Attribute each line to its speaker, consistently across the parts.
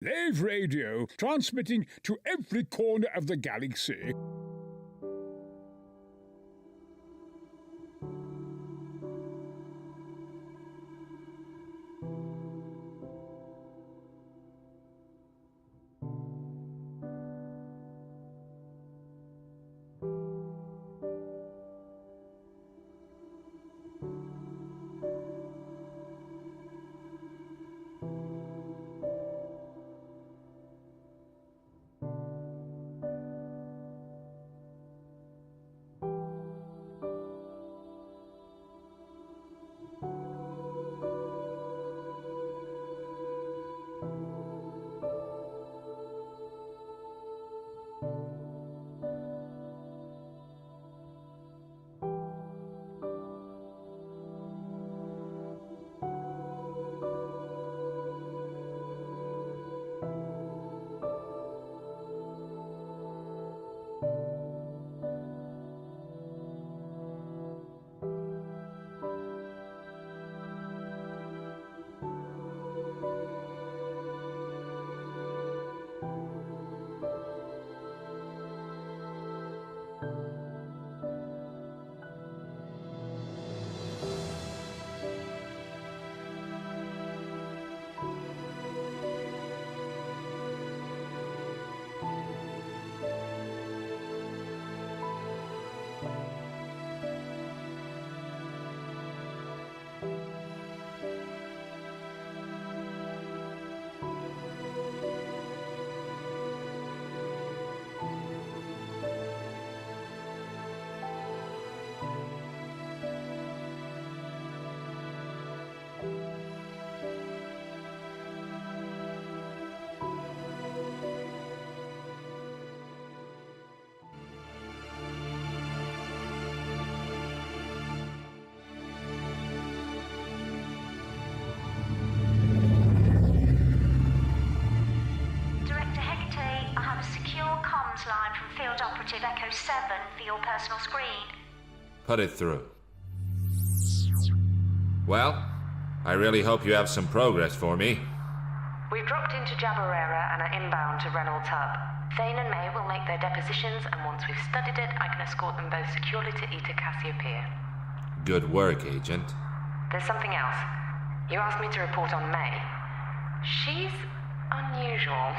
Speaker 1: Lave radio, transmitting to every corner of the galaxy.
Speaker 2: Line from Field Operative Echo 7 for your personal screen.
Speaker 3: Put it through. Well, I really hope you have some progress for me.
Speaker 4: We've dropped into Jabarera and are inbound to Reynolds Hub. Thane and May will make their depositions, and once we've studied it, I can escort them both securely to Eta Cassiopeia.
Speaker 3: Good work, Agent.
Speaker 4: There's something else. You asked me to report on May. She's unusual.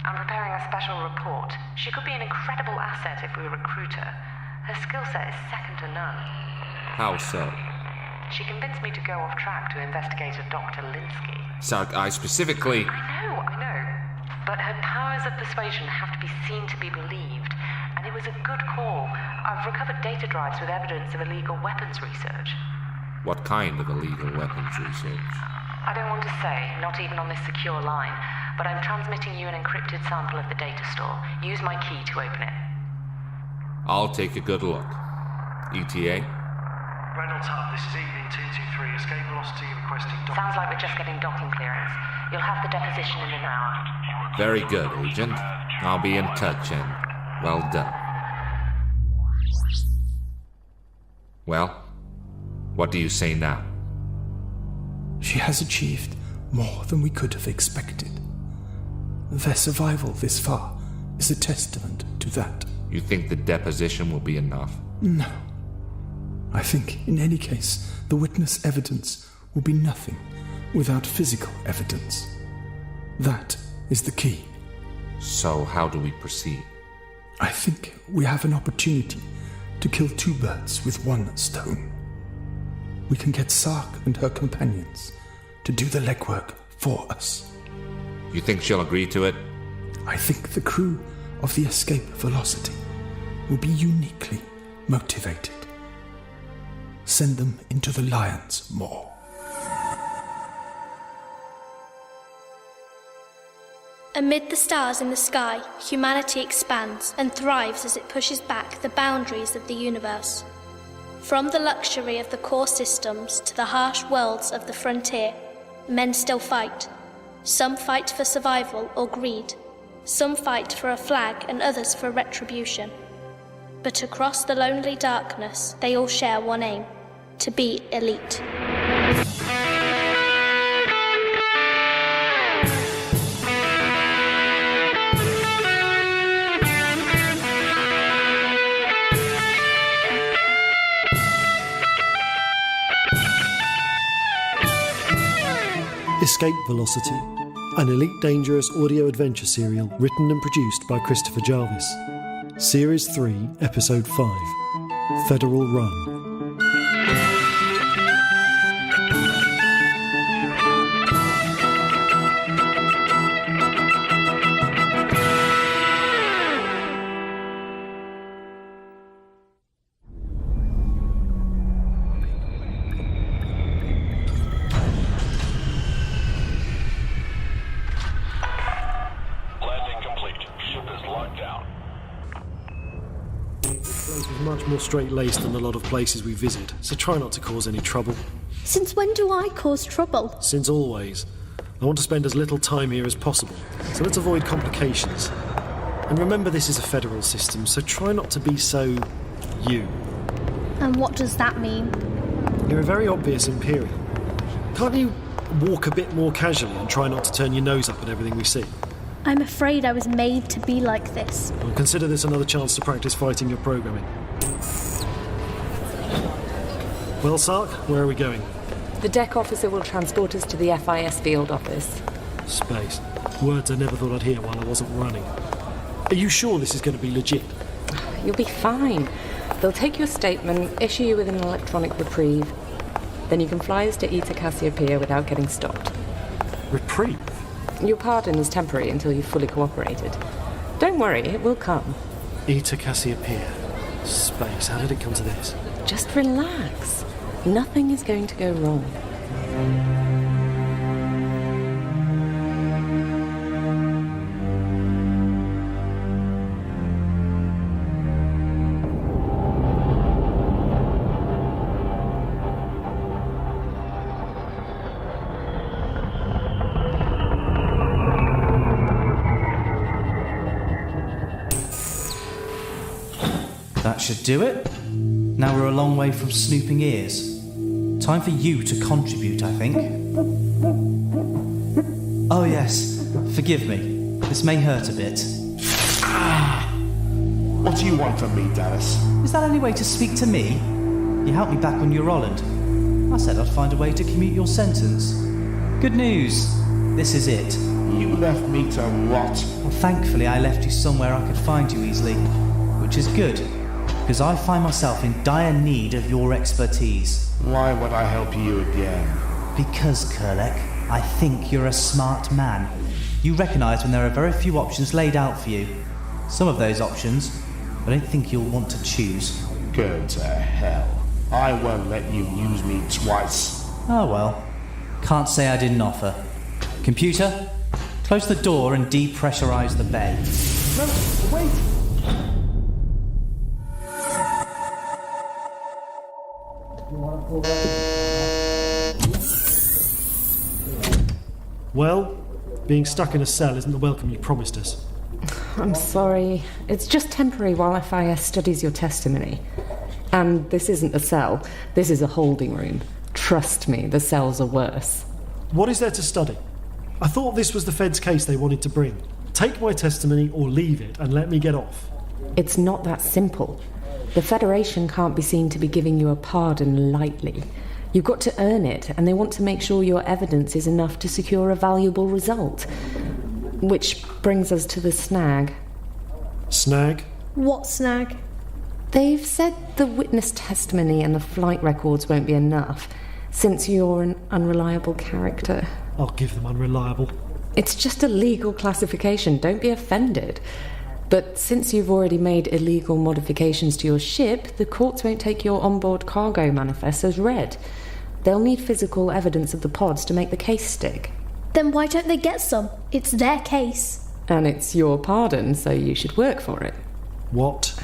Speaker 4: I'm preparing a special report. She could be an incredible asset if we recruit her. Her skill set is second to none.
Speaker 3: How so?
Speaker 4: She convinced me to go off track to investigate a Dr. Linsky.
Speaker 3: Sark, I specifically...
Speaker 4: I know. But her powers of persuasion have to be seen to be believed. And it was a good call. I've recovered data drives with evidence of illegal weapons research.
Speaker 3: What kind of illegal weapons research?
Speaker 4: I don't want to say, not even on this secure line. But I'm transmitting you an encrypted sample of the data store. Use my key to open it.
Speaker 3: I'll take a good look. ETA?
Speaker 5: Reynolds Hub, this is EV-223. Escape velocity requesting docking.
Speaker 4: Sounds like we're just getting docking clearance. You'll have the deposition in an hour.
Speaker 3: Very good, Agent. I'll be in touch and well done. Well, what do you say now?
Speaker 6: She has achieved more than we could have expected. Their survival this far is a testament to that.
Speaker 3: You think the deposition will be enough?
Speaker 6: No. I think, in any case, the witness evidence will be nothing without physical evidence. That is the key.
Speaker 3: So how do we proceed?
Speaker 6: I think we have an opportunity to kill two birds with one stone. We can get Sark and her companions to do the legwork for us.
Speaker 3: You think she'll agree to it?
Speaker 6: I think the crew of the Escape Velocity will be uniquely motivated. Send them into the Lion's Maw.
Speaker 7: Amid the stars in the sky, humanity expands and thrives as it pushes back the boundaries of the universe. From the luxury of the core systems to the harsh worlds of the frontier, men still fight. Some fight for survival or greed. Some fight for a flag and others for retribution. But across the lonely darkness, they all share one aim: to be elite.
Speaker 8: Escape Velocity, an Elite Dangerous audio adventure serial written and produced by Christopher Jarvis. Series 3, Episode 5, Federal Run. Much more straight-laced than a lot of places we visit, so try not to cause any trouble.
Speaker 7: Since when do I cause trouble?
Speaker 8: Since always. I want to spend as little time here as possible, so let's avoid complications. And remember, this is a federal system, so try not to be so... you.
Speaker 7: And what does that mean?
Speaker 8: You're a very obvious Imperial. Can't you walk a bit more casually and try not to turn your nose up at everything we see?
Speaker 7: I'm afraid I was made to be like this.
Speaker 8: Well, consider this another chance to practice fighting your programming. Well, Sark, where are we going?
Speaker 4: The deck officer will transport us to the FIS field office.
Speaker 8: Space. Words I never thought I'd hear while I wasn't running. Are you sure this is going to be legit?
Speaker 4: You'll be fine. They'll take your statement, issue you with an electronic reprieve. Then you can fly us to Eta Cassiopeia without getting stopped.
Speaker 8: Reprieve?
Speaker 4: Your pardon is temporary until you've fully cooperated. Don't worry, it will come.
Speaker 8: Eta Cassiopeia. Space. How did it come to this?
Speaker 4: Just relax. Nothing is going to go wrong.
Speaker 9: That should do it. Now we're a long way from snooping ears. Time for you to contribute, I think. Oh yes, forgive me. This may hurt a bit.
Speaker 10: What do you want from me, Dallas?
Speaker 9: Is that any way to speak to me? You helped me back on your Rolland. I said I'd find a way to commute your sentence. Good news. This is it.
Speaker 10: You left me to rot.
Speaker 9: Well, thankfully I left you somewhere I could find you easily. Which is good. Because I find myself in dire need of your expertise.
Speaker 10: Why would I help you again?
Speaker 9: Because, Kurlek, I think you're a smart man. You recognise when there are very few options laid out for you. Some of those options, I don't think you'll want to choose.
Speaker 10: Go to hell. I won't let you use me twice.
Speaker 9: Oh well. Can't say I didn't offer. Computer, close the door and depressurise the bay.
Speaker 10: No, wait!
Speaker 8: Well, being stuck in a cell isn't the welcome you promised us.
Speaker 4: I'm sorry. It's just temporary while FIS studies your testimony. And this isn't a cell. This is a holding room. Trust me, the cells are worse.
Speaker 8: What is there to study? I thought this was the Fed's case they wanted to bring. Take my testimony or leave it and let me get off.
Speaker 4: It's not that simple. The Federation can't be seen to be giving you a pardon lightly. You've got to earn it, and they want to make sure your evidence is enough to secure a valuable result. Which brings us to the snag.
Speaker 8: Snag?
Speaker 7: What snag?
Speaker 4: They've said the witness testimony and the flight records won't be enough, since you're an unreliable character.
Speaker 8: I'll give them unreliable.
Speaker 4: It's just a legal classification, don't be offended. But since you've already made illegal modifications to your ship, the courts won't take your onboard cargo manifest as read. They'll need physical evidence of the pods to make the case stick.
Speaker 7: Then why don't they get some? It's their case.
Speaker 4: And it's your pardon, so you should work for it.
Speaker 8: What?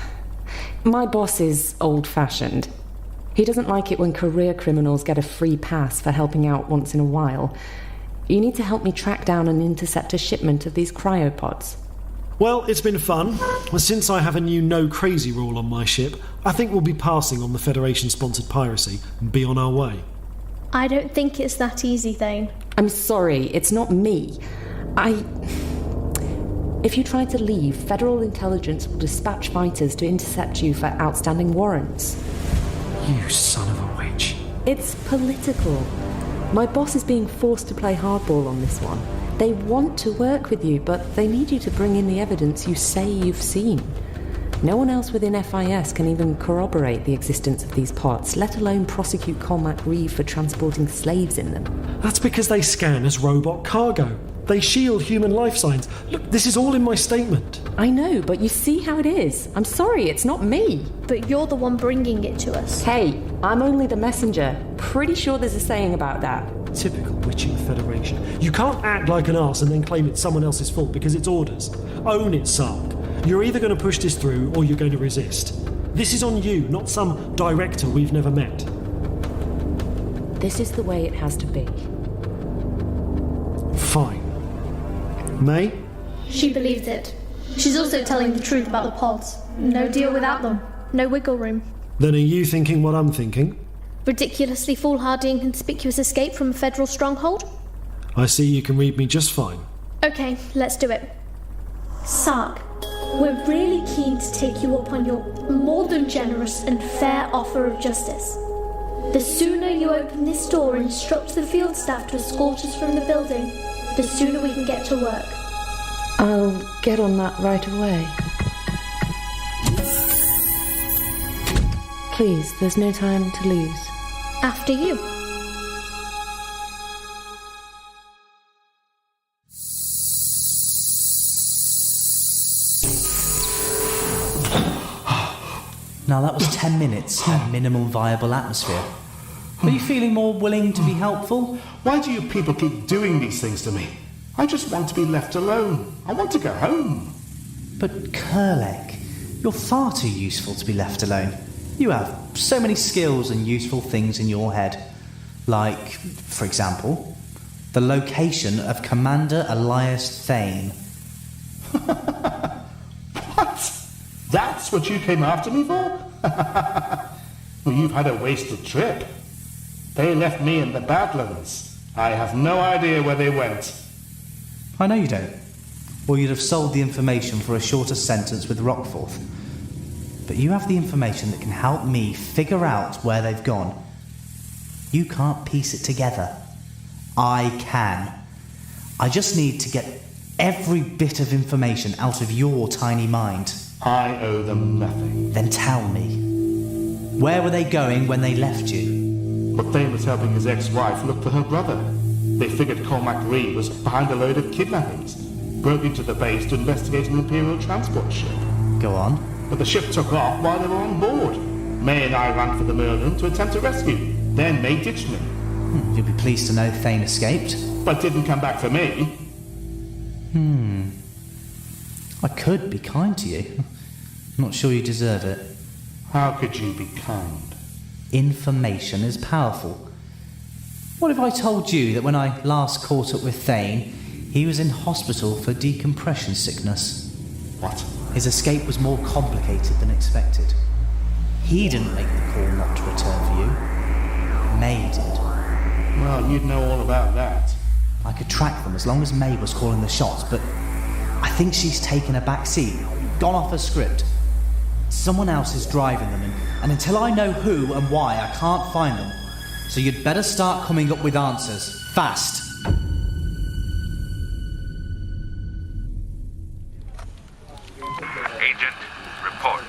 Speaker 4: My boss is old-fashioned. He doesn't like it when career criminals get a free pass for helping out once in a while. You need to help me track down and intercept a shipment of these cryopods.
Speaker 8: Well, it's been fun. Since I have a new no crazy rule on my ship, I think we'll be passing on the Federation-sponsored piracy and be on our way.
Speaker 7: I don't think it's that easy, Thane.
Speaker 4: I'm sorry, it's not me. If you try to leave, Federal intelligence will dispatch fighters to intercept you for outstanding warrants.
Speaker 8: You son of a witch.
Speaker 4: It's political.
Speaker 11: My boss is being forced to play hardball on this one. They want to work with you, but they need you to bring in the evidence you say you've seen. No one else within FIS can even corroborate the existence of these pods, let alone prosecute Cormac Reeve for transporting slaves in them.
Speaker 8: That's because they scan as robot cargo. They shield human life signs. Look, this is all in my statement.
Speaker 11: I know, but you see how it is. I'm sorry, it's not me.
Speaker 7: But you're the one bringing it to us.
Speaker 11: Hey, I'm only the messenger. Pretty sure there's a saying about that.
Speaker 8: Typical witching federation. You can't act like an arse and then claim it's someone else's fault because it's orders. Own it, Sark. You're either going to push this through or you're going to resist. This is on you, not some director we've never met.
Speaker 11: This is the way it has to be.
Speaker 8: Fine. May?
Speaker 7: She believes it. She's also telling the truth about the pods. No deal without them. No wiggle room.
Speaker 8: Then are you thinking what I'm thinking?
Speaker 7: Ridiculously foolhardy and conspicuous escape from a federal stronghold?
Speaker 8: I see you can read me just fine.
Speaker 7: Okay, let's do it. Sark, we're really keen to take you up on your more than generous and fair offer of justice. The sooner you open this door and instruct the field staff to escort us from the building, the sooner we can get to work.
Speaker 11: I'll get on that right away. Please, there's no time to lose.
Speaker 7: After you.
Speaker 9: Now that was 10 minutes at minimal viable atmosphere. Are you feeling more willing to be helpful?
Speaker 10: Why do you people keep doing these things to me? I just want to be left alone. I want to go home.
Speaker 9: But Kurlek, you're far too useful to be left alone. You have so many skills and useful things in your head. Like, for example, the location of Commander Elias Thane.
Speaker 10: What? That's what you came after me for? Well, you've had a wasted trip. They left me in the Badlands. I have no idea where they went.
Speaker 9: I know you don't. Or you'd have sold the information for a shorter sentence with Rockforth. But you have the information that can help me figure out where they've gone. You can't piece it together. I can. I just need to get every bit of information out of your tiny mind.
Speaker 10: I owe them nothing.
Speaker 9: Then tell me. Where were they going when they left you?
Speaker 10: But Thane was helping his ex-wife look for her brother. They figured Cormac Reeve was behind a load of kidnappings. Broke into the base to investigate an Imperial transport ship.
Speaker 9: Go on.
Speaker 10: But the ship took off while they were on board. May and I ran for the Merlin to attempt a rescue. Then May ditched me.
Speaker 9: You'll be pleased to know Thane escaped.
Speaker 10: But didn't come back for me.
Speaker 9: I could be kind to you. I'm not sure you deserve it.
Speaker 10: How could you be kind?
Speaker 9: Information is powerful. What if I told you that when I last caught up with Thane, he was in hospital for decompression sickness?
Speaker 10: What?
Speaker 9: His escape was more complicated than expected. He didn't make the call not to return for you. May did.
Speaker 10: Well, you'd know all about that.
Speaker 9: I could track them as long as May was calling the shots, but I think she's taken a back seat, gone off her script. Someone else is driving them, and until I know who and why, I can't find them. So you'd better start coming up with answers. Fast!
Speaker 12: Agent, report.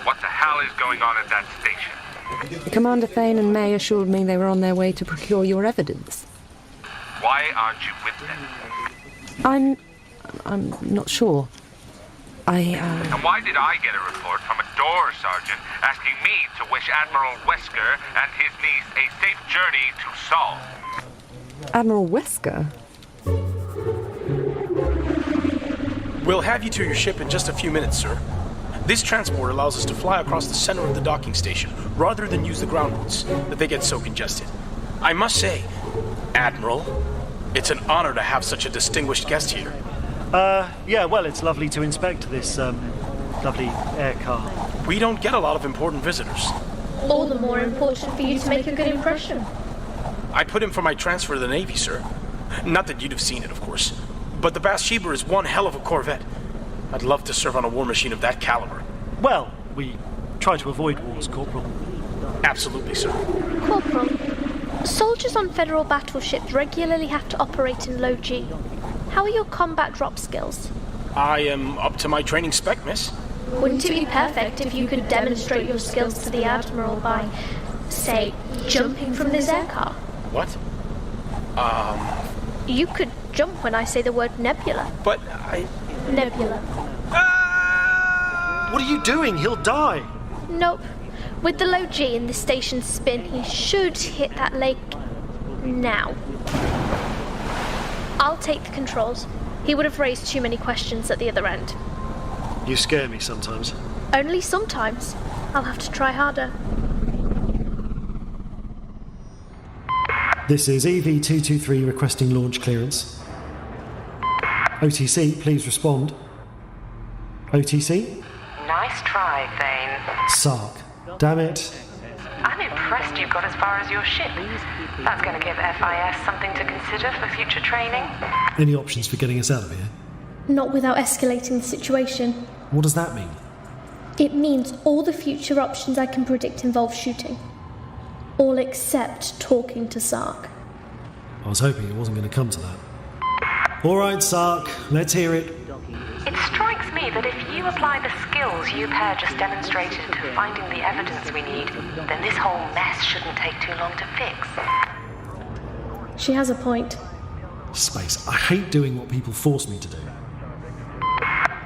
Speaker 12: What the hell is going on at that station?
Speaker 11: Commander Thane and May assured me they were on their way to procure your evidence.
Speaker 12: Why aren't you with them?
Speaker 11: I'm not sure.
Speaker 12: And why did I get a report from a door sergeant asking me to wish Admiral Wesker and his niece a safe journey to Sol?
Speaker 11: Admiral Wesker?
Speaker 13: We'll have you to your ship in just a few minutes, sir. This transport allows us to fly across the center of the docking station rather than use the ground routes, but they get so congested. I must say, Admiral, it's an honor to have such a distinguished guest here.
Speaker 14: Yeah, well, it's lovely to inspect this, lovely air car.
Speaker 13: We don't get a lot of important visitors.
Speaker 7: All the more important for you to make a good impression.
Speaker 13: I put in for my transfer to the Navy, sir. Not that you'd have seen it, of course. But the Bathsheba is one hell of a corvette. I'd love to serve on a war machine of that caliber.
Speaker 14: Well, we try to avoid wars, Corporal.
Speaker 13: Absolutely, sir.
Speaker 7: Corporal, Soldiers on Federal battleships regularly have to operate in low G. How are your combat drop skills?
Speaker 13: I am up to my training spec, miss.
Speaker 7: Wouldn't it be perfect if you could demonstrate your skills to the Admiral by, say, jumping from this air car?
Speaker 13: What?
Speaker 7: You could jump when I say the word nebula.
Speaker 13: But
Speaker 7: Nebula.
Speaker 14: What are you doing? He'll die.
Speaker 7: Nope. With the low G in the station's spin, he should hit that lake now. I'll take the controls. He would have raised too many questions at the other end.
Speaker 14: You scare me sometimes.
Speaker 7: Only sometimes. I'll have to try harder.
Speaker 8: This is EV-223 requesting launch clearance. OTC, please respond. OTC?
Speaker 4: Nice try, Thane.
Speaker 8: Sark. Damn it.
Speaker 4: I'm impressed you got as far as your ship. That's going to give FIS something to consider for future training.
Speaker 8: Any options for getting us out of here?
Speaker 7: Not without escalating the situation.
Speaker 8: What does that mean?
Speaker 7: It means all the future options I can predict involve shooting. All except talking to Sark.
Speaker 8: I was hoping it wasn't going to come to that. All right, Sark, let's hear it.
Speaker 4: It strikes me that if you apply the skills you pair just demonstrated to finding the evidence we need, then this whole mess shouldn't take too long to fix.
Speaker 7: She has a point.
Speaker 8: Space, I hate doing what people force me to do.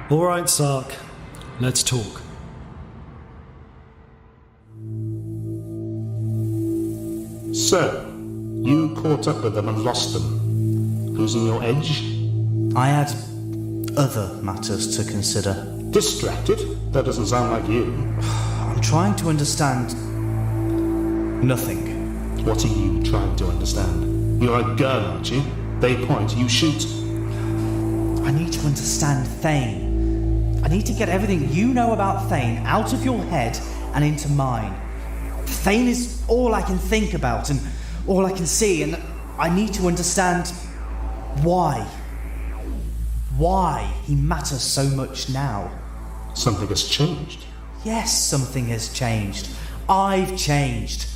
Speaker 8: All right, Sark, let's talk.
Speaker 10: So, you caught up with them and lost them, losing your edge?
Speaker 9: I had other matters to consider.
Speaker 10: Distracted? That doesn't sound like you.
Speaker 9: I'm trying to understand nothing.
Speaker 10: What are you trying to understand? You're a gun, aren't you? They point, you shoot.
Speaker 9: I need to understand Thane. I need to get everything you know about Thane out of your head and into mine. Thane is all I can think about and all I can see, and I need to understand why. Why he matters so much now.
Speaker 10: Something has changed.
Speaker 9: Yes, something has changed. I've changed.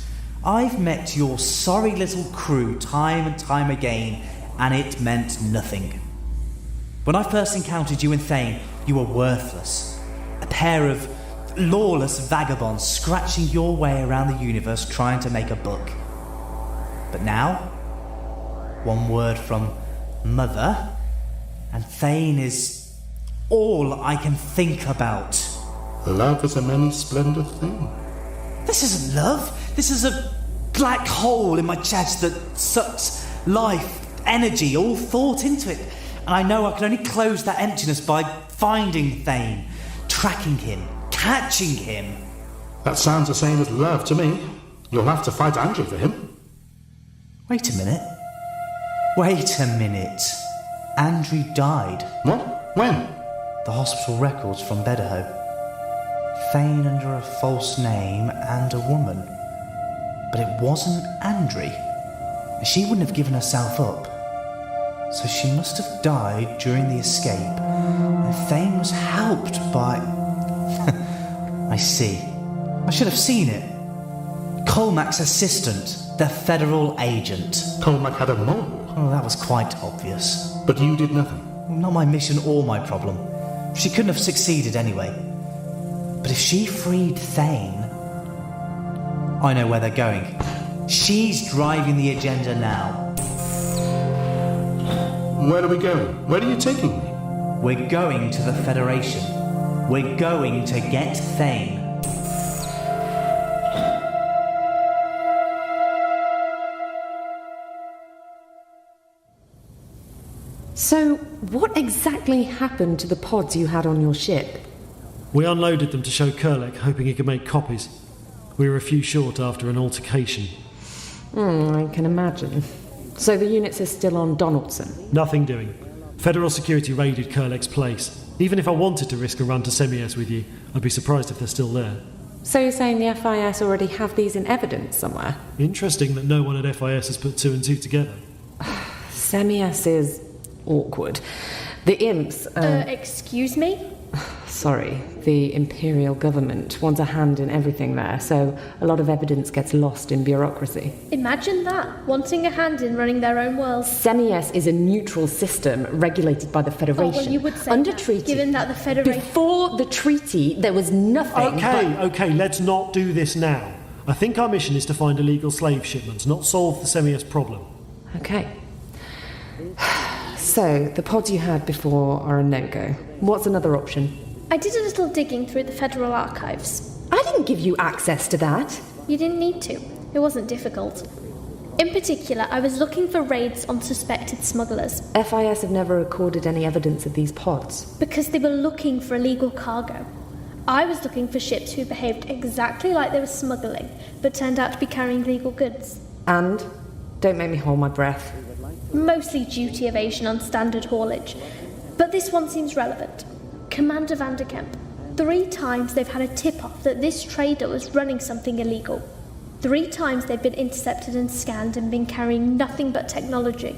Speaker 9: I've met your sorry little crew time and time again, and it meant nothing. When I first encountered you and Thane, you were worthless. A pair of lawless vagabonds scratching your way around the universe trying to make a buck. But now, one word from Mother, and Thane is all I can think about.
Speaker 10: Love is a many splendid thing.
Speaker 9: This isn't love. This is a black hole in my chest that sucks life, energy, all thought into it. And I know I can only close that emptiness by finding Thane, tracking him, catching him.
Speaker 10: That sounds the same as love to me. You'll have to fight Andrew for him.
Speaker 9: Wait a minute. Wait a minute. Andrew died.
Speaker 10: What? When?
Speaker 9: The hospital records from Bedaho. Thane under a false name and a woman. But it wasn't Andrew. She wouldn't have given herself up. So she must have died during the escape. And Thane was helped by... I see. I should have seen it. Colmack's assistant, the federal agent.
Speaker 10: Colmack had a mole.
Speaker 9: Oh, that was quite obvious.
Speaker 10: But you did nothing.
Speaker 9: Not my mission or my problem. She couldn't have succeeded anyway. But if she freed Thane... I know where they're going. She's driving the agenda now.
Speaker 10: Where are we going? Where are you taking me?
Speaker 9: We're going to the Federation. We're going to get Thane.
Speaker 11: So, what exactly happened to the pods you had on your ship?
Speaker 8: We unloaded them to show Kurlek, hoping he could make copies. We were a few short after an altercation.
Speaker 11: I can imagine. So the units are still on Donaldson?
Speaker 8: Nothing doing. Federal security raided Kurlek's place. Even if I wanted to risk a run to Semi-S with you, I'd be surprised if they're still there.
Speaker 11: So you're saying the FIS already have these in evidence somewhere?
Speaker 8: Interesting that no one at FIS has put two and two together.
Speaker 11: Semi-S is awkward. The imps...
Speaker 7: excuse me?
Speaker 11: Sorry, the Imperial government wants a hand in everything there, so a lot of evidence gets lost in bureaucracy.
Speaker 7: Imagine that, wanting a hand in running their own world.
Speaker 11: SEMIES is a neutral system regulated by the Federation.
Speaker 7: Oh, well, you would say
Speaker 11: under
Speaker 7: that,
Speaker 11: treaty.
Speaker 7: given that the Federation...
Speaker 11: Before the treaty, there was nothing
Speaker 8: Okay, let's not do this now. I think our mission is to find illegal slave shipments, not solve the SEMIES problem.
Speaker 11: Okay. So, the pods you had before are a no-go. What's another option?
Speaker 7: I did a little digging through the Federal Archives.
Speaker 11: I didn't give you access to that.
Speaker 7: You didn't need to. It wasn't difficult. In particular, I was looking for raids on suspected smugglers.
Speaker 11: FIS have never recorded any evidence of these pods.
Speaker 7: Because they were looking for illegal cargo. I was looking for ships who behaved exactly like they were smuggling, but turned out to be carrying legal goods.
Speaker 11: And? Don't make me hold my breath.
Speaker 7: Mostly duty evasion on standard haulage. But this one seems relevant. Commander Vanderkamp. 3 times they've had a tip-off that this trader was running something illegal. 3 times they've been intercepted and scanned and been carrying nothing but technology.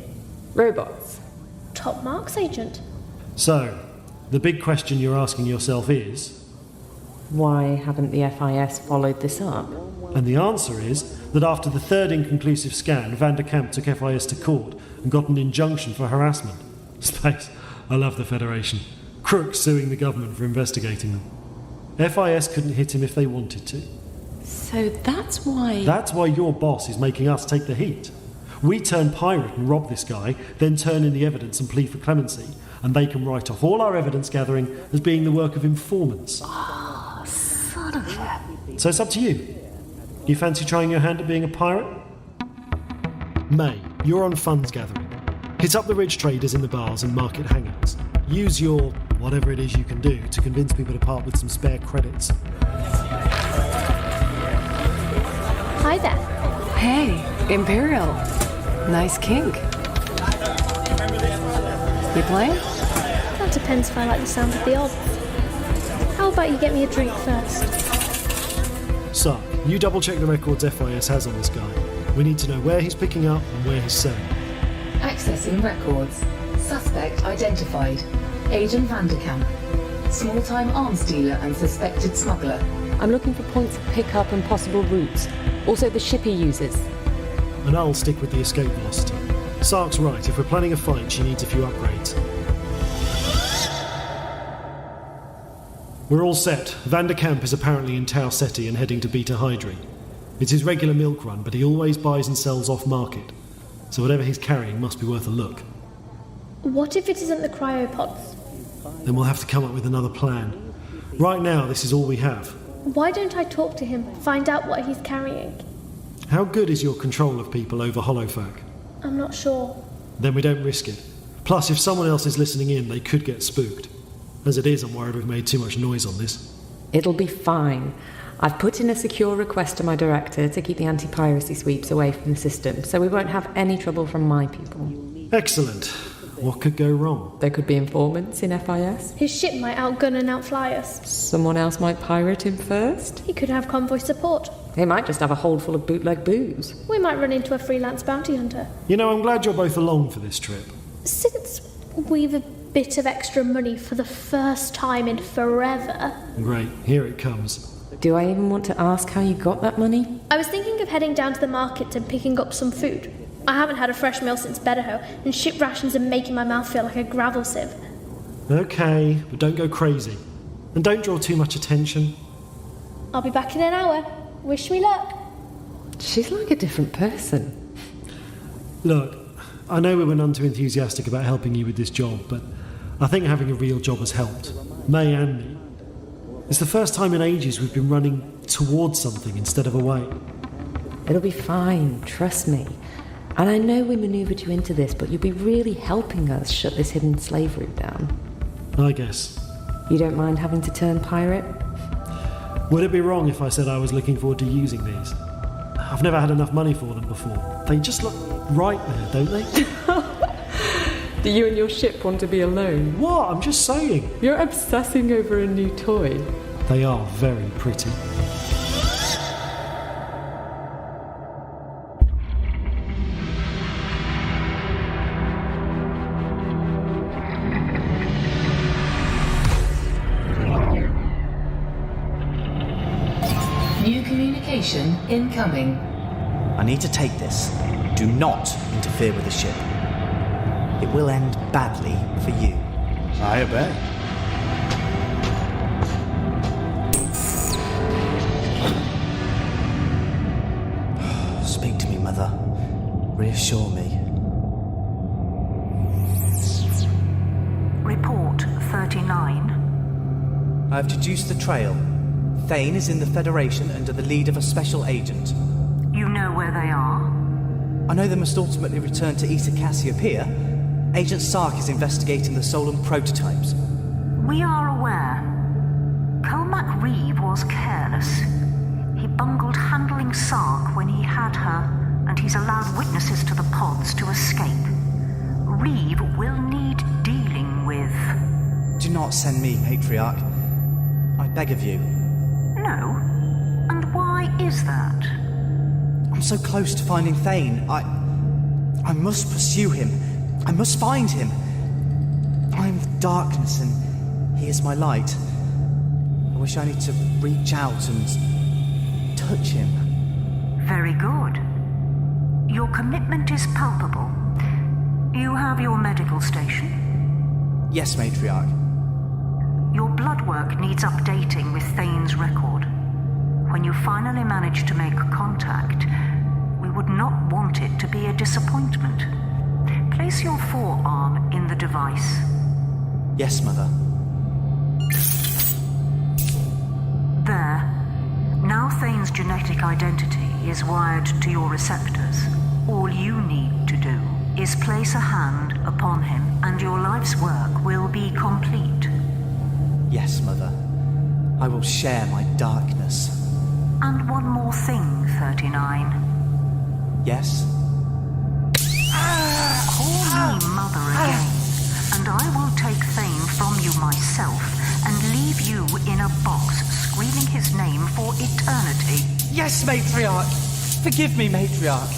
Speaker 11: Robots.
Speaker 7: Top marks, Agent.
Speaker 8: So, the big question you're asking yourself is...
Speaker 11: Why haven't the FIS followed this up?
Speaker 8: And the answer is that after the 3rd inconclusive scan, Vanderkamp took FIS to court and got an injunction for harassment. Space. I love the Federation. Crooks suing the government for investigating them. FIS couldn't hit him if they wanted to.
Speaker 11: So that's why...
Speaker 8: That's why your boss is making us take the heat. We turn pirate and rob this guy, then turn in the evidence and plead for clemency, and they can write off all our evidence gathering as being the work of informants.
Speaker 11: Oh, son of a...
Speaker 8: So it's up to you. You fancy trying your hand at being a pirate? May, you're on funds gathering. Hit up the rich traders in the bars and market hangouts. Use your whatever it is you can do to convince people to part with some spare credits.
Speaker 7: Hi there.
Speaker 15: Hey, Imperial. Nice kink. You playing?
Speaker 7: That depends if I like the sound of the odds. How about you get me a drink first?
Speaker 8: So, you double-check the records FIS has on this guy. We need to know where he's picking up and where he's selling.
Speaker 16: Accessing records. Suspect identified. Agent Vanderkamp. Small-time arms dealer and suspected smuggler.
Speaker 11: I'm looking for points of pickup and possible routes. Also the ship he uses.
Speaker 8: And I'll stick with the escape velocity. Sark's right, if we're planning a fight, she needs a few upgrades. We're all set. Vanderkamp is apparently in Tau Ceti and heading to Beta Hydri. It's his regular milk run, but he always buys and sells off-market. So whatever he's carrying must be worth a look.
Speaker 7: What if it isn't the cryopods?
Speaker 8: Then we'll have to come up with another plan. Right now, this is all we have.
Speaker 7: Why don't I talk to him, find out what he's carrying?
Speaker 8: How good is your control of people over Holofac?
Speaker 7: I'm not sure.
Speaker 8: Then we don't risk it. Plus, if someone else is listening in, they could get spooked. As it is, I'm worried we've made too much noise on this.
Speaker 11: It'll be fine. I've put in a secure request to my director to keep the anti-piracy sweeps away from the system, so we won't have any trouble from my people.
Speaker 8: Excellent. What could go wrong?
Speaker 11: There could be informants in FIS.
Speaker 7: His ship might outgun and outfly us.
Speaker 11: Someone else might pirate him first.
Speaker 7: He could have convoy support.
Speaker 11: He might just have a hold full of bootleg booze.
Speaker 7: We might run into a freelance bounty hunter.
Speaker 8: You know, I'm glad you're both along for this trip.
Speaker 7: Since we've a bit of extra money for the first time in forever...
Speaker 8: Great, here it comes.
Speaker 11: Do I even want to ask how you got that money?
Speaker 7: I was thinking of heading down to the market and picking up some food. I haven't had a fresh meal since Preshow, and ship rations are making my mouth feel like a gravel sieve.
Speaker 8: Okay, but don't go crazy. And don't draw too much attention.
Speaker 7: I'll be back in an hour. Wish me luck.
Speaker 11: She's like a different person.
Speaker 8: Look, I know we were none too enthusiastic about helping you with this job, but I think having a real job has helped. May and me. It's the first time in ages we've been running towards something instead of away.
Speaker 11: It'll be fine, trust me. And I know we manoeuvred you into this, but you'll be really helping us shut this hidden slave route down.
Speaker 8: I guess.
Speaker 11: You don't mind having to turn pirate?
Speaker 8: Would it be wrong if I said I was looking forward to using these? I've never had enough money for them before. They just look right there, don't they?
Speaker 11: Do you and your ship want to be alone?
Speaker 8: What? I'm just saying.
Speaker 11: You're obsessing over a new toy.
Speaker 8: They are very pretty.
Speaker 16: New communication incoming.
Speaker 9: I need to take this. Do not interfere with the ship. It will end badly for you.
Speaker 10: I obey.
Speaker 9: Speak to me, Mother. Reassure me.
Speaker 17: Report 39.
Speaker 9: I have deduced the trail. Thane is in the Federation under the lead of a special agent.
Speaker 17: You know where they are?
Speaker 9: I know they must ultimately return to Eta Cassiopeia. Agent Sark is investigating the Solon prototypes.
Speaker 17: We are aware. Colmac Reeve was careless. He bungled handling Sark when he had her, and he's allowed witnesses to the pods to escape. Reeve will need dealing with.
Speaker 9: Do not send me, Matriarch. I beg of you.
Speaker 17: No? And why is that?
Speaker 9: I'm so close to finding Thane. I must pursue him. I must find him. I am the darkness and he is my light. I wish I need to reach out and touch him.
Speaker 17: Very good. Your commitment is palpable. You have your medical station?
Speaker 9: Yes, Matriarch.
Speaker 17: Your blood work needs updating with Thane's record. When you finally manage to make contact, we would not want it to be a disappointment. Place your forearm in the device.
Speaker 9: Yes, Mother.
Speaker 17: There. Now Thane's genetic identity is wired to your receptors. All you need to do is place a hand upon him and your life's work will be complete.
Speaker 9: Yes, Mother. I will share my darkness.
Speaker 17: And one more thing, 39.
Speaker 9: Yes?
Speaker 17: Call me Mother again, and I will take Thane from you myself and leave you in a box screaming his name for eternity.
Speaker 9: Yes, Matriarch! Forgive me, Matriarch.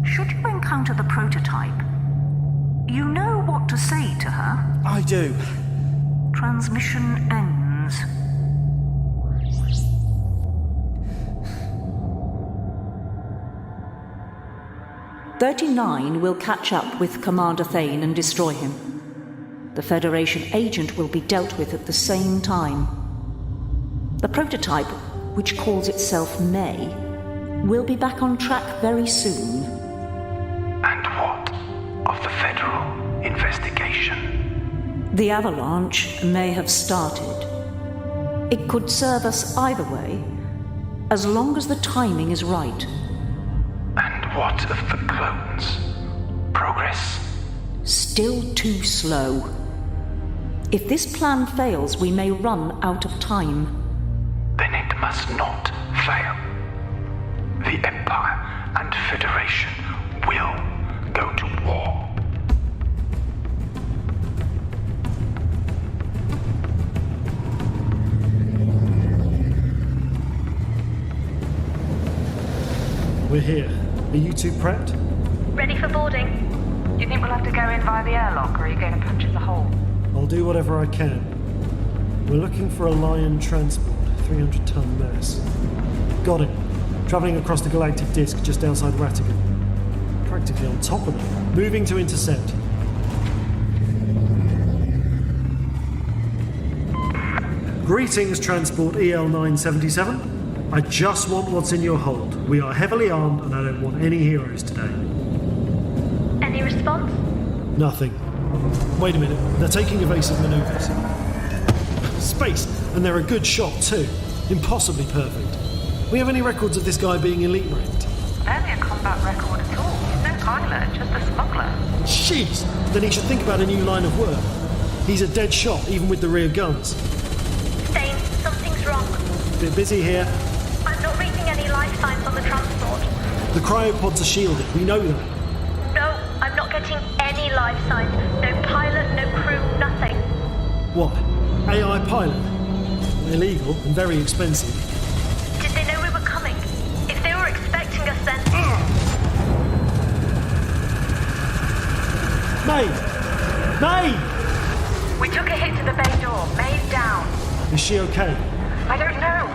Speaker 17: Should you encounter the prototype, you know what to say to her?
Speaker 9: I do.
Speaker 17: Transmission ends. "39 will catch up with Commander Thane and destroy him. The Federation agent will be dealt with at the same time. The prototype, which calls itself May, will be back on track very soon."
Speaker 5: And what of the federal investigation?
Speaker 17: The avalanche may have started. It could serve us either way, as long as the timing is right.
Speaker 5: And what of the clones? Progress?
Speaker 17: Still too slow. If this plan fails, we may run out of time.
Speaker 5: Then it must not fail. The Empire and Federation will go to war.
Speaker 8: We're here. Are you two prepped?
Speaker 7: Ready for boarding?
Speaker 4: Do you think we'll have to go in via the airlock, or are you going to punch us a hole?
Speaker 8: I'll do whatever I can. We're looking for a Lion transport, 300-ton mass. Got it. Travelling across the galactic disk just outside Ratigan. Practically on top of it. Moving to intercept. Greetings, Transport EL-977. I just want what's in your hold. We are heavily armed and I don't want any heroes today.
Speaker 7: Any response?
Speaker 8: Nothing. Wait a minute, they're taking evasive manoeuvres. Space, and they're a good shot too. Impossibly perfect. We have any records of this guy being elite ranked?
Speaker 4: Barely a combat record at all. He's no pilot, just a smuggler.
Speaker 8: Jeez! Then he should think about a new line of work. He's a dead shot, even with the rear guns.
Speaker 7: Thane, something's wrong.
Speaker 8: Bit busy here.
Speaker 7: I'm not reading any life signs on the transport.
Speaker 8: The cryopods are shielded, we know that.
Speaker 7: No, I'm not getting any life signs. No pilot, no crew, nothing.
Speaker 8: What? AI pilot? Illegal and very expensive.
Speaker 7: Did they know we were coming? If they were expecting us, then...
Speaker 8: May! May!
Speaker 4: We took a hit to the bay door. May's down.
Speaker 8: Is she okay?
Speaker 4: I don't know.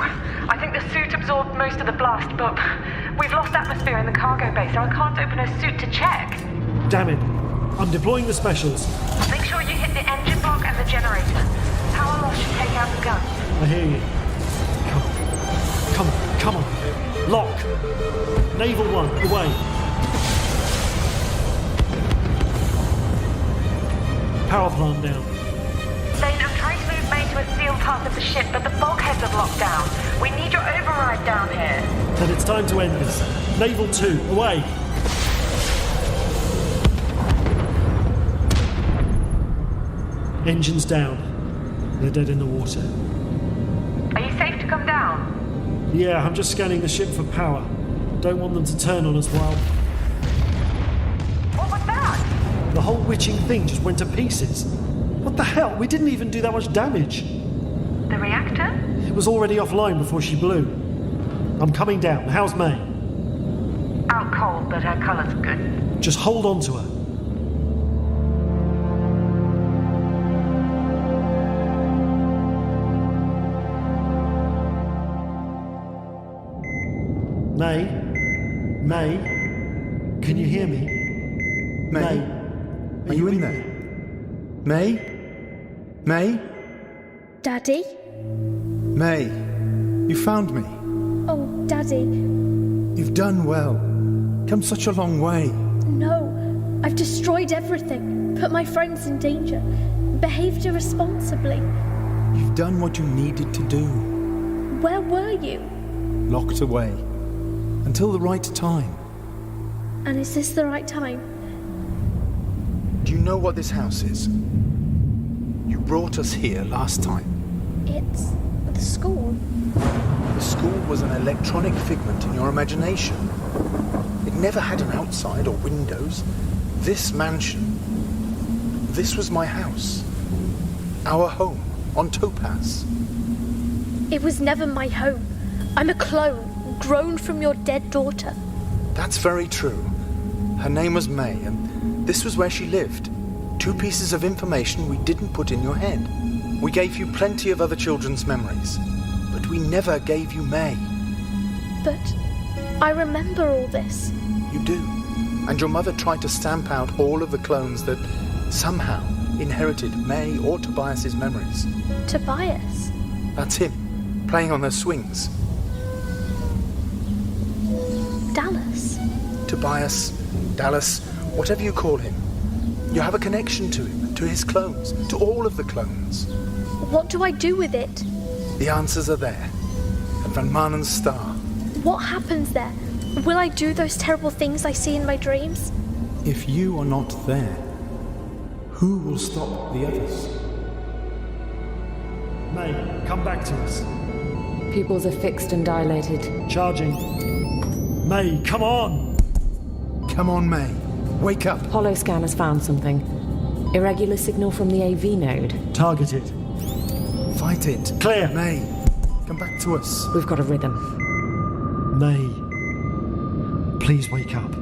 Speaker 4: I think the suit absorbed most of the blast, but we've lost atmosphere in the cargo bay, so I can't open her suit to check.
Speaker 8: Damn it. I'm deploying the specials.
Speaker 4: Make sure you hit the engine block and the generator. Power loss should take out the gun.
Speaker 8: I hear you. Come on. Lock. Naval 1, away. Power plant down.
Speaker 4: Lane, I'm trying to move May to a sealed part of the ship, but the bulkheads are locked down. We need your override down here.
Speaker 8: Then it's time to end this. Naval 2, away. Engines down. They're dead in the water.
Speaker 4: Are you safe to come down?
Speaker 8: Yeah, I'm just scanning the ship for power. Don't want them to turn on us while...
Speaker 4: What was that?
Speaker 8: The whole witching thing just went to pieces. What the hell? We didn't even do that much damage.
Speaker 4: The reactor?
Speaker 8: It was already offline before she blew. I'm coming down. How's May?
Speaker 4: Out cold, but her colour's good.
Speaker 8: Just hold on to her. May? Can you hear me?
Speaker 6: May? Are you in there? May?
Speaker 7: Daddy?
Speaker 6: May, you found me.
Speaker 7: Oh, Daddy.
Speaker 6: You've done well. Come such a long way.
Speaker 7: No, I've destroyed everything, put my friends in danger, behaved irresponsibly.
Speaker 6: You've done what you needed to do.
Speaker 7: Where were you?
Speaker 6: Locked away. Until the right time.
Speaker 7: And is this the right time?
Speaker 6: Do you know what this house is? You brought us here last time.
Speaker 7: It's the school.
Speaker 6: The school was an electronic figment in your imagination. It never had an outside or windows. This mansion, this was my house. Our home on Topaz.
Speaker 7: It was never my home. I'm a clone, grown from your dead daughter.
Speaker 6: That's very true. Her name was May, and this was where she lived. 2 pieces of information we didn't put in your head. We gave you plenty of other children's memories, but we never gave you May.
Speaker 7: But I remember all this.
Speaker 6: You do. And your mother tried to stamp out all of the clones that somehow inherited May or Tobias's memories.
Speaker 7: Tobias?
Speaker 6: That's him, playing on her swings.
Speaker 7: Dallas?
Speaker 6: Tobias, Dallas, whatever you call him. You have a connection to him, to his clones, to all of the clones.
Speaker 7: What do I do with it?
Speaker 6: The answers are there. At Van Maanen's star.
Speaker 7: What happens there? Will I do those terrible things I see in my dreams?
Speaker 6: If you are not there, who will stop the others?
Speaker 8: May, come back to us.
Speaker 11: Pupils are fixed and dilated.
Speaker 8: Charging. May, come on!
Speaker 6: Come on, May. Wake up.
Speaker 11: Holoscan has found something. Irregular signal from the AV node.
Speaker 8: Target it.
Speaker 6: Fight it.
Speaker 8: Clear.
Speaker 6: May, come back to us.
Speaker 11: We've got a rhythm.
Speaker 8: May, please wake up.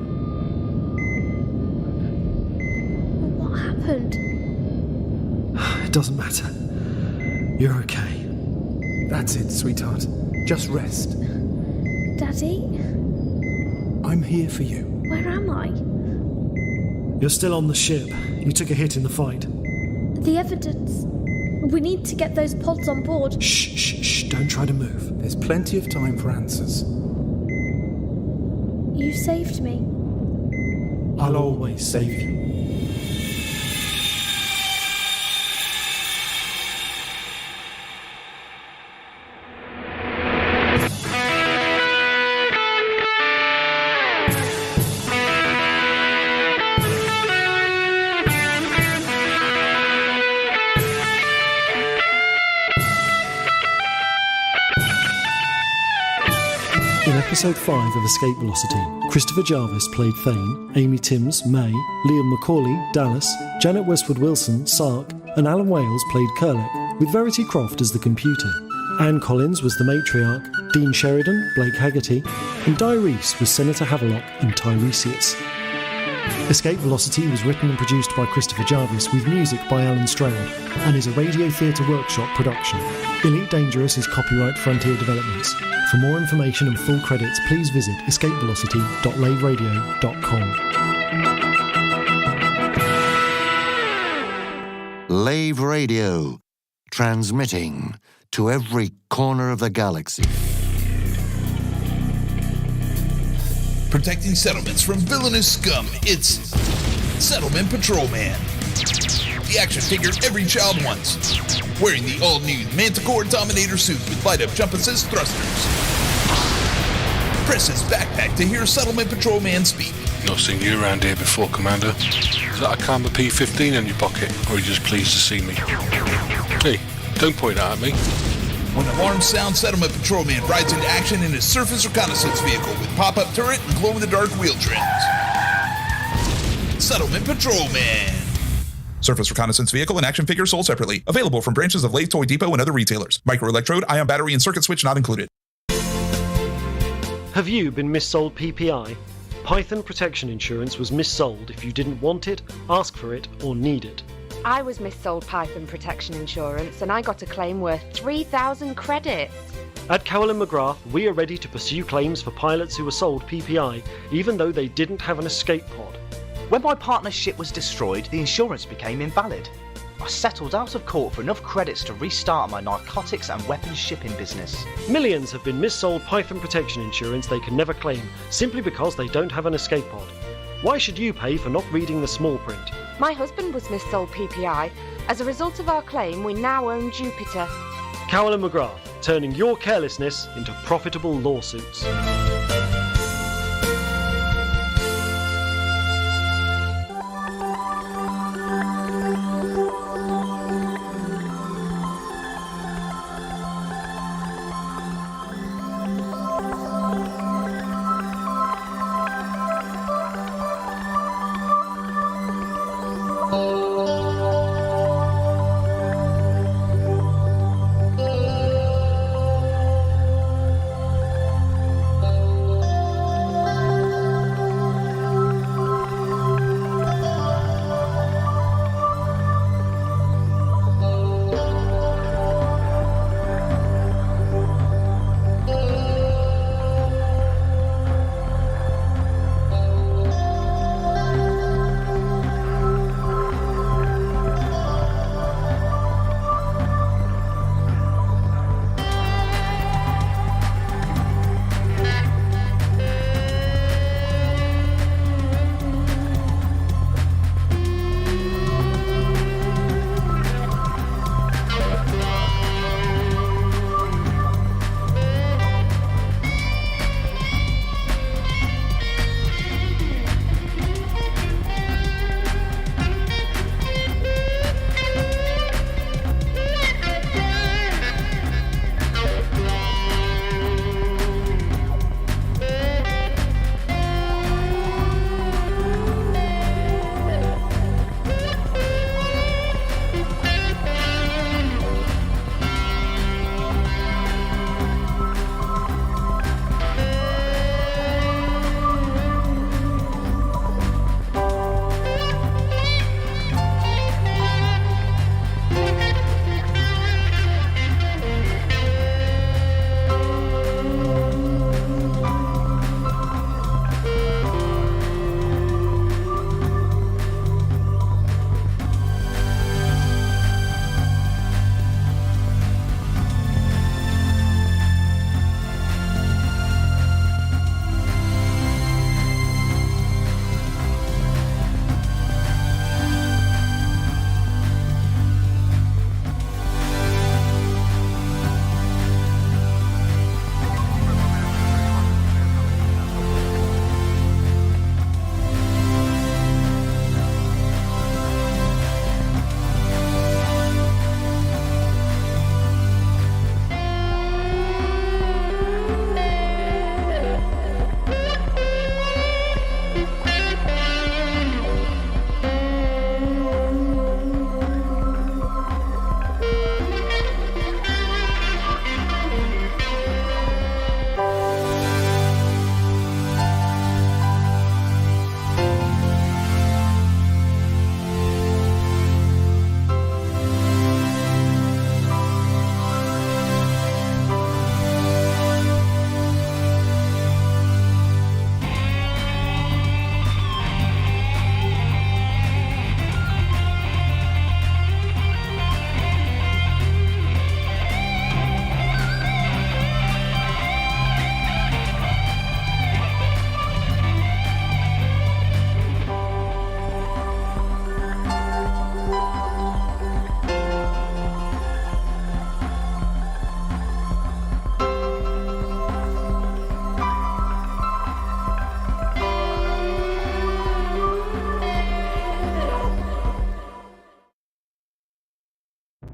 Speaker 7: What happened?
Speaker 8: It doesn't matter. You're okay.
Speaker 6: That's it, sweetheart. Just rest.
Speaker 7: Daddy?
Speaker 6: I'm here for you.
Speaker 7: Where am I?
Speaker 8: You're still on the ship. You took a hit in the fight.
Speaker 7: The evidence. We need to get those pods on board.
Speaker 8: Shh. Don't try to move.
Speaker 6: There's plenty of time for answers.
Speaker 7: You saved me.
Speaker 8: I'll always save you. In episode 5 of Escape Velocity, Christopher Jarvis played Thane, Amy Timms, May, Liam Macaulay, Dallas, Janet Westwood Wilson, Sark, and Alan Wales played Kurlek, with Verity Croft as the computer. Anne Collins was the matriarch, Dean Sheridan, Blake Haggerty, and Di Reese was Senator Havelock and Tiresias. Escape Velocity was written and produced by Christopher Jarvis with music by Alan Stroud and is a Radio Theatre Workshop production. Elite Dangerous is copyright Frontier Developments. For more information and full credits, please visit escapevelocity.laveradio.com.
Speaker 18: Lave Radio, transmitting to every corner of the galaxy.
Speaker 19: Protecting settlements from villainous scum, it's Settlement Patrolman. The action figure every child wants. Wearing the all-new Manticore Dominator suit with light-up jump assist thrusters. Press his backpack to hear Settlement Patrolman speak.
Speaker 20: Not seen you around here before, Commander. Is that a Karma P-15 in your pocket, or are you just pleased to see me? Hey, don't point that at me.
Speaker 19: When alarms sound, Settlement Patrolman rides into action in his surface reconnaissance vehicle with pop-up turret and glow-in-the-dark wheel trims. Settlement Patrolman.
Speaker 21: Surface reconnaissance vehicle and action figure sold separately. Available from branches of Lave Toy Depot and other retailers. Microelectrode, ion battery, and circuit switch not included.
Speaker 8: Have you been missold PPI? Python Protection Insurance was missold if you didn't want it, ask for it, or need it.
Speaker 22: I was missold Python Protection Insurance and I got a claim worth 3,000 credits.
Speaker 8: At Cowell & McGrath, we are ready to pursue claims for pilots who were sold PPI, even though they didn't have an escape pod.
Speaker 23: When my partner's ship was destroyed, the insurance became invalid. I settled out of court for enough credits to restart my narcotics and weapons shipping business.
Speaker 8: Millions have been missold Python Protection Insurance they can never claim, simply because they don't have an escape pod. Why should you pay for not reading the small print?
Speaker 22: My husband was missold PPI. As a result of our claim, we now own Jupiter.
Speaker 8: Cowell & McGrath, turning your carelessness into profitable lawsuits.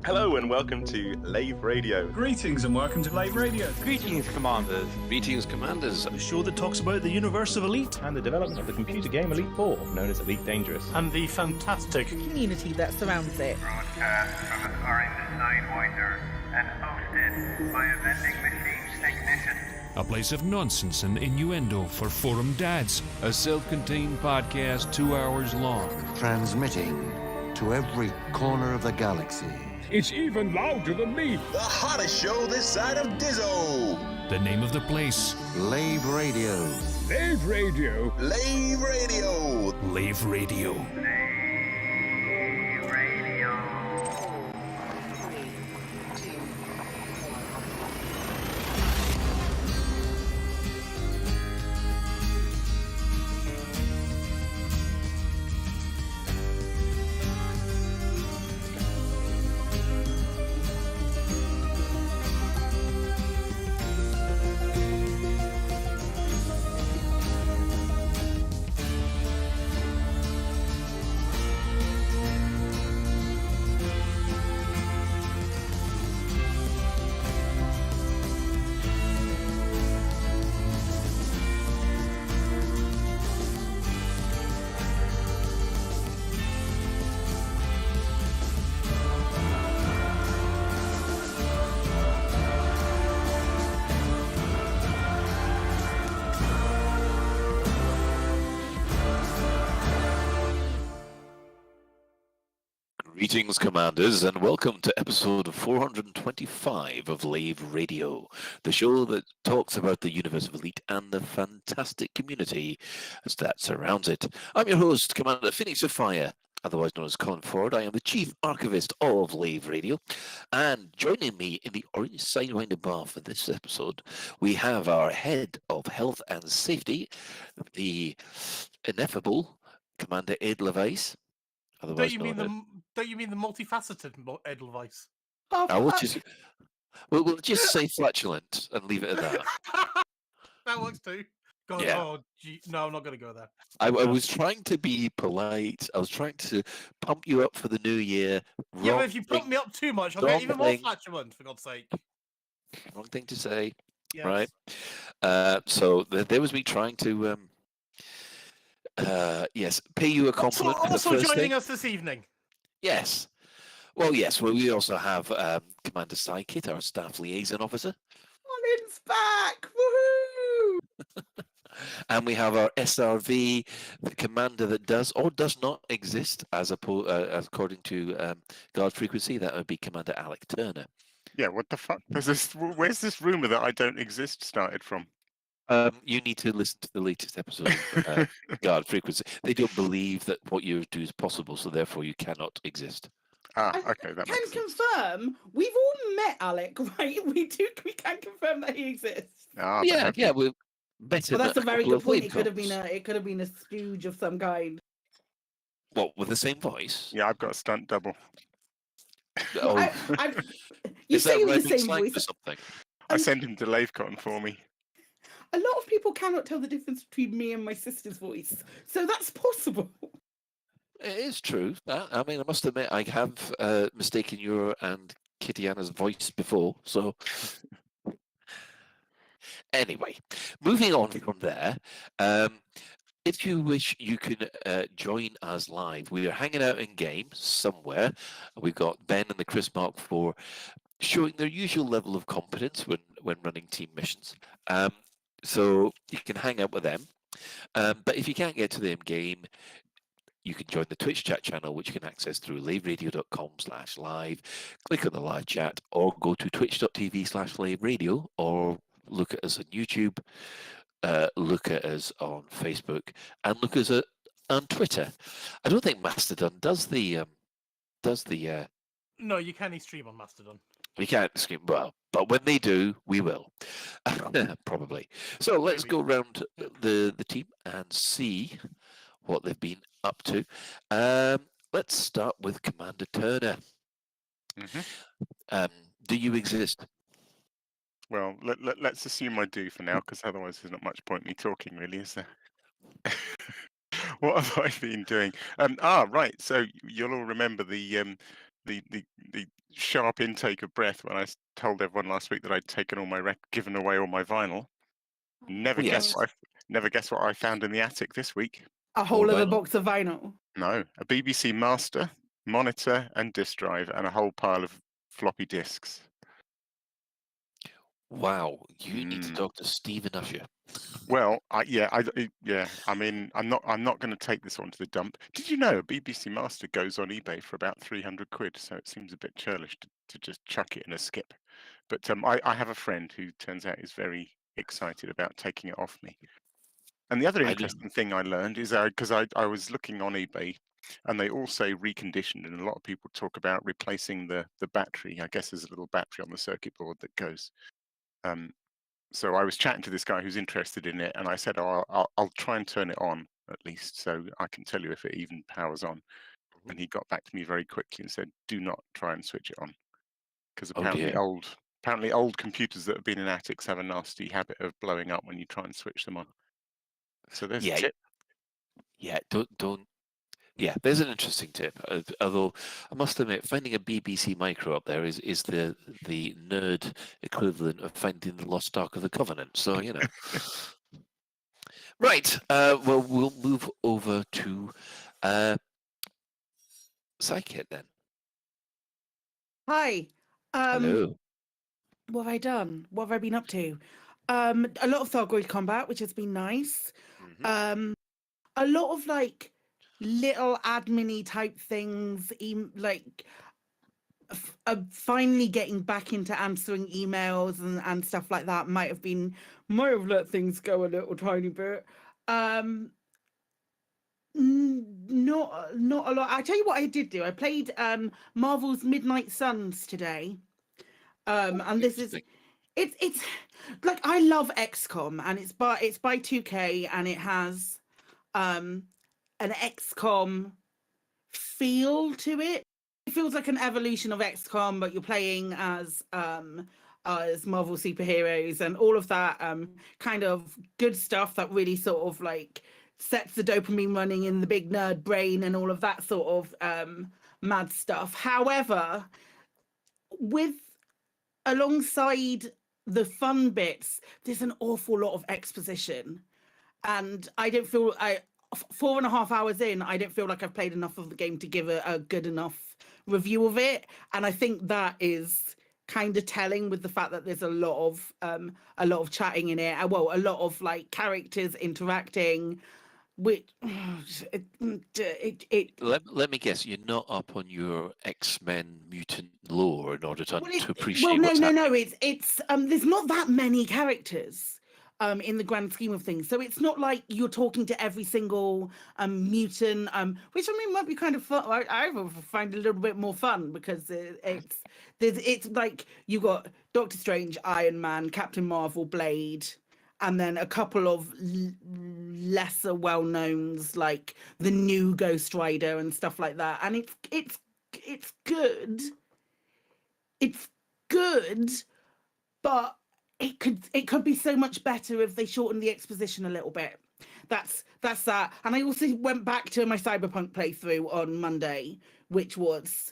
Speaker 1: Hello and welcome to Lave Radio.
Speaker 2: Greetings and welcome to Lave Radio.
Speaker 3: Greetings, Commanders.
Speaker 20: Greetings, Commanders.
Speaker 2: The show that talks about the universe of Elite
Speaker 1: and the development of the computer game Elite 4, known as Elite Dangerous.
Speaker 2: and the fantastic
Speaker 24: community that surrounds it.
Speaker 25: Broadcast from a orange Sidewinder and hosted by a vending machine technician.
Speaker 26: A place of nonsense and innuendo for forum dads. A self-contained podcast 2 hours long.
Speaker 18: Transmitting to every corner of the galaxy.
Speaker 27: It's even louder than me.
Speaker 28: The hottest show this side of Dizzo.
Speaker 26: The name of the place.
Speaker 18: Lave Radio.
Speaker 27: Lave Radio.
Speaker 28: Lave Radio.
Speaker 26: Lave Radio.
Speaker 25: Lave Radio.
Speaker 29: Greetings, Commanders, and welcome to episode 425 of Lave Radio, the show that talks about the universe of Elite and the fantastic community that surrounds it. I'm your host, Commander Phoenix of Fire, otherwise known as Colin Ford. I am the Chief Archivist of Lave Radio, and joining me in the Orange Sidewinder bar for this episode, we have our Head of Health and Safety, the ineffable Commander Ed Levice.
Speaker 30: Don't you mean the multifaceted Edelweiss?
Speaker 29: We'll just say flatulent and leave it at that.
Speaker 30: That works too. God,
Speaker 29: Yeah.
Speaker 30: oh, no, I'm not going to go there.
Speaker 29: I was trying to be polite. I was trying to pump you up for the new year.
Speaker 30: Yeah, but if you pump me up too much, I'll get even more flatulent, for God's sake.
Speaker 29: Wrong thing to say,
Speaker 30: Yes.
Speaker 29: right? So there was me trying to, pay you a compliment. for the
Speaker 30: Also
Speaker 29: first
Speaker 30: joining
Speaker 29: thing.
Speaker 30: us this evening.
Speaker 29: Yes. Well, yes. Well, we also have Commander Psykit, our staff liaison officer.
Speaker 24: Colin's back! Woohoo!
Speaker 29: And we have our SRV, the commander that does or does not exist, as according to guard frequency. That would be Commander Alec Turner.
Speaker 31: Yeah, what the fuck? Where's this rumor that I don't exist started from?
Speaker 29: You need to listen to the latest episode of guard frequency. They don't believe that what you do is possible, so therefore you cannot exist.
Speaker 31: Okay, that
Speaker 24: Can confirm, we've all met Alec, right? We can confirm that he exists.
Speaker 29: Yeah, we're better.
Speaker 24: Well, that's a
Speaker 29: than
Speaker 24: very
Speaker 29: couple
Speaker 24: good
Speaker 29: of
Speaker 24: point.
Speaker 29: wave
Speaker 24: It could have been a stooge of some kind.
Speaker 29: What, with the same voice?
Speaker 31: Yeah, I've got a stunt double.
Speaker 29: Oh,
Speaker 24: You
Speaker 29: is
Speaker 24: say
Speaker 29: that
Speaker 24: it with the
Speaker 29: Reddit
Speaker 24: same
Speaker 29: slang
Speaker 24: voice.
Speaker 29: for something?
Speaker 31: I sent him to LaveCon for me.
Speaker 24: A lot of people cannot tell the difference between me and my sister's voice, so that's possible.
Speaker 29: It is true. I mean, I must admit, I have mistaken your and Kitty Anna's voice before. So, anyway, moving on from there. If you wish, you can join us live. We are hanging out in game somewhere. We've got Ben and the Chris Mark IV showing their usual level of competence when running team missions. So you can hang out with them. But if you can't get to them game, you can join the Twitch chat channel, which you can access through laveradio.com/live. Click on the live chat or go to twitch.tv/laveradio or look at us on YouTube, look at us on Facebook, and look at us on Twitter. I don't think Mastodon does the
Speaker 30: No, you can't stream on Mastodon.
Speaker 29: we can't scream well, but when they do, we will. Probably. So let's go around the team and see what they've been up to. Let's start with Commander Turner. Do you exist?
Speaker 31: Well, let's assume I do for now, because otherwise there's not much point me talking, really, is there? What have I been doing? Right. So you'll all remember the the sharp intake of breath when I told everyone last week that I'd taken all my given away all my vinyl. Never guess what I found in the attic this week.
Speaker 24: A whole other box of vinyl.
Speaker 31: No, a BBC Master, monitor, and disk drive, and a whole pile of floppy disks.
Speaker 29: Wow, you need to talk to Stephen Usher.
Speaker 31: Well, yeah. I mean, I'm not going to take this one to the dump. Did you know a BBC Master goes on eBay for about 300 quid? So it seems a bit churlish to just chuck it in a skip. But I have a friend who turns out is very excited about taking it off me. And the other interesting thing I learned is because I was looking on eBay, and they all say reconditioned, and a lot of people talk about replacing the battery. I guess there's a little battery on the circuit board that goes. So I was chatting to this guy who's interested in it, and I said, I'll try and turn it on at least, so I can tell you if it even powers on. And he got back to me very quickly and said, do not try and switch it on, because apparently old computers that have been in attics have a nasty habit of blowing up when you try and switch them on. So there's a tip.
Speaker 29: Yeah, don't. Yeah, there's an interesting tip. Although I must admit, finding a BBC Micro up there is the nerd equivalent of finding the lost Ark of the Covenant. So you know. Right. Well, we'll move over to Psychic then.
Speaker 24: Hi.
Speaker 29: Hello.
Speaker 24: What have I done? What have I been up to? A lot of Thargoid combat, which has been nice. A lot of like little admin-y type things, like finally getting back into answering emails and stuff like that might have let things go a little tiny bit. Not a lot. I tell you what I did do. I played Marvel's Midnight Suns today. And this is it's like, I love XCOM, and it's by 2K, and it has an XCOM feel to it. It feels like an evolution of XCOM, but you're playing as Marvel superheroes and all of that kind of good stuff that really sort of like sets the dopamine running in the big nerd brain and all of that sort of mad stuff. However, alongside the fun bits, there's an awful lot of exposition, and I don't feel 4.5 hours in, I don't feel like I've played enough of the game to give a good enough review of it. And I think that is kind of telling, with the fact that there's a lot of chatting in it. Well, a lot of like characters interacting, which
Speaker 29: Let me guess, you're not up on your X-Men mutant lore in order to appreciate.
Speaker 24: Well,
Speaker 29: what's happening.
Speaker 24: no. It's there's not that many characters in the grand scheme of things, so it's not like you're talking to every single mutant, which I mean might be kind of fun. I find it a little bit more fun, because it's like you got Doctor Strange, Iron Man, Captain Marvel, Blade, and then a couple of lesser well-knowns like the new Ghost Rider and stuff like that. And it's good. It's good, but it could be so much better if they shortened the exposition a little bit. That's that. And I also went back to my Cyberpunk playthrough on Monday, which was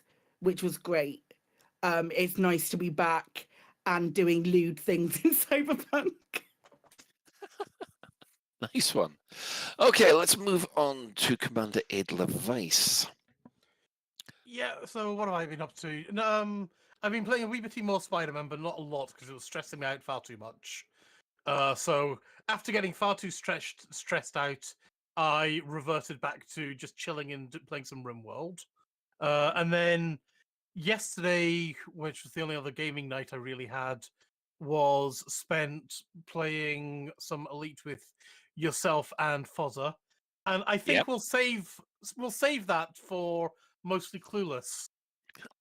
Speaker 24: great. It's nice to be back and doing lewd things in Cyberpunk.
Speaker 29: Nice one. Okay, let's move on to Commander Ed Levice.
Speaker 30: Yeah, so what have I been up to? I've been playing a wee bit more Spider-Man, but not a lot, because it was stressing me out far too much. So after getting far too stressed out, I reverted back to just chilling and playing some RimWorld. And then yesterday, which was the only other gaming night I really had, was spent playing some Elite with yourself and Fozza. And I think we'll save that for mostly Clueless.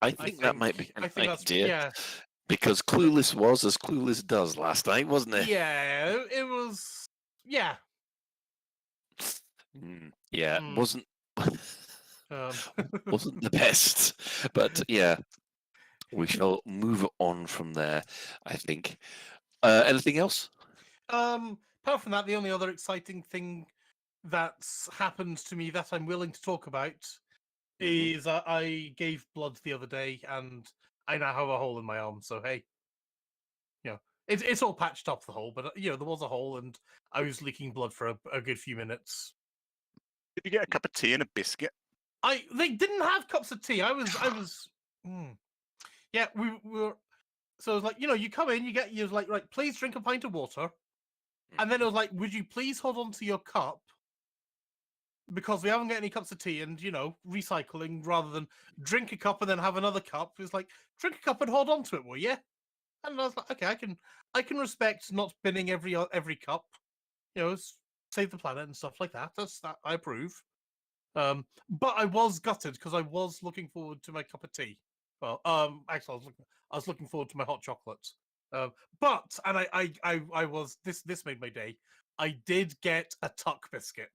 Speaker 29: I think that might be an idea.
Speaker 30: Yeah.
Speaker 29: Because Clueless was as Clueless does last night, wasn't it?
Speaker 30: Yeah, it was. Yeah.
Speaker 29: Wasn't wasn't the best, but yeah, we shall move on from there, I think. Anything else?
Speaker 30: Apart from that, the only other exciting thing that's happened to me that I'm willing to talk about is I gave blood the other day, and I now have a hole in my arm. So hey, it's all patched up, the hole, but there was a hole, and I was leaking blood for a good few minutes.
Speaker 31: Did you get a cup of tea and a biscuit?
Speaker 30: They didn't have cups of tea. Yeah, we were. So it was like, you come in, you was like, right, please drink a pint of water, and then it was like, would you please hold on to your cup because we haven't got any cups of tea, and recycling rather than drink a cup and then have another cup. It's like, drink a cup and hold on to it, will you? And I was like, okay, I can respect not binning every cup, save the planet and stuff like that. That I approve. But I was gutted because I was looking forward to my cup of tea. Well, actually, I was looking forward to my hot chocolate. But I was this made my day. I did get a tuck biscuit.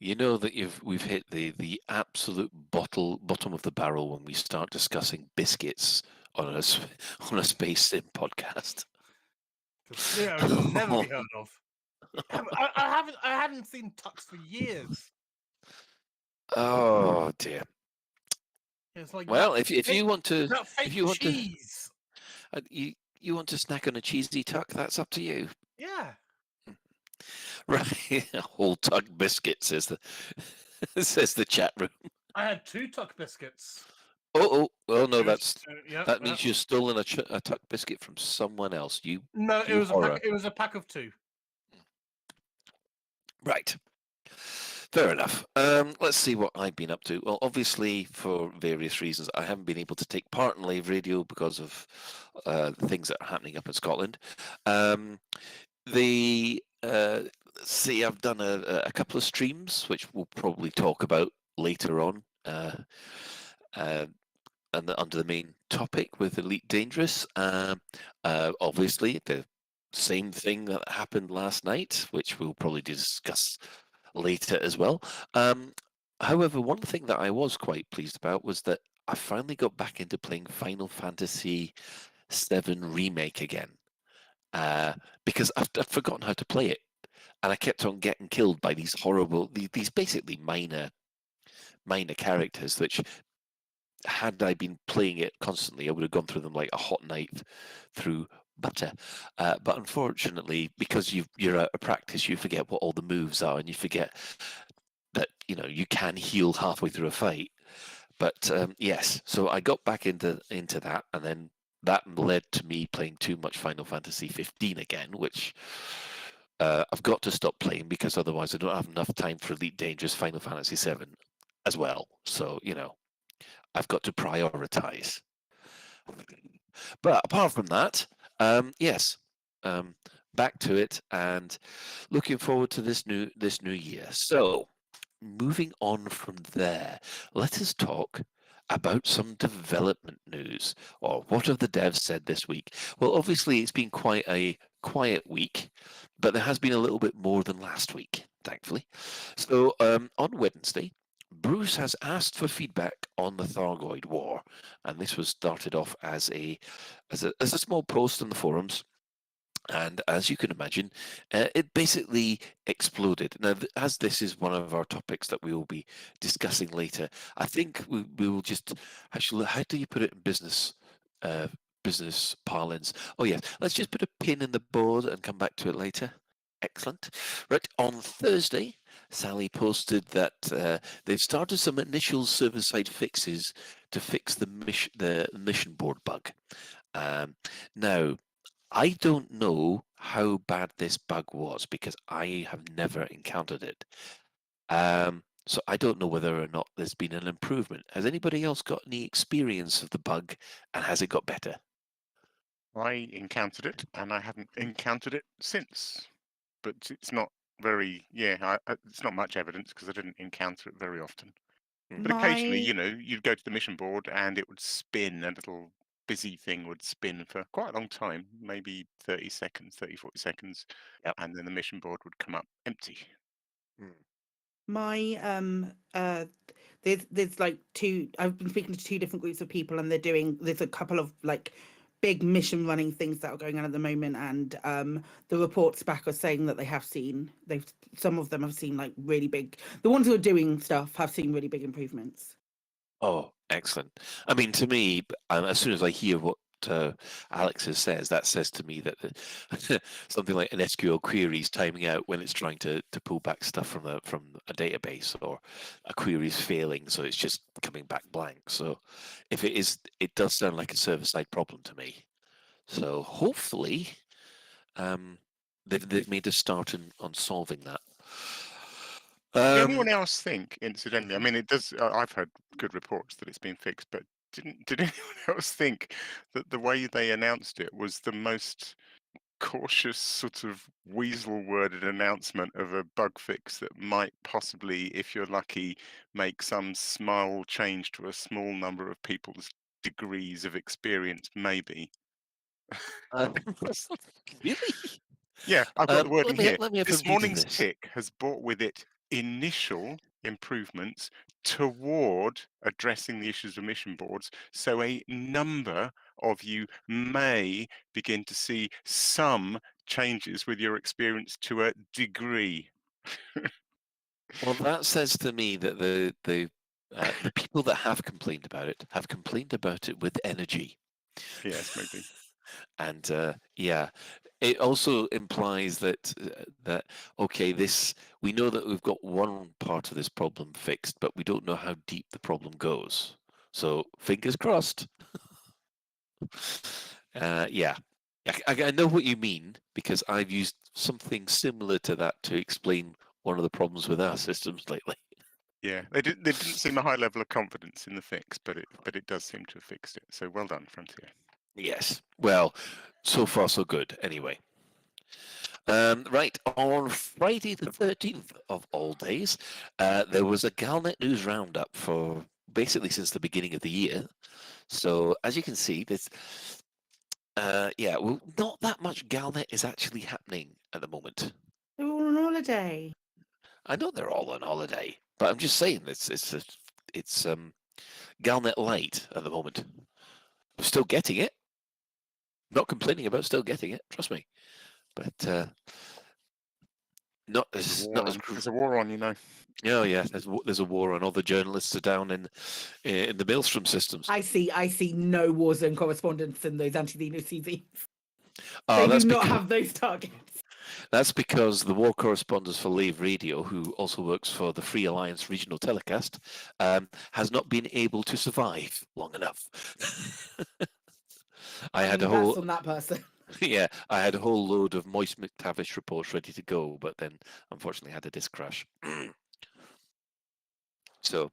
Speaker 29: You know that we've hit the absolute bottom of the barrel when we start discussing biscuits on a Space Sim podcast.
Speaker 30: Yeah, it would never be heard of. I haven't seen tucks for years.
Speaker 29: Oh dear.
Speaker 30: It's like,
Speaker 29: well, if you want to
Speaker 30: cheese.
Speaker 29: you want to snack on a cheesy tuck, that's up to you.
Speaker 30: Yeah.
Speaker 29: Right, whole tuck biscuit says the chat room.
Speaker 30: I had 2 tuck biscuits.
Speaker 29: Oh no, that means
Speaker 30: yeah.
Speaker 29: you're stolen a tuck biscuit from someone else.
Speaker 30: No, it was a pack of 2.
Speaker 29: Right. Fair enough. Let's see what I've been up to. Well, obviously, for various reasons, I haven't been able to take part in live radio because of things that are happening up in Scotland. See, I've done a couple of streams, which we'll probably talk about later on, and under the main topic with Elite Dangerous. Obviously, the same thing that happened last night, which we'll probably discuss later as well. However, one thing that I was quite pleased about was that I finally got back into playing Final Fantasy VII Remake again, because I'd forgotten how to play it, and I kept on getting killed by these horrible, these basically minor characters, which, had I been playing it constantly, I would have gone through them like a hot knife through butter. But unfortunately, because you're out of practice, you forget what all the moves are, and you forget that you can heal halfway through a fight. But yes, so I got back into that, and then that led to me playing too much Final Fantasy 15 again, which I've got to stop playing because otherwise I don't have enough time for Elite Dangerous Final Fantasy 7 as well. So I've got to prioritize. But apart from that, yes, back to it and looking forward to this new year. So, moving on from there, let us talk about some development news, or what have the devs said this week. Well, obviously it's been quite a quiet week, but there has been a little bit more than last week, thankfully. So on Wednesday, Bruce has asked for feedback on the Thargoid War, and this was started off as a small post on the forums. And as you can imagine, it basically exploded. Now, as this is one of our topics that we will be discussing later, I think we will just actually. How do you put it in business parlance? Oh yeah, let's just put a pin in the board and come back to it later. Excellent. Right, on Thursday, Sally posted that they've started some initial server-side fixes to fix the mission board bug. Now, I don't know how bad this bug was because I have never encountered it. So I don't know whether or not there's been an improvement. Has anybody else got any experience of the bug, and has it got better?
Speaker 31: I encountered it, and I haven't encountered it since. But it's not very, it's not much evidence because I didn't encounter it very often. But occasionally, you'd go to the mission board and it would spin, a little busy thing would spin for quite a long time, maybe 30 seconds, 30, 40 seconds, and then the mission board would come up empty.
Speaker 24: My there's like 2. I've been speaking to 2 different groups of people, and there's a couple of like big mission running things that are going on at the moment, and the reports back are saying that some of them have seen like really big. The ones who are doing stuff have seen really big improvements.
Speaker 29: Oh, excellent. I mean, to me, as soon as I hear what Alex says, that says to me that something like an SQL query is timing out when it's trying to pull back stuff from a database, or a query is failing, so it's just coming back blank. So if it is, it does sound like a server-side problem to me. So hopefully, they've made a start on solving that.
Speaker 31: Did anyone else think, incidentally? I mean, it does. I've heard good reports that it's been fixed, but did anyone else think that the way they announced it was the most cautious, sort of weasel-worded announcement of a bug fix that might possibly, if you're lucky, make some small change to a small number of people's degrees of experience, maybe?
Speaker 29: Really?
Speaker 31: Yeah, I've got the word in here.
Speaker 29: Let me have a
Speaker 31: This
Speaker 29: read of
Speaker 31: morning's
Speaker 29: this.
Speaker 31: tick has brought with it initial improvements toward addressing the issues of mission boards. So a number of you may begin to see some changes with your experience to a degree.
Speaker 29: Well, that says to me that the people that have complained about it have complained about it with energy.
Speaker 31: Yes, maybe.
Speaker 29: And yeah, it also implies that okay, we know that we've got one part of this problem fixed, but we don't know how deep the problem goes. So fingers crossed. Yeah, I know what you mean, because I've used something similar to that to explain one of the problems with our systems lately.
Speaker 31: Yeah, they didn't seem a high level of confidence in the fix, but it does seem to have fixed it. So well done, Frontier.
Speaker 29: Yes. Well, so far so good. Anyway. Right, on Friday the 13th of all days, there was a Galnet News Roundup for basically since the beginning of the year. So, as you can see, yeah, well, not that much Galnet is actually happening at the moment.
Speaker 24: They're all on holiday.
Speaker 29: I know they're all on holiday, but I'm just saying it's Galnet Light at the moment. We're still getting it. Not complaining about still getting it, trust me. But not as
Speaker 31: there's a war on, you know.
Speaker 29: Oh yeah, there's a war on. All the journalists are down in the Maelstrom systems.
Speaker 24: I see no Warzone correspondents in those anti-Dino CVs.
Speaker 29: Oh,
Speaker 24: they do not have those targets.
Speaker 29: That's because the war correspondent for Lave Radio, who also works for the Free Alliance regional telecast, has not been able to survive long enough. I had a whole
Speaker 24: on that person.
Speaker 29: Yeah, I had a whole load of Moist McTavish reports ready to go, but then unfortunately had a disk crash. So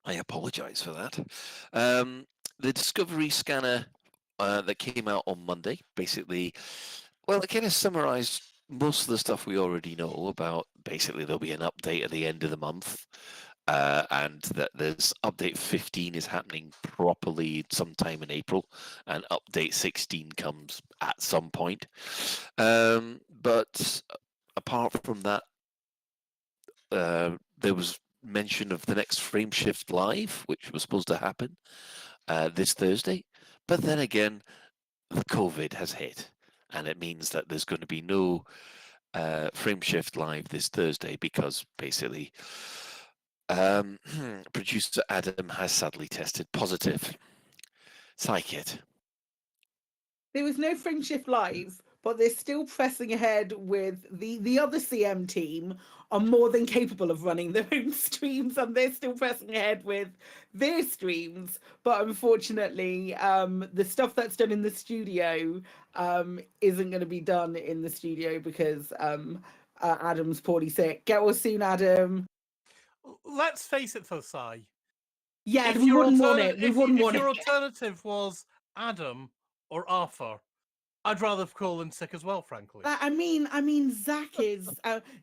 Speaker 29: I apologise for that. The Discovery scanner that came out on Monday, basically, well, it kind of summarised most of the stuff we already know about. Basically, there'll be an update at the end of the month, and that there's update 15 is happening properly sometime in April, and update 16 comes at some point. But apart from that, there was mention of the next Frameshift Live, which was supposed to happen this Thursday. But then again, the COVID has hit, and it means that there's going to be no Frameshift Live this Thursday because basically producer Adam has sadly tested positive. Psych it.
Speaker 24: There was no Frameshift Live, but they're still pressing ahead with the other CM team are more than capable of running their own streams, and they're still pressing ahead with their streams. But unfortunately, the stuff that's done in the studio isn't going to be done in the studio because Adam's poorly sick. Get well soon, Adam.
Speaker 30: Let's face it, though, Si.
Speaker 24: Yeah, we wouldn't want it. We wouldn't want it.
Speaker 30: If your alternative was Adam or Arthur, I'd rather have called in sick as well, frankly.
Speaker 24: I mean, Zach is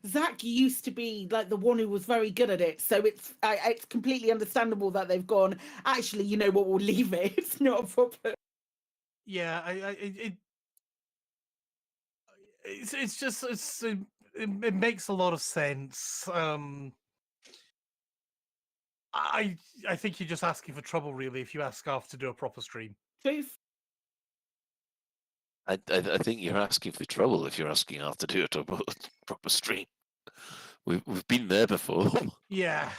Speaker 24: Zach used to be like the one who was very good at it, so it's completely understandable that they've gone. Actually, you know what? We'll leave it. It's not a problem.
Speaker 30: Yeah, it makes a lot of sense. I think you're just asking for trouble, really, if you ask Garth to do a proper stream.
Speaker 24: Truth.
Speaker 29: I think you're asking for trouble if you're asking us to do a proper stream. We've been there before.
Speaker 30: Yeah.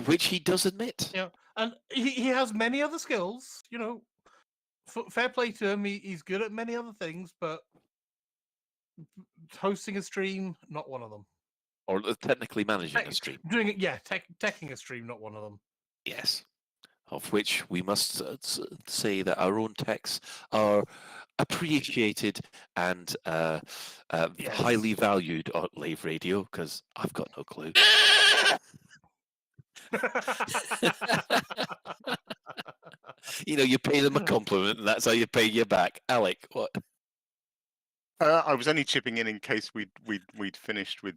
Speaker 29: Which he does admit.
Speaker 30: Yeah, and he has many other skills. Fair play to him. He's good at many other things, but hosting a stream, not one of them.
Speaker 29: Or technically managing a stream.
Speaker 20: Doing it, yeah, teching a stream, not one of them.
Speaker 29: Yes. Of which we must say that our own techs are appreciated and highly valued on Lave Radio, because I've got no clue. You pay them a compliment, and that's how you pay you back. Alec, what?
Speaker 31: I was only chipping in case we'd finished with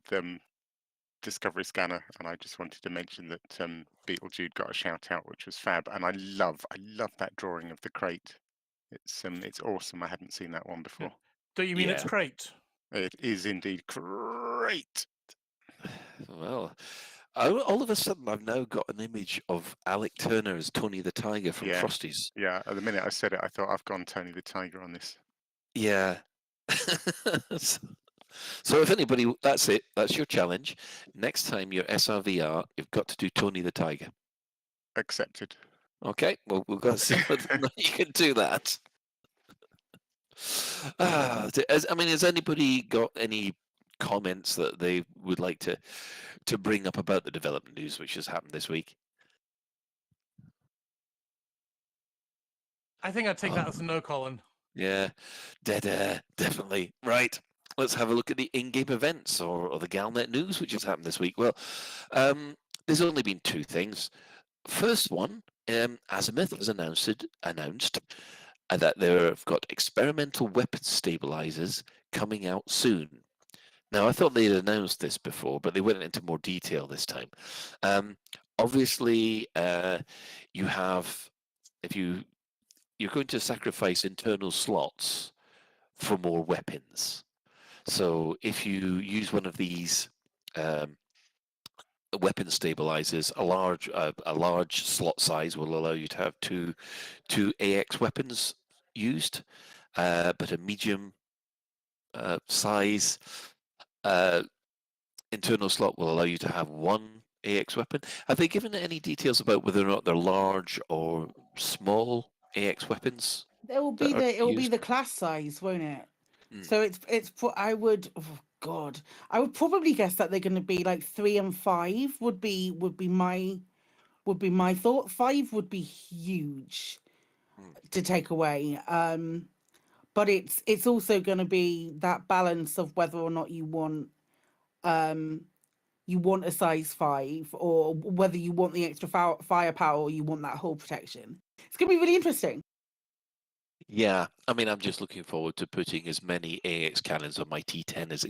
Speaker 31: Discovery Scanner, and I just wanted to mention that Beetlejude got a shout out, which was fab, and I love that drawing of the crate. It's awesome. I hadn't seen that one before.
Speaker 20: Don't you mean it's crate?
Speaker 31: It is indeed great.
Speaker 29: Well, all of a sudden I've now got an image of Alec Turner as Tony the Tiger from Frosties.
Speaker 31: Yeah, at the minute I said it, I thought I've gone Tony the Tiger on this.
Speaker 29: Yeah. So if anybody, that's it. That's your challenge. Next time you're SRVR, you've got to do Tony the Tiger.
Speaker 31: Accepted.
Speaker 29: Okay, well, we've got to see whether or not you can do that. Has anybody got any comments that they would like to bring up about the development news which has happened this week?
Speaker 20: I think I'd take that as a no, Colin.
Speaker 29: Yeah, dead air, definitely. Right, let's have a look at the in-game events or the Galnet news which has happened this week. Well, there's only been two things. First one, Azimuth has announced that they've got experimental weapon stabilizers coming out soon. Now, I thought they'd announced this before, but they went into more detail this time. Obviously, you have, you're going to sacrifice internal slots for more weapons. So if you use one of these weapon stabilizers, a large slot size will allow you to have two AX weapons used, but a medium size internal slot will allow you to have one AX weapon. Have they given any details about whether or not they're large or small AX weapons?
Speaker 24: It will be the class size, won't it? So I would probably guess that they're going to be like 3 and 5 would be my thought. 5 would be huge to take away. But it's also going to be that balance of whether or not you want a size 5 or whether you want the extra firepower or you want that whole protection. It's going to be really interesting.
Speaker 29: Yeah, I'm just looking forward to putting as many AX cannons on my T10 as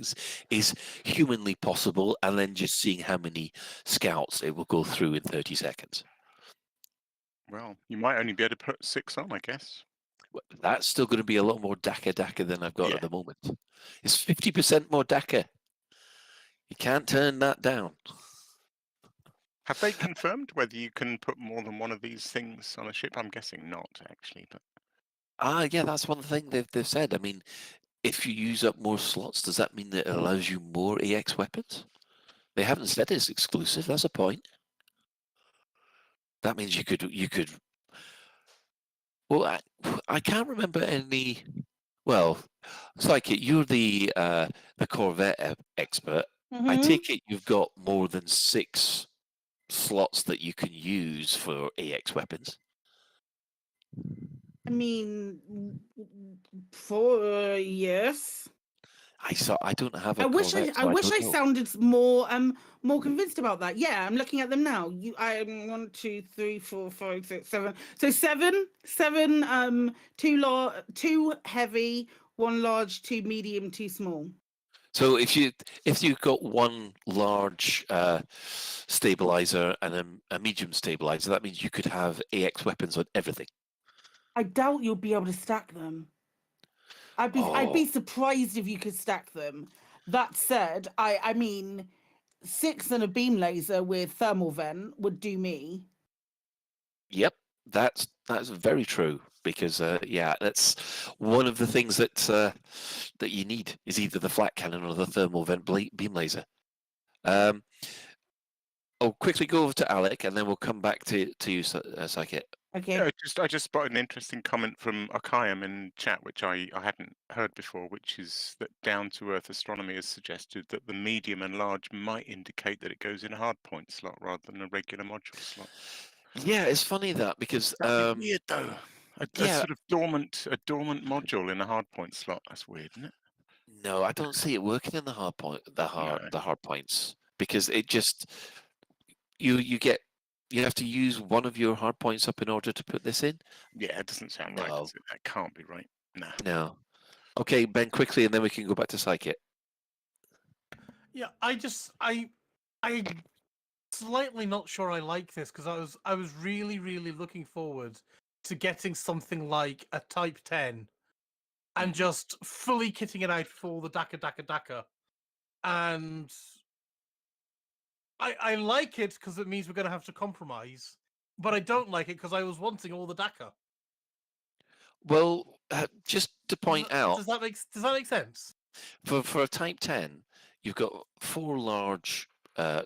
Speaker 29: is humanly possible, and then just seeing how many scouts it will go through in 30 seconds.
Speaker 31: Well, you might only be able to put 6 on, I guess.
Speaker 29: That's still going to be a lot more DACA than I've got at the moment. It's 50% more DACA. You can't turn that down.
Speaker 31: Have they confirmed whether you can put more than one of these things on a ship? I'm guessing not, actually. But
Speaker 29: yeah, that's one thing they've said. If you use up more slots, does that mean that it allows you more AX weapons? They haven't said it's exclusive. That's a point. That means you could. Well, I can't remember any. Well, Psychic, you're the Corvette expert.
Speaker 24: Mm-hmm.
Speaker 29: I take it you've got more than 6 slots that you can use for AX weapons.
Speaker 24: Yes.
Speaker 29: I don't have a
Speaker 24: I wish
Speaker 29: Corvette,
Speaker 24: I sounded more convinced about that. Yeah, I'm looking at them now. I'm 1, 2, 3, 4, 5, 6, 7. So seven. 2 heavy, 1 large, 2 medium, 2 small.
Speaker 29: So if you've got 1 large stabilizer and a medium stabilizer, that means you could have AX weapons on everything.
Speaker 24: I doubt you'll be able to stack them. I'd be surprised if you could stack them. That said, I mean, 6 and a beam laser with thermal vent would do me.
Speaker 29: Yep. That's very true because that's one of the things that that you need is either the flat cannon or the thermal vent beam laser. I'll quickly go over to Alec and then we'll come back to you, Psychic.
Speaker 24: Okay.
Speaker 31: Yeah, I just spotted an interesting comment from Akayam in chat, which I hadn't heard before, which is that down-to-earth astronomy has suggested that the medium and large might indicate that it goes in a hardpoint slot rather than a regular module slot.
Speaker 29: Yeah, it's funny that because
Speaker 31: That'd be weird though. A sort of dormant module in a hardpoint slot. That's weird, isn't it?
Speaker 29: No, I don't see it working in the hard points because it just you have to use one of your hard points up in order to put this in.
Speaker 31: Yeah, it doesn't sound right. Does it? That can't be right. No.
Speaker 29: No. Okay, Ben, quickly, and then we can go back to Psychic.
Speaker 30: Yeah, I slightly not sure I like this because I was really looking forward to getting something like a Type 10 and just fully kitting it out for all the Daka. And I like it because it means we're going to have to compromise, but I don't like it because I was wanting all the Daka.
Speaker 29: Well, just to point out,
Speaker 30: does that make sense?
Speaker 29: For a Type 10, you've got 4 large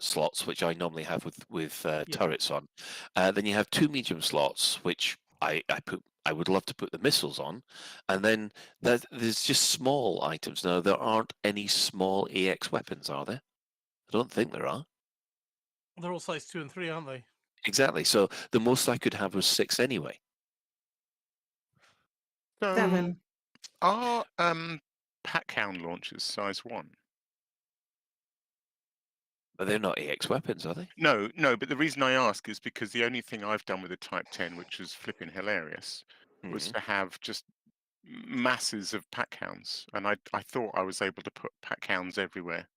Speaker 29: slots, which I normally have with turrets on. Then you have 2 medium slots, which I would love to put the missiles on, and then there's just small items. Now there aren't any small AX weapons, are there? I don't think there are.
Speaker 30: They're all size 2 and 3, aren't they?
Speaker 29: Exactly. So the most I could have was 6 anyway.
Speaker 24: 7.
Speaker 31: Are Packhound launchers size 1?
Speaker 29: But they're not AX weapons, are they?
Speaker 31: No, but the reason I ask is because the only thing I've done with a Type 10, which was flipping hilarious, was to have just masses of Packhounds. And I thought I was able to put Packhounds everywhere.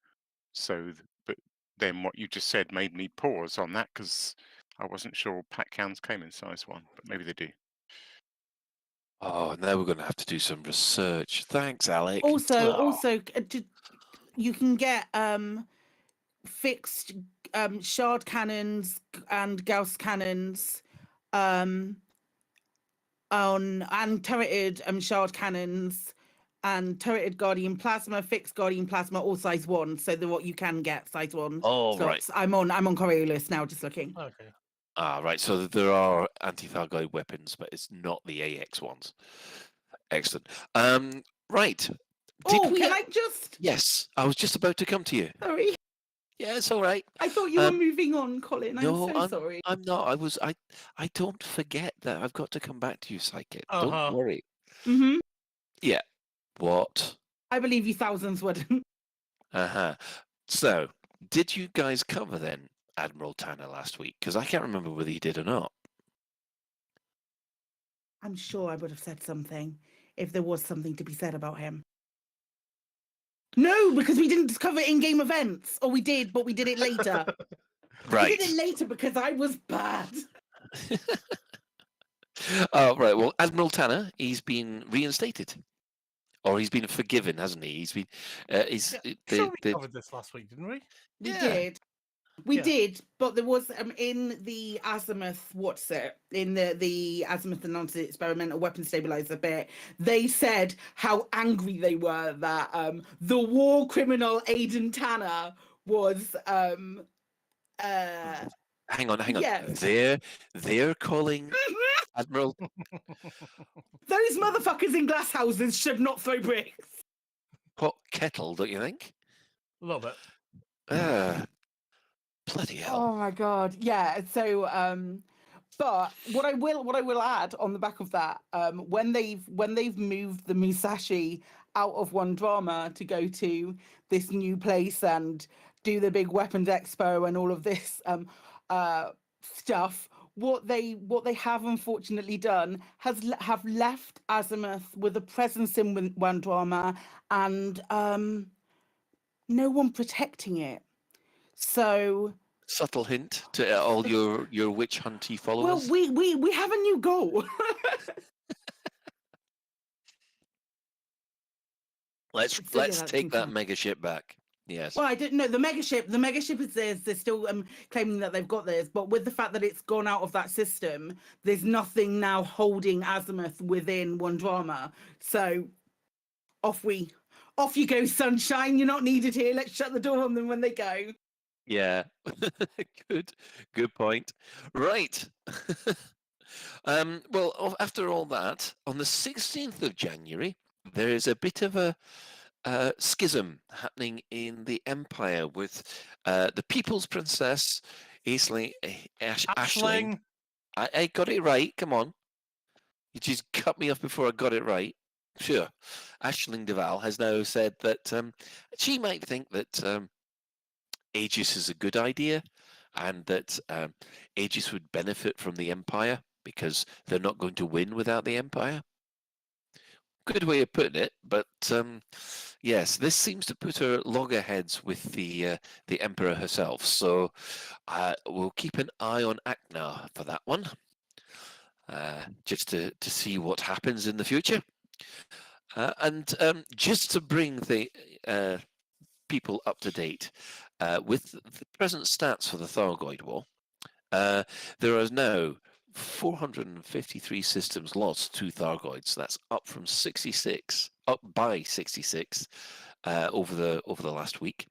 Speaker 31: But then what you just said made me pause on that because I wasn't sure Packhounds came in size 1, but maybe they do.
Speaker 29: Oh, now we're going to have to do some research. Thanks, Alec.
Speaker 24: Also, you can get fixed shard cannons and Gauss cannons and turreted shard cannons and turreted Guardian Plasma, fixed Guardian Plasma, all size 1. So what you can get size 1
Speaker 29: Oh,
Speaker 24: slots.
Speaker 29: right.
Speaker 24: I'm on Coriolis now, just looking.
Speaker 30: Okay.
Speaker 29: Right. So there are anti-Thargoid weapons, but it's not the AX ones. Excellent. Right.
Speaker 24: Can I just?
Speaker 29: Yes, I was just about to come to you.
Speaker 24: Sorry.
Speaker 29: Yeah, it's all right.
Speaker 24: I thought you were moving on, Colin. I'm sorry.
Speaker 29: I'm not. I don't forget that I've got to come back to you, Psychic. Don't worry.
Speaker 24: Mm-hmm.
Speaker 29: Yeah. What?
Speaker 24: I believe you thousands wouldn't.
Speaker 29: So, did you guys cover then Admiral Tanner last week? Because I can't remember whether you did or not.
Speaker 24: I'm sure I would have said something if there was something to be said about him. No, because we didn't cover in-game events. Or we did, but we did it later.
Speaker 29: Right.
Speaker 24: We did it later because I was bad.
Speaker 29: Right. Well, Admiral Tanner, he's been reinstated. Or he's been forgiven, hasn't he? He's been.
Speaker 30: We covered this last week, didn't we?
Speaker 24: We did. We did, but there was in the Azimuth, in the Azimuth announced experimental weapon stabilizer bit, they said how angry they were that the war criminal Aidan Tanner was
Speaker 29: Hang on.
Speaker 24: Yeah.
Speaker 29: They're calling Admiral.
Speaker 24: Those motherfuckers in glass houses should not throw bricks.
Speaker 29: Pot kettle, don't you think?
Speaker 30: A little bit.
Speaker 29: Bloody hell.
Speaker 24: Oh my god. Yeah. So but what I will add on the back of that, when they've moved the Musashi out of One Drama to go to this new place and do the big weapons expo and all of this stuff, what they have unfortunately done have left Azimuth with a presence in One Drama and no one protecting it. So
Speaker 29: subtle hint to all your witch hunty followers.
Speaker 24: Well, we have a new goal.
Speaker 29: let's take that mega ship back. Yes.
Speaker 24: Well, I didn't know the megaship. The megaship is theirs. They're still claiming that they've got theirs, but with the fact that it's gone out of that system, there's nothing now holding Azimuth within One Drama. So off you go, sunshine. You're not needed here. Let's shut the door on them when they go.
Speaker 29: Yeah. Good point. Right. Well, after all that, on the 16th of January, there is a bit of a schism happening in the Empire with the People's Princess, Aisling. Aisling. I got it right. Come on. You just cut me off before I got it right. Sure. Aisling Duval has now said that she might think that Aegis is a good idea and that Aegis would benefit from the Empire because they're not going to win without the Empire. Good way of putting it, but yes, this seems to put her loggerheads with the Emperor herself. So we'll keep an eye on Aknar for that one, just to see what happens in the future. And just to bring the people up to date with the present stats for the Thargoid War, there are now 453 systems lost to Thargoids. That's up from 66, up by 66 over the last week.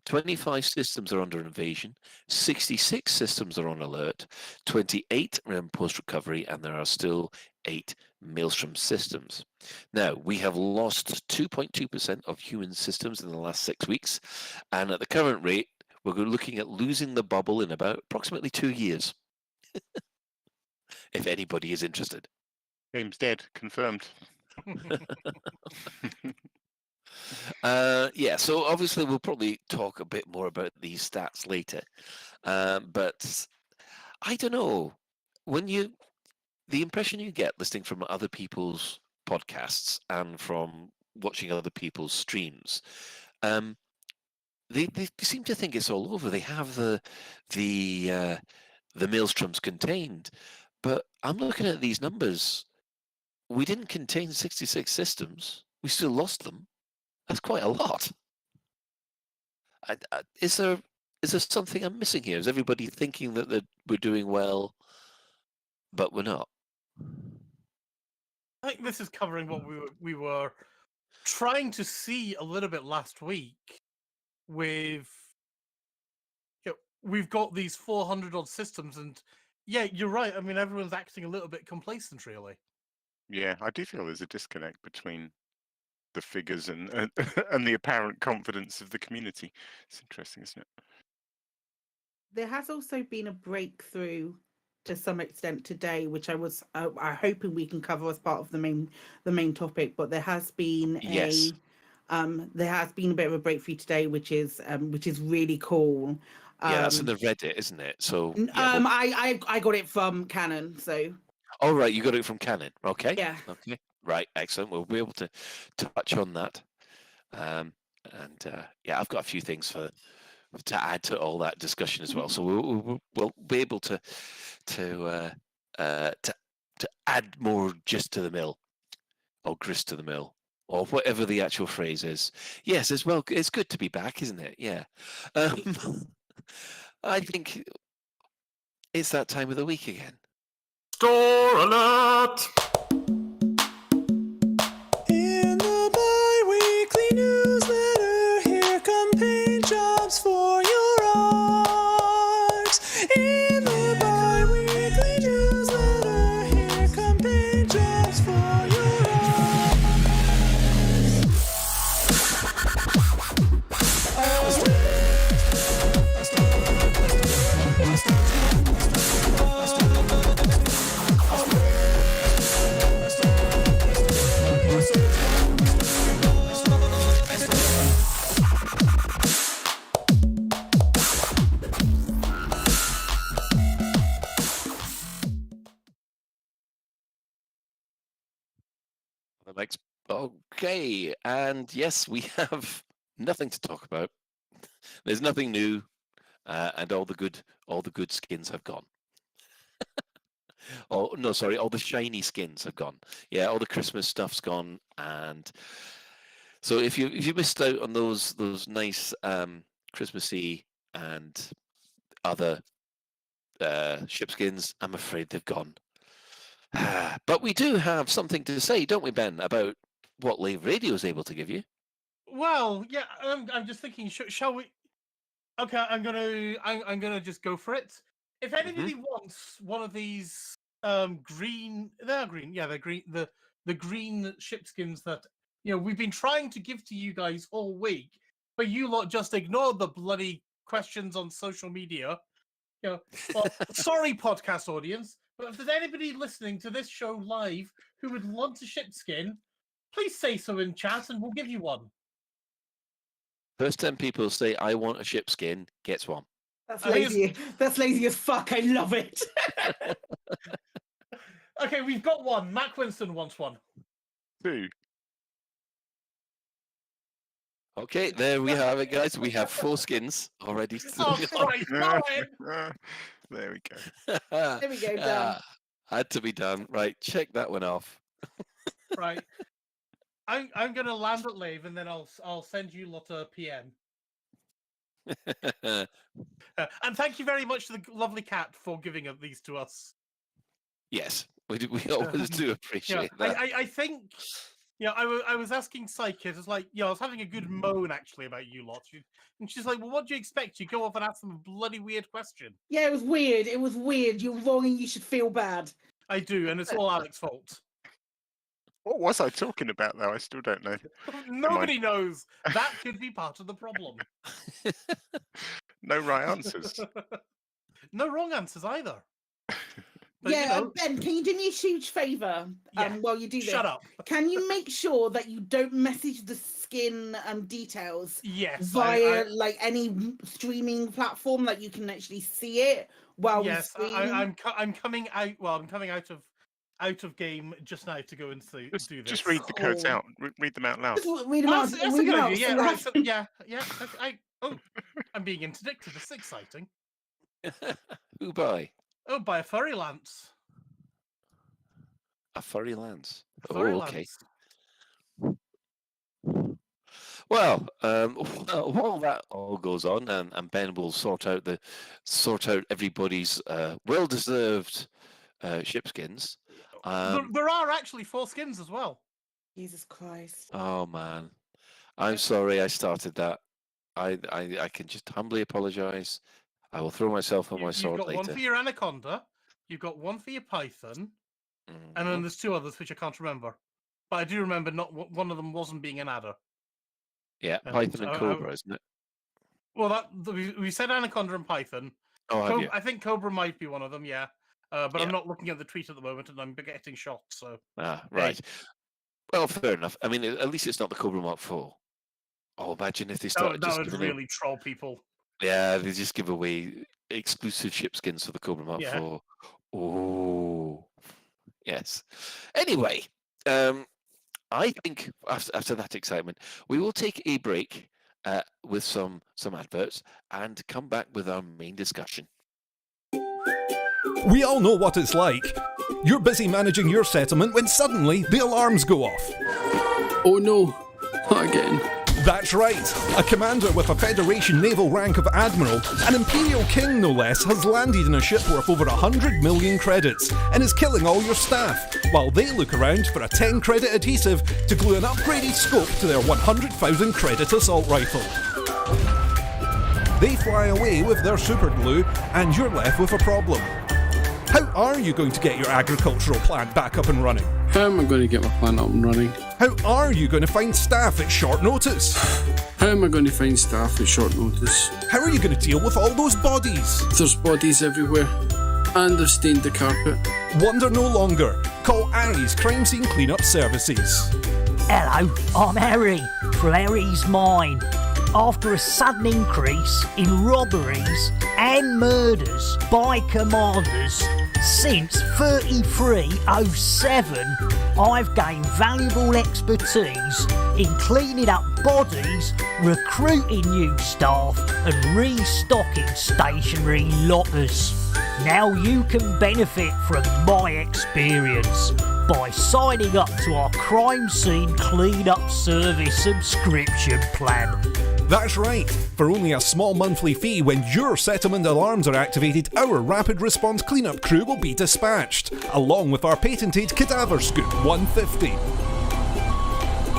Speaker 29: 25 systems are under invasion. 66 systems are on alert. 28 are in post-recovery, and there are still 8 Maelstrom systems. Now, we have lost 2.2% of human systems in the last 6 weeks, and at the current rate, we're looking at losing the bubble in about approximately 2 years. If anybody is interested.
Speaker 31: Game's dead, confirmed.
Speaker 29: Yeah, so obviously we'll probably talk a bit more about these stats later. But I don't know, the impression you get listening from other people's podcasts and from watching other people's streams, they seem to think it's all over. They have the Maelstroms contained. But I'm looking at these numbers. We didn't contain 66 systems. We still lost them. That's quite a lot. Is there something I'm missing here? Is everybody thinking that we're doing well, but we're not?
Speaker 30: I think this is covering what we were trying to see a little bit last week. With we've got these 400 odd systems, and yeah, you're right. I mean, everyone's acting a little bit complacent, really.
Speaker 31: Yeah, I do feel there's a disconnect between the figures and and the apparent confidence of the community. It's interesting, isn't it?
Speaker 24: There has also been a breakthrough to some extent today, which I was hoping we can cover as part of the main topic. But there has been there has been a bit of a breakthrough today, which is really cool.
Speaker 29: Yeah, that's in the Reddit, isn't it? So
Speaker 24: I got it from Canon, so.
Speaker 29: Oh right, you got it from Canon. Okay.
Speaker 24: Yeah.
Speaker 29: Okay. Right. Excellent. We'll be able to touch on that. Yeah, I've got a few things to add to all that discussion as well. So we'll be able to add more gist to the mill, or grist to the mill, or whatever the actual phrase is. Yes, as well. It's good to be back, isn't it? Yeah. I think it's that time of the week again.
Speaker 2: Store alert!
Speaker 3: In the bi-weekly newsletter, here come paint jobs for your art. In the bi-weekly newsletter, here come paint jobs for your art.
Speaker 29: Okay, and yes, we have nothing to talk about. There's nothing new, and all the good skins have gone. Oh no, sorry, all the shiny skins have gone. Yeah, all the Christmas stuff's gone, and So if you missed out on those nice Christmassy and other shipskins, I'm afraid they've gone. But we do have something to say, don't we, Ben, about what Lave Radio is able to give you?
Speaker 30: Well, yeah, I'm just thinking, shall we? Okay, I'm gonna just go for it. If anybody wants one of these green, they're green, yeah, they're green. The green shipskins that we've been trying to give to you guys all week, but you lot just ignored the bloody questions on social media. Well, sorry, podcast audience, but if there's anybody listening to this show live who would want a shipskin, please say so in chat, and we'll give you one.
Speaker 29: First 10 people say, I want a shipskin, gets one.
Speaker 24: That's lazy. That's lazy as fuck. I love it.
Speaker 30: Okay, we've got one. Mac Winston wants one.
Speaker 31: 2.
Speaker 29: Okay, there we have it, guys. We have 4 skins already.
Speaker 30: Oh, Christ,
Speaker 31: there we go.
Speaker 24: There we go, done.
Speaker 29: Had to be done. Right, check that one off.
Speaker 30: Right. I'm gonna land at Lave, and then I'll send you lot a PM. And thank you very much to the lovely cat for giving these to us.
Speaker 29: Yes, we always do appreciate that.
Speaker 30: I think, I was asking Psyche, it was like, I was having a good moan actually about you lot. And she's like, well, what do you expect? You go off and ask them a bloody weird question.
Speaker 24: Yeah, it was weird. It was weird. You're wrong and you should feel bad.
Speaker 30: I do, and it's all Alex's fault.
Speaker 31: What was I talking about, though? I still don't know.
Speaker 30: Nobody knows. That could be part of the problem.
Speaker 31: No right answers.
Speaker 30: No wrong answers either. But,
Speaker 24: Ben, can you do me a huge favour while you do this?
Speaker 30: Shut up.
Speaker 24: Can you make sure that you don't message the skin details
Speaker 30: via
Speaker 24: like any streaming platform that you can actually see it while we stream?
Speaker 30: I'm coming out. Well, I'm coming out of game just now to go and do this.
Speaker 31: Just read the codes out. Read them out loud.
Speaker 24: Just read them out.
Speaker 30: That's a good idea. Yeah, right. So, yeah. I'm being interdicted. It's exciting.
Speaker 29: Who by?
Speaker 30: Oh, by a furry lance.
Speaker 29: A furry lance.
Speaker 30: Okay.
Speaker 29: Well, while that all goes on, and Ben will sort out everybody's well-deserved shipskins.
Speaker 30: There are actually 4 skins as well.
Speaker 24: Jesus Christ!
Speaker 29: Oh man, I'm sorry I started that. I can just humbly apologise. I will throw myself on my sword later.
Speaker 30: You've got one for your anaconda. You've got one for your python, and then there's 2 others which I can't remember. But I do remember one of them wasn't being an adder.
Speaker 29: Yeah, python and cobra, isn't it?
Speaker 30: Well, we said anaconda and python.
Speaker 29: Oh, have you?
Speaker 30: I think cobra might be one of them. Yeah. But
Speaker 29: Yeah.
Speaker 30: I'm not looking at the tweet at the moment, and I'm getting shot. So
Speaker 29: right. Well, fair enough. I mean, at least it's not the Cobra Mark 4. Oh, imagine if they started
Speaker 30: that
Speaker 29: just
Speaker 30: would
Speaker 29: giving
Speaker 30: really troll people.
Speaker 29: Yeah, they just give away exclusive shipskins for the Cobra Mark 4. Oh, yes. Anyway, I think after that excitement, we will take a break with some adverts and come back with our main discussion.
Speaker 4: We all know what it's like. You're busy managing your settlement when suddenly the alarms go off.
Speaker 5: Oh no, not again.
Speaker 4: That's right. A commander with a Federation naval rank of Admiral, an Imperial King no less, has landed in a ship worth over 100 million credits and is killing all your staff, while they look around for a 10 credit adhesive to glue an upgraded scope to their 100,000 credit assault rifle. They fly away with their super glue and you're left with a problem. How are you going to get your agricultural plant back up and running?
Speaker 5: How am I going to get my plant up and running?
Speaker 4: How are you going to find staff at short notice?
Speaker 5: How am I going to find staff at short notice?
Speaker 4: How are you going to deal with all those bodies?
Speaker 5: There's bodies everywhere. And they've stained the carpet.
Speaker 4: Wonder no longer. Call Aries Crime Scene Cleanup Services.
Speaker 9: Hello, I'm Harry from Harry's Mine. After a sudden increase in robberies and murders by commanders since 3307, I've gained valuable expertise in cleaning up bodies, recruiting new staff and restocking stationary lockers. Now you can benefit from my experience. by signing up to our crime scene clean-up service subscription plan.
Speaker 4: That's right. For only a small monthly fee, when your settlement alarms are activated, our rapid response cleanup crew will be dispatched, along with our patented Cadaver Scoop 150.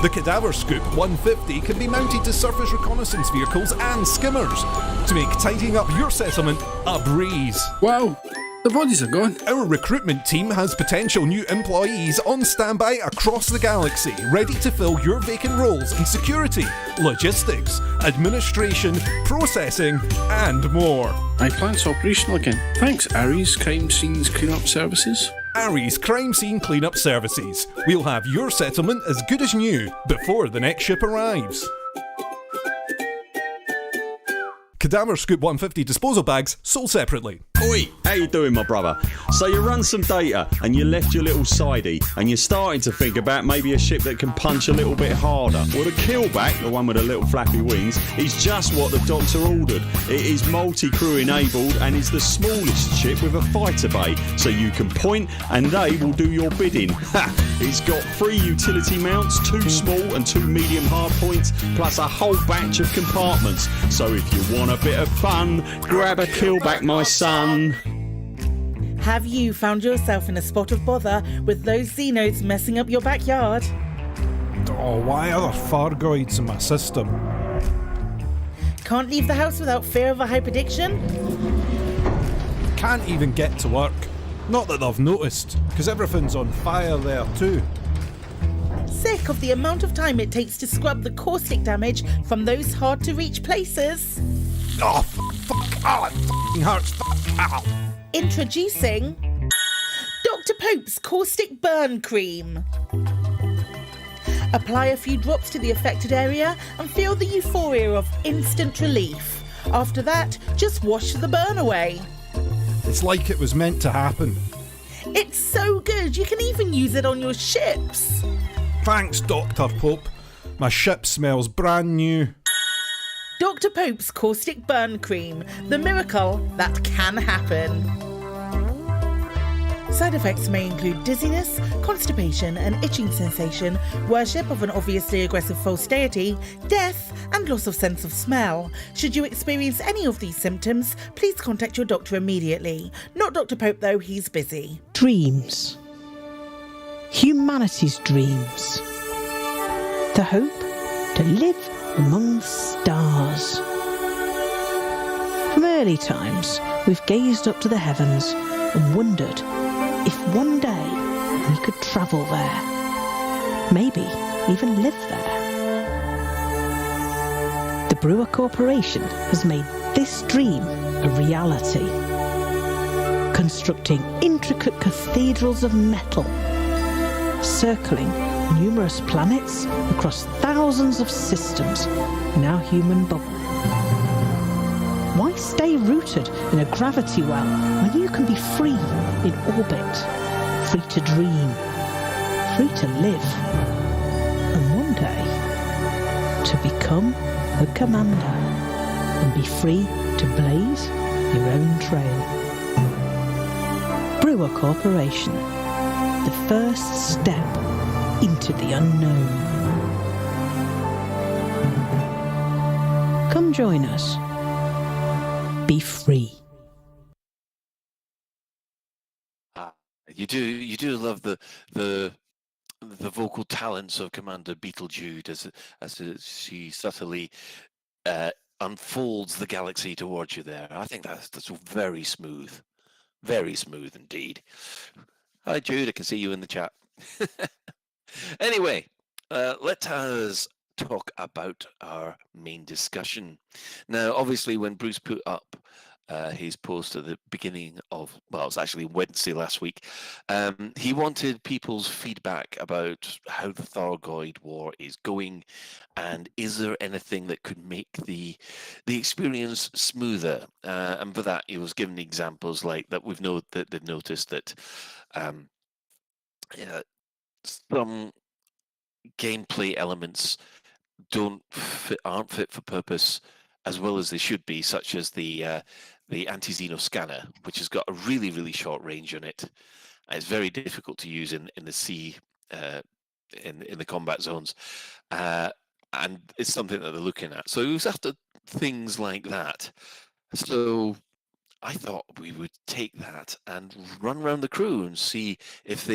Speaker 4: The Cadaver Scoop 150 can be mounted to surface reconnaissance vehicles and skimmers to make tidying up your settlement a breeze.
Speaker 5: Wow, the bodies are gone.
Speaker 4: Our recruitment team has potential new employees on standby across the galaxy, ready to fill your vacant roles in security, logistics, administration, processing, and more.
Speaker 5: My plant's operational again. Thanks, Ares Crime Scenes Cleanup Services.
Speaker 4: Ares Crime Scene Cleanup Services. We'll have your settlement as good as new before the next ship arrives. Cadaver Scoop 150 disposal bags sold separately.
Speaker 6: Oi, how you doing, my brother? So you run some data and you left your little sidey and you're starting to think about maybe a ship that can punch a little bit harder. Well, the Killback, the one with the little flappy wings, is just what the doctor ordered. It is multi-crew enabled and is the smallest ship with a fighter bay, so you can point and they will do your bidding. Ha! It's got 3 utility mounts, 2 small and 2 medium hard points, plus a whole batch of compartments. So if you want a bit of fun, grab a Killback, my son.
Speaker 24: Have you found yourself in a spot of bother with those Xenos messing up your backyard?
Speaker 4: Oh, why are there Fargoids in my system?
Speaker 24: Can't leave the house without fear of a hyperdiction?
Speaker 4: Can't even get to work. Not that they've noticed, because everything's on fire there too.
Speaker 24: Sick of the amount of time it takes to scrub the caustic damage from those hard-to-reach places?
Speaker 4: Oh, fuck! Oh, it fucking hurts! Ow!
Speaker 24: Introducing Dr. Pope's Caustic Burn Cream. Apply a few drops to the affected area and feel the euphoria of instant relief. After that, just wash the burn away.
Speaker 4: It's like it was meant to happen.
Speaker 24: It's so good, you can even use it on your ships.
Speaker 4: Thanks, Dr. Pope. My ship smells brand new.
Speaker 24: Dr. Pope's Caustic Burn Cream, the miracle that can happen. Side effects may include dizziness, constipation, an itching sensation, worship of an obviously aggressive false deity, death, and loss of sense of smell. Should you experience any of these symptoms, please contact your doctor immediately. Not Dr. Pope though, he's busy.
Speaker 7: Dreams. Humanity's dreams. The hope to live among the stars. From early times, we've gazed up to the heavens and wondered if one day we could travel there. Maybe even live there. The Brewer Corporation has made this dream a reality, constructing intricate cathedrals of metal, circling numerous planets across thousands of systems in our human bubble. Why stay rooted in a gravity well when you can be free in orbit, free to dream, free to live, and one day to become a commander and be free to blaze your own trail? Brewer Corporation, the first step into the unknown. Come join us. Be free.
Speaker 29: You do love the vocal talents of Commander Beetlejude as she subtly unfolds the galaxy towards you there. I think that's very smooth indeed. Hi Jude, I can see you in the chat. Anyway, let us talk about our main discussion. Now, obviously, when Bruce put up his post at the beginning of, well, it was actually Wednesday last week, he wanted people's feedback about how the Thargoid War is going, and is there anything that could make the experience smoother? And for that, he was given examples like that. They've noticed that some gameplay elements aren't fit for purpose as well as they should be, such as the anti-Xeno scanner, which has got a really short range on it, It's very difficult to use in the sea, in the combat zones, and it's something that they're looking at. So it was after things like that. So I thought we would take that and run around the crew and see if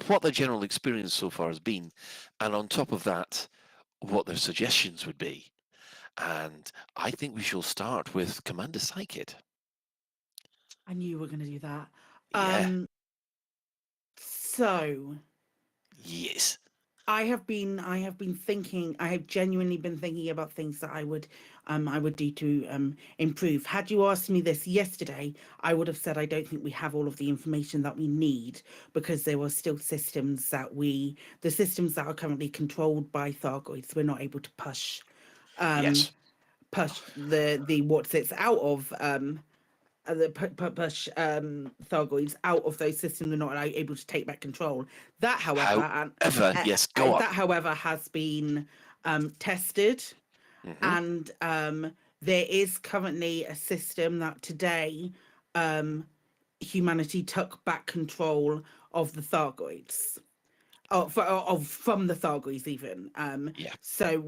Speaker 29: what their general experience so far has been, and on top of that, what their suggestions would be. And I think we shall start with Commander Psychid.
Speaker 24: I knew you were going to do that.
Speaker 29: Yeah.
Speaker 24: So.
Speaker 29: Yes.
Speaker 24: I have genuinely been thinking about things that I would do to improve. Had you asked me this yesterday, I would have said I don't think we have all of the information that we need, because there were still systems the systems that are currently controlled by Thargoids, we're not able to push the what sits out of push Thargoids out of those systems. They're not able to take back control. That, however, that, however, has been tested, and there is currently a system that today humanity took back control of the Thargoids. From the Thargoids even. So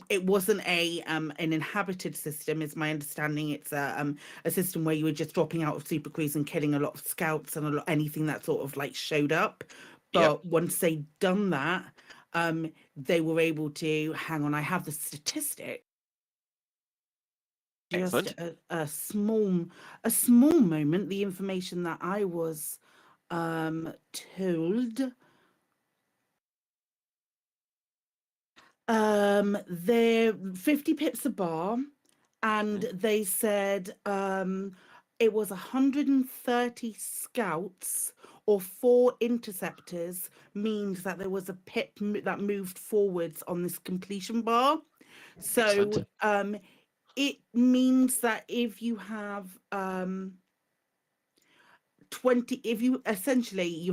Speaker 24: it wasn't an inhabited system, is my understanding. It's a system where you were just dropping out of supercruise and killing a lot of scouts and anything that sort of like showed up. But once they'd done that, they were able to, hang on, I have the statistic. Just a small moment, the information that I was told. They're 50 pips a bar, and they said it was 130 scouts or 4 interceptors, means that there was a pip that moved forwards on this completion bar. So it means that if you have 20, if you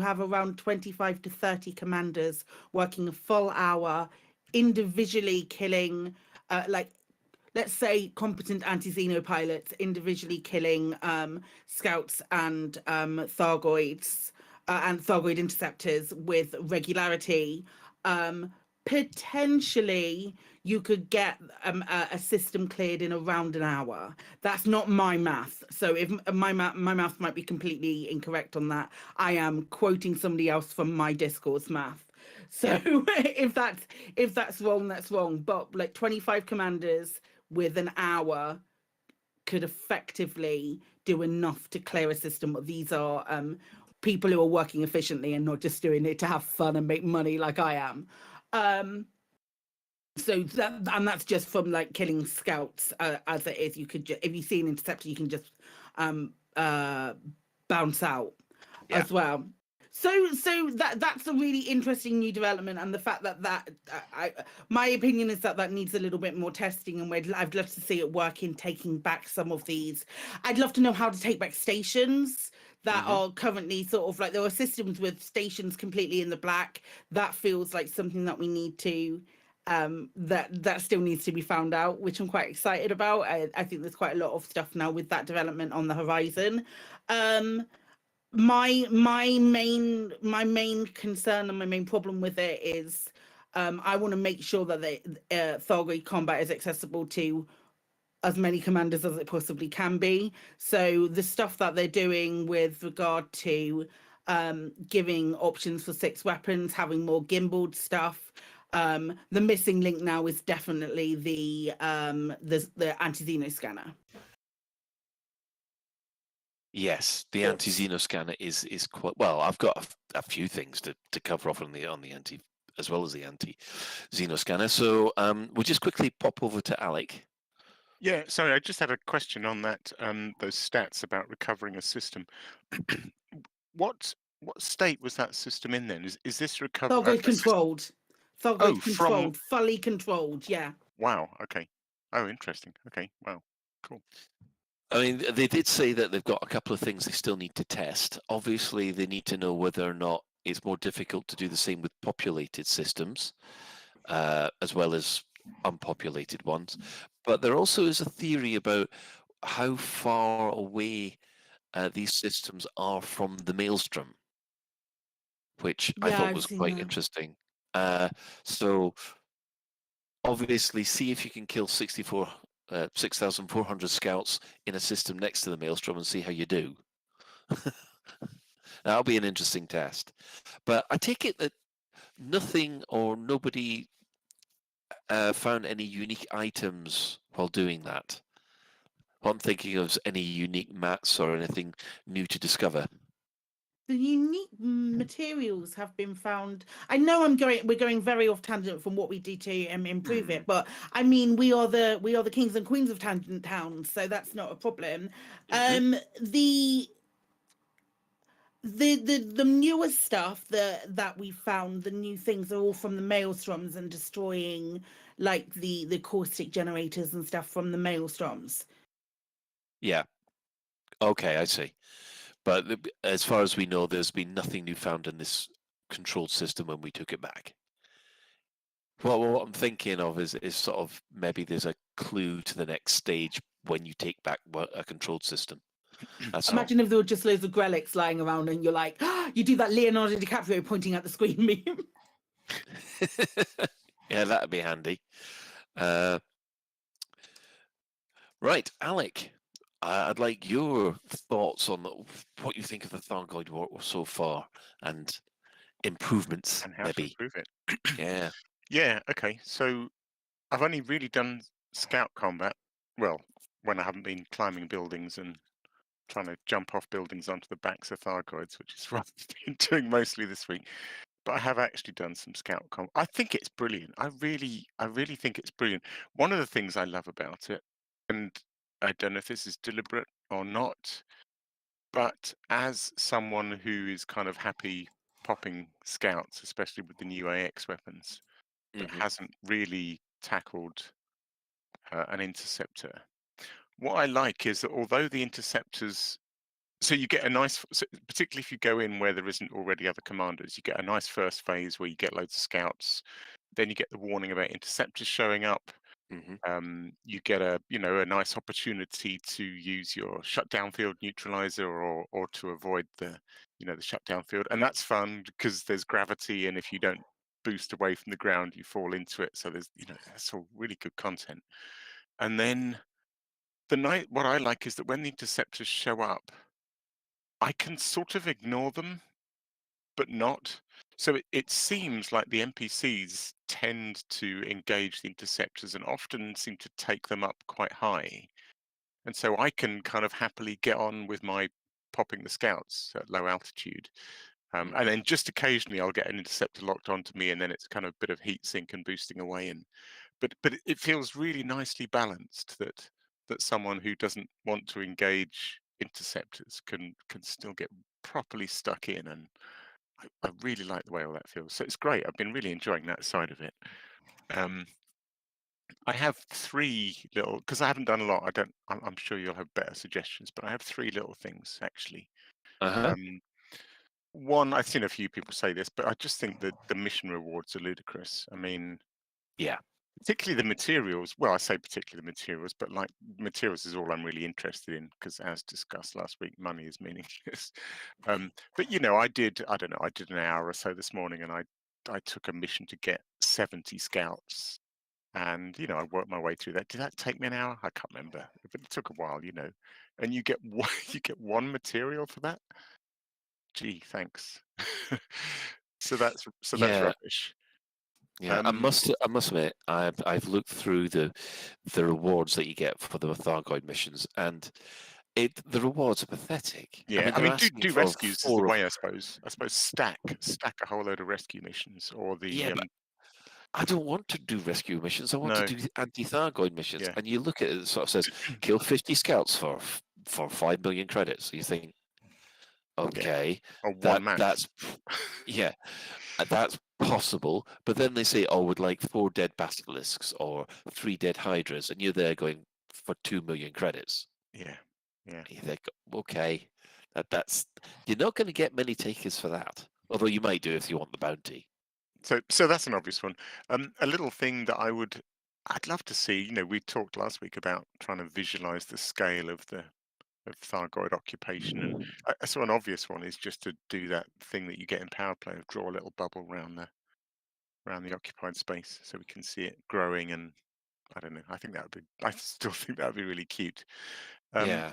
Speaker 24: have around 25 to 30 commanders working a full hour, individually killing, let's say competent anti-Xeno pilots individually killing scouts and Thargoids and Thargoid interceptors with regularity, potentially you could get a system cleared in around an hour. That's not my math. So if my math might be completely incorrect on that, I am quoting somebody else from my Discord's math. So if that's wrong, that's wrong. But like 25 commanders with an hour could effectively do enough to clear a system. These are people who are working efficiently and not just doing it to have fun and make money like I am. So that's just from like killing scouts as it is. You could if you see an interceptor, you can just bounce out as well. So that's a really interesting new development, and the fact that my opinion is that needs a little bit more testing, and I'd love to see it work in taking back some of these. I'd love to know how to take back stations that are currently sort of like, there are systems with stations completely in the black. That feels like something that we need to that still needs to be found out, which I'm quite excited about. I think there's quite a lot of stuff now with that development on the horizon. My main concern and my main problem with it is I want to make sure that the Thargoid combat is accessible to as many commanders as it possibly can be. So the stuff that they're doing with regard to giving options for 6 weapons, having more gimbaled stuff. The missing link now is definitely the anti-Xeno scanner. Yes, the anti-Xeno scanner is quite well. I've got a few things to cover off on the anti as well as the anti-Xeno scanner. So we'll just quickly pop over to Alec.
Speaker 31: Yeah, sorry, I just had a question on that. Those stats about recovering a system. What state was that system in then? Is this recovery?
Speaker 24: Thargoid controlled. Thargoid controlled, fully controlled. Yeah.
Speaker 31: Wow. Okay. Oh, interesting. Okay. Wow. Cool.
Speaker 29: I mean, they did say that they've got a couple of things they still need to test. Obviously, they need to know whether or not it's more difficult to do the same with populated systems, as well as unpopulated ones. But there also is a theory about how far away these systems are from the maelstrom. which I
Speaker 24: Yeah,
Speaker 29: thought
Speaker 24: I've
Speaker 29: was
Speaker 24: seen
Speaker 29: quite
Speaker 24: that.
Speaker 29: interesting. So obviously, see if you can kill 6,400 scouts in a system next to the Maelstrom and see how you do. That'll be an interesting test. But I take it that nothing or nobody found any unique items while doing that. What I'm thinking of is any unique mats or anything new to discover.
Speaker 24: The unique materials have been found. I know we're going very off tangent from what we did to improve it, but I mean we are the kings and queens of tangent towns, so that's not a problem. The newest stuff that we found, the new things are all from the maelstroms and destroying like the caustic generators and stuff from the maelstroms.
Speaker 29: Yeah. Okay, I see. But as far as we know, there's been nothing new found in this controlled system when we took it back. Well, what I'm thinking of is sort of maybe there's a clue to the next stage when you take back a controlled system. That's
Speaker 24: Imagine if there were just loads of Grelics lying around and you're like, you do that Leonardo DiCaprio pointing at the screen meme.
Speaker 29: Yeah, that'd be handy. Right, Alec, I'd like your thoughts on what you think of the Thargoid War so far and improvements,
Speaker 31: And how to
Speaker 29: maybe.
Speaker 31: improve it.
Speaker 29: Yeah.
Speaker 31: Yeah, okay. So I've only really done scout combat, well, when I haven't been climbing buildings and trying to jump off buildings onto the backs of Thargoids, which is what I've been doing mostly this week. But I have actually done some scout combat. I think it's brilliant. I really think it's brilliant. One of the things I love about it, and I don't know if this is deliberate or not, but as someone who is kind of happy popping scouts, especially with the new AX weapons, but hasn't really tackled an interceptor. What I like is that although the interceptors, so you get a nice, particularly if you go in where there isn't already other commanders, you get a nice first phase where you get loads of scouts. Then you get the warning about interceptors showing up. You get a nice opportunity to use your shutdown field neutralizer or to avoid the shutdown field, and that's fun because there's gravity, and if you don't boost away from the ground, you fall into it. So there's that's all really good content. And then what I like is that when the interceptors show up, I can sort of ignore them, but not. So it seems like the NPCs tend to engage the interceptors and often seem to take them up quite high. And so I can kind of happily get on with my popping the scouts at low altitude. And then just occasionally I'll get an interceptor locked onto me, and then it's kind of a bit of heat sink and boosting away. But it feels really nicely balanced that someone who doesn't want to engage interceptors can still get properly stuck in, and I really like the way all that feels. So it's great. I've been really enjoying that side of it. I have three little, because I haven't done a lot. I'm sure you'll have better suggestions, but I have three little things actually. One, I've seen a few people say this, but I just think that the mission rewards are ludicrous. I mean,
Speaker 29: yeah,
Speaker 31: particularly the materials. Well, I say particularly the materials, but like materials is all I'm really interested in because, as discussed last week, money is meaningless. But I did an hour or so this morning, and I took a mission to get 70 scouts, and I worked my way through that. Did that take me an hour? I can't remember, but it took a while, and you get one material for that. Gee, thanks. So that's rubbish.
Speaker 29: Yeah, I must admit, I've looked through the rewards that you get for the Thargoid missions, and the rewards are pathetic.
Speaker 31: Yeah, I mean do rescues is the
Speaker 29: 4
Speaker 31: way, I suppose. I suppose stack a whole load of rescue missions, or the
Speaker 29: Yeah, but I don't want to do rescue missions. I want
Speaker 31: No.
Speaker 29: to do anti-Thargoid missions.
Speaker 31: Yeah.
Speaker 29: And you look at it, it sort of says kill 50 scouts for 5 million credits. You think, okay,
Speaker 31: Or one match.
Speaker 29: that's possible. But then they say, oh, with like 4 dead basilisks or 3 dead hydras, and you're there going for 2 million credits.
Speaker 31: Yeah.
Speaker 29: You think, okay, that's you're not going to get many takers for that. Although you might do if you want the bounty.
Speaker 31: So that's an obvious one. A little thing that I'd love to see. We talked last week about trying to visualize the scale of the Thargoid occupation. And I saw an obvious one is just to do that thing that you get in Power Play of draw a little bubble around the occupied space so we can see it growing. And I don't know. I still think that would be really cute.
Speaker 29: Yeah.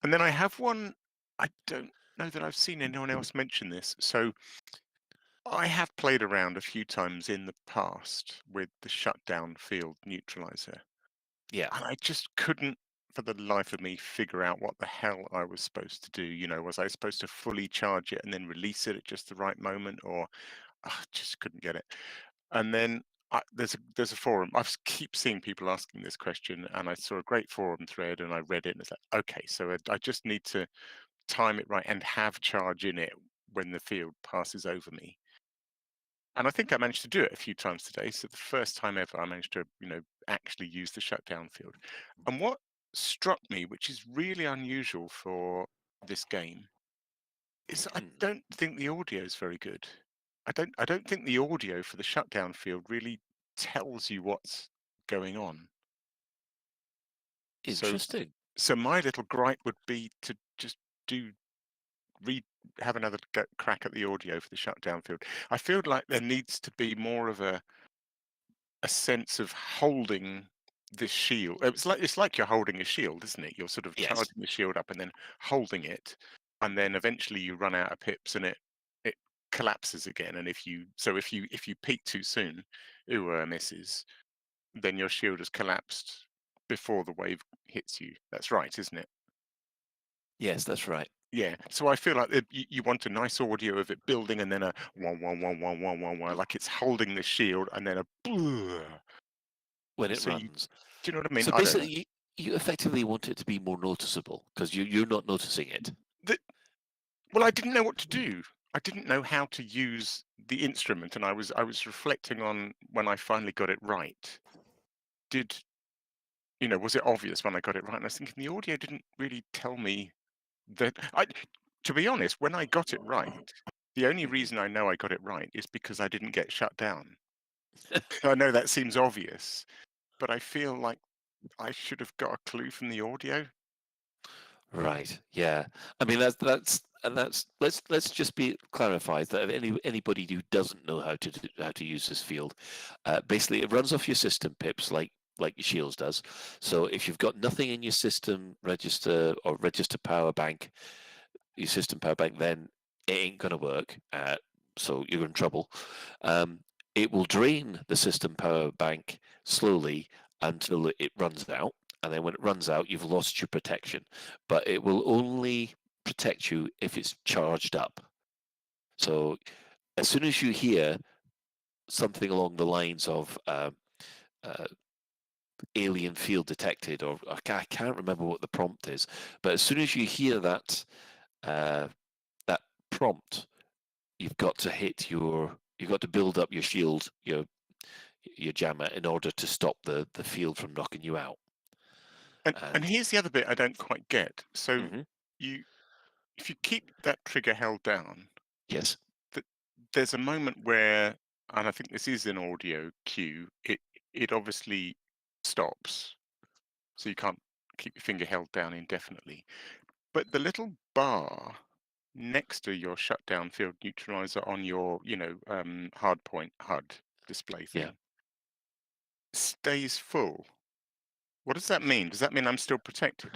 Speaker 31: And then I have one. I don't know that I've seen anyone else mention this. So I have played around a few times in the past with the shutdown field neutralizer.
Speaker 29: Yeah.
Speaker 31: And I just couldn't, for the life of me, figure out what the hell I was supposed to do. You know, was I supposed to fully charge it and then release it at just the right moment, or I just couldn't get it. And then there's a forum. I keep seeing people asking this question, and I saw a great forum thread, and I read it, and it's like, okay, so I just need to time it right and have charge in it when the field passes over me. And I think I managed to do it a few times today. So the first time ever, I managed to, actually use the shutdown field. And what struck me, which is really unusual for this game, is I don't think the audio is very good. I don't think the audio for the shutdown field really tells you what's going on.
Speaker 29: Interesting.
Speaker 31: So my little gripe would be to just have another crack at the audio for the shutdown field. I feel like there needs to be more of a sense of holding this shield. It's like you're holding a shield, isn't it? You're sort of charging the shield up and then holding it, and then eventually you run out of pips and it collapses again. And if you peak too soon, misses, then your shield has collapsed before the wave hits you. That's right, isn't it?
Speaker 29: Yes, that's right.
Speaker 31: Yeah, so I feel like you want a nice audio of it building, and then a 1-1-1-1-1-1-1, like it's holding the shield, and then a
Speaker 29: when it runs.
Speaker 31: Do you know what I mean?
Speaker 29: So basically, you effectively want it to be more noticeable because you're not noticing it.
Speaker 31: Well, I didn't know what to do. I didn't know how to use the instrument, and I was reflecting on when I finally got it right. Was it obvious when I got it right? And I was thinking the audio didn't really tell me that. To be honest, when I got it right, the only reason I know I got it right is because I didn't get shut down. I know that seems obvious, but I feel like I should have got a clue from the audio.
Speaker 29: Right. Yeah. I mean let's just be clarified that anybody who doesn't know how to use this field, basically it runs off your system pips like your shields does. So if you've got nothing in your system register or register power bank, your system power bank, then it ain't gonna work. So you're in trouble. It will drain the system power bank slowly until it runs out. And then when it runs out, you've lost your protection. But it will only protect you if it's charged up. So as soon as you hear something along the lines of alien field detected, or I can't remember what the prompt is, but as soon as you hear that prompt, you've got to build up your shield, your jammer, in order to stop the field from knocking you out.
Speaker 31: And here's the other bit I don't quite get. So if you keep that trigger held down,
Speaker 29: yes,
Speaker 31: there's a moment where, and I think this is an audio cue, it obviously stops, so you can't keep your finger held down indefinitely. But the little bar next to your shutdown field neutralizer on your hardpoint HUD display thing stays full. What does that mean? Does that mean I'm still protected?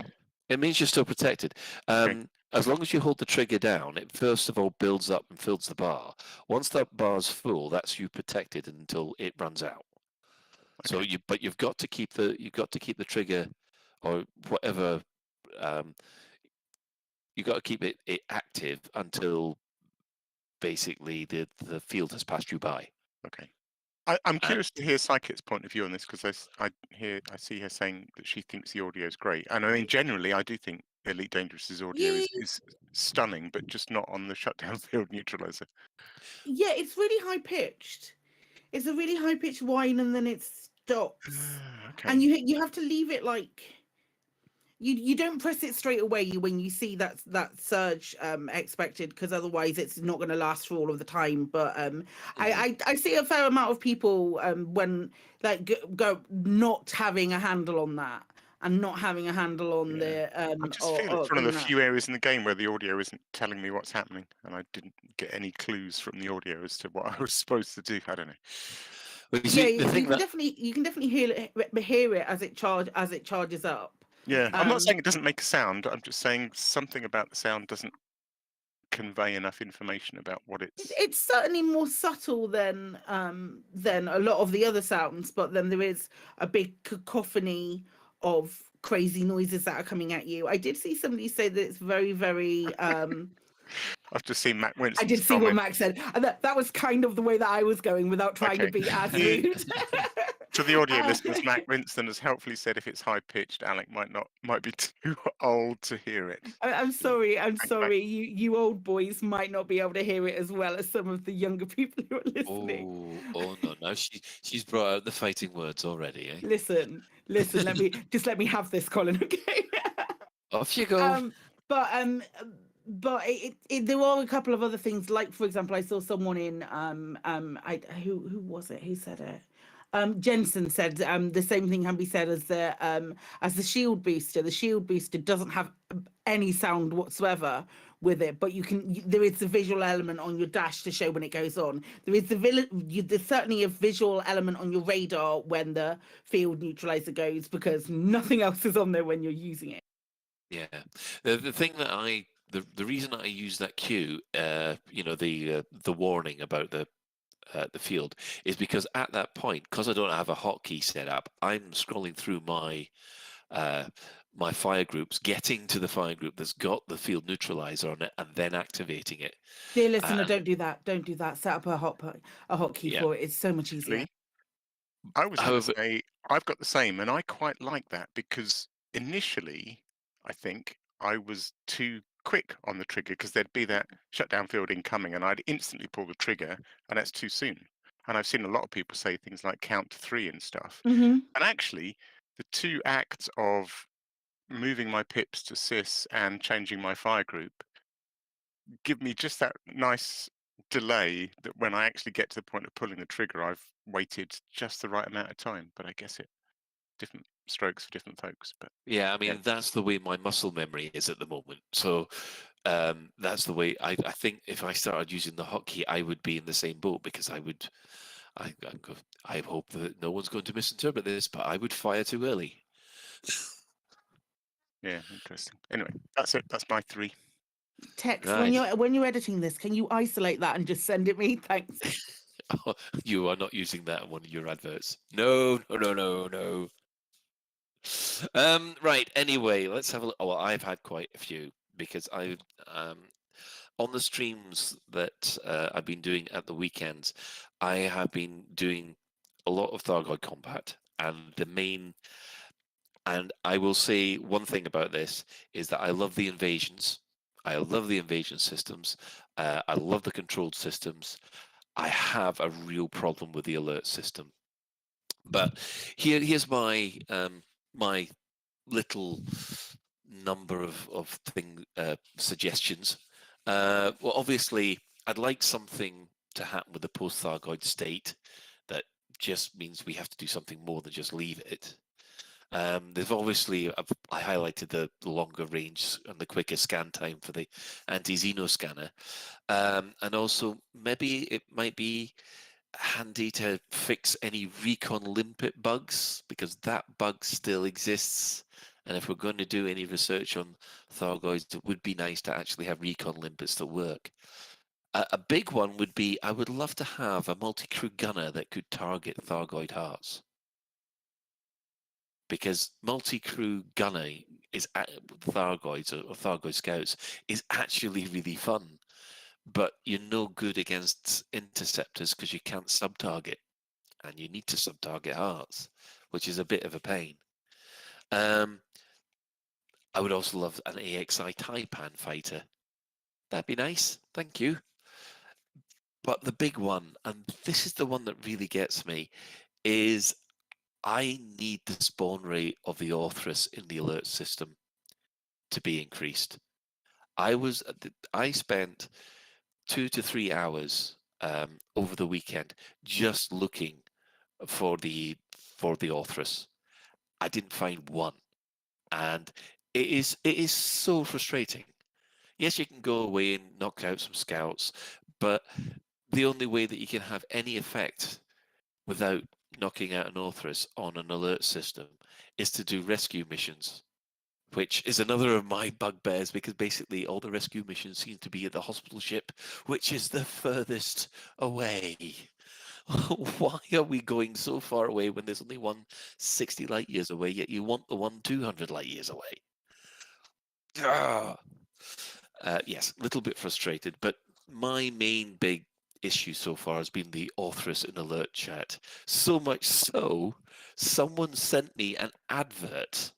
Speaker 29: It means you're still protected. As long as you hold the trigger down, it first of all builds up and fills the bar. Once that bar's full, that's you protected until it runs out. So you've got to keep the trigger or whatever. You've got to keep it active until basically the field has passed you by.
Speaker 31: Okay. I'm curious to hear Psychic's point of view on this, because I see her saying that she thinks the audio is great, and I mean generally I do think Elite Dangerous's audio is stunning, but just not on the shutdown field neutralizer.
Speaker 24: Yeah, it's really high pitched. It's a really high pitched whine, and then it stops, and you have to leave it like. You don't press it straight away when you see that surge expected, because otherwise it's not going to last for all of the time. But I see a fair amount of people when go not having a handle on that, and not having a handle on
Speaker 31: Yeah.
Speaker 24: the
Speaker 31: I just feel it's one of
Speaker 24: on
Speaker 31: the
Speaker 24: that.
Speaker 31: few areas in the game where the audio isn't telling me what's happening, and I didn't get any clues from the audio as to what I was supposed to do. I don't know.
Speaker 29: Well, you
Speaker 24: Yeah,
Speaker 29: see, the
Speaker 24: you
Speaker 29: thing
Speaker 24: can
Speaker 29: that
Speaker 24: definitely hear it as it charges up.
Speaker 31: Yeah, I'm not saying it doesn't make a sound. I'm just saying something about the sound doesn't convey enough information about what it's.
Speaker 24: It's certainly more subtle than a lot of the other sounds, but then there is a big cacophony of crazy noises that are coming at you. I did see somebody say that it's very, very
Speaker 31: I've just seen Matt Winston's
Speaker 24: I did see what
Speaker 31: comment.
Speaker 24: Max said, and that was kind of the way that I was going without trying to
Speaker 31: Okay.
Speaker 24: be as rude.
Speaker 31: To the audio listeners, Matt Winston has helpfully said if it's high pitched, Alec might be too old to hear it.
Speaker 24: I'm sorry. You old boys might not be able to hear it as well as some of the younger people who are listening.
Speaker 29: Oh no, no, she's brought out the fighting words already, eh?
Speaker 24: Listen. Let me have this, Colin. Okay.
Speaker 29: Off you go.
Speaker 24: But there are a couple of other things. Like, for example, I saw someone in who was it? Who said it? Jensen said the same thing can be said as the shield booster. The shield booster doesn't have any sound whatsoever with it, but there is a visual element on your dash to show when it goes on. There's certainly a visual element on your radar when the field neutralizer goes, because nothing else is on there when you're using it.
Speaker 29: Yeah, the thing that the reason I use that cue, the warning about the field, is because at that point, because I don't have a hotkey set up, I'm scrolling through my my fire groups, getting to the fire group that's got the field neutralizer on it, and then activating it.
Speaker 24: Dear listener, don't do that. Don't do that. Set up a hotkey for it. It's so much easier.
Speaker 31: I was going to say I've got the same, and I quite like that because initially, I think I was too quick on the trigger because there'd be that shutdown field incoming, and I'd instantly pull the trigger, and that's too soon. And I've seen a lot of people say things like count to 3 and stuff.
Speaker 24: Mm-hmm.
Speaker 31: And actually, the 2 acts of moving my pips to sys and changing my fire group give me just that nice delay that when I actually get to the point of pulling the trigger, I've waited just the right amount of time. But I guess different strokes for different folks. But
Speaker 29: yeah, I mean that's the way my muscle memory is at the moment. So that's the way I think if I started using the hotkey, I would be in the same boat, because I hope that no one's going to misinterpret this, but I would fire too early.
Speaker 31: Yeah, interesting. Anyway, that's it. That's my 3.
Speaker 24: Text
Speaker 29: Nice.
Speaker 24: when you're editing this, can you isolate that and just send it me? Thanks.
Speaker 29: Oh, you are not using that in one of your adverts. No. Right. Anyway, let's have a look. Oh, well, I've had quite a few, because I on the streams that I've been doing at the weekends, I have been doing a lot of Thargoid combat, and I will say one thing about this is that I love the invasions. I love the invasion systems. I love the controlled systems. I have a real problem with the alert system. But here's my my little number of suggestions. Well, obviously, I'd like something to happen with the post-Thargoid state that just means we have to do something more than just leave it. They've obviously, I highlighted the longer range and the quicker scan time for the anti-Xeno scanner. And also, maybe it might be handy to fix any recon limpet bugs, because that bug still exists. And if we're going to do any research on Thargoids, it would be nice to actually have recon limpets that work. A big one would be, I would love to have a multi-crew gunner that could target Thargoid hearts. Because multi-crew gunning is Thargoids or Thargoid scouts is actually really fun, but you're no good against interceptors because you can't sub-target, and you need to sub-target hearts, which is a bit of a pain. I would also love an AXI Taipan fighter. That'd be nice, thank you. But the big one, and this is the one that really gets me, is I need the spawn rate of the Orthrus in the alert system to be increased. I spent 2 to 3 hours over the weekend just looking for the Orthrus. I didn't find one. and it is so frustrating. Yes, you can go away and knock out some scouts, but the only way that you can have any effect without knocking out an Orthrus on an alert system is to do rescue missions, which is another of my bugbears, because basically all the rescue missions seem to be at the hospital ship, which is the furthest away. Why are we going so far away when there's only one 60 light years away, yet you want the one 200 light years away? Yes, a little bit frustrated, but my main big issue so far has been the Orthrus in alert chat. So much so, someone sent me an advert.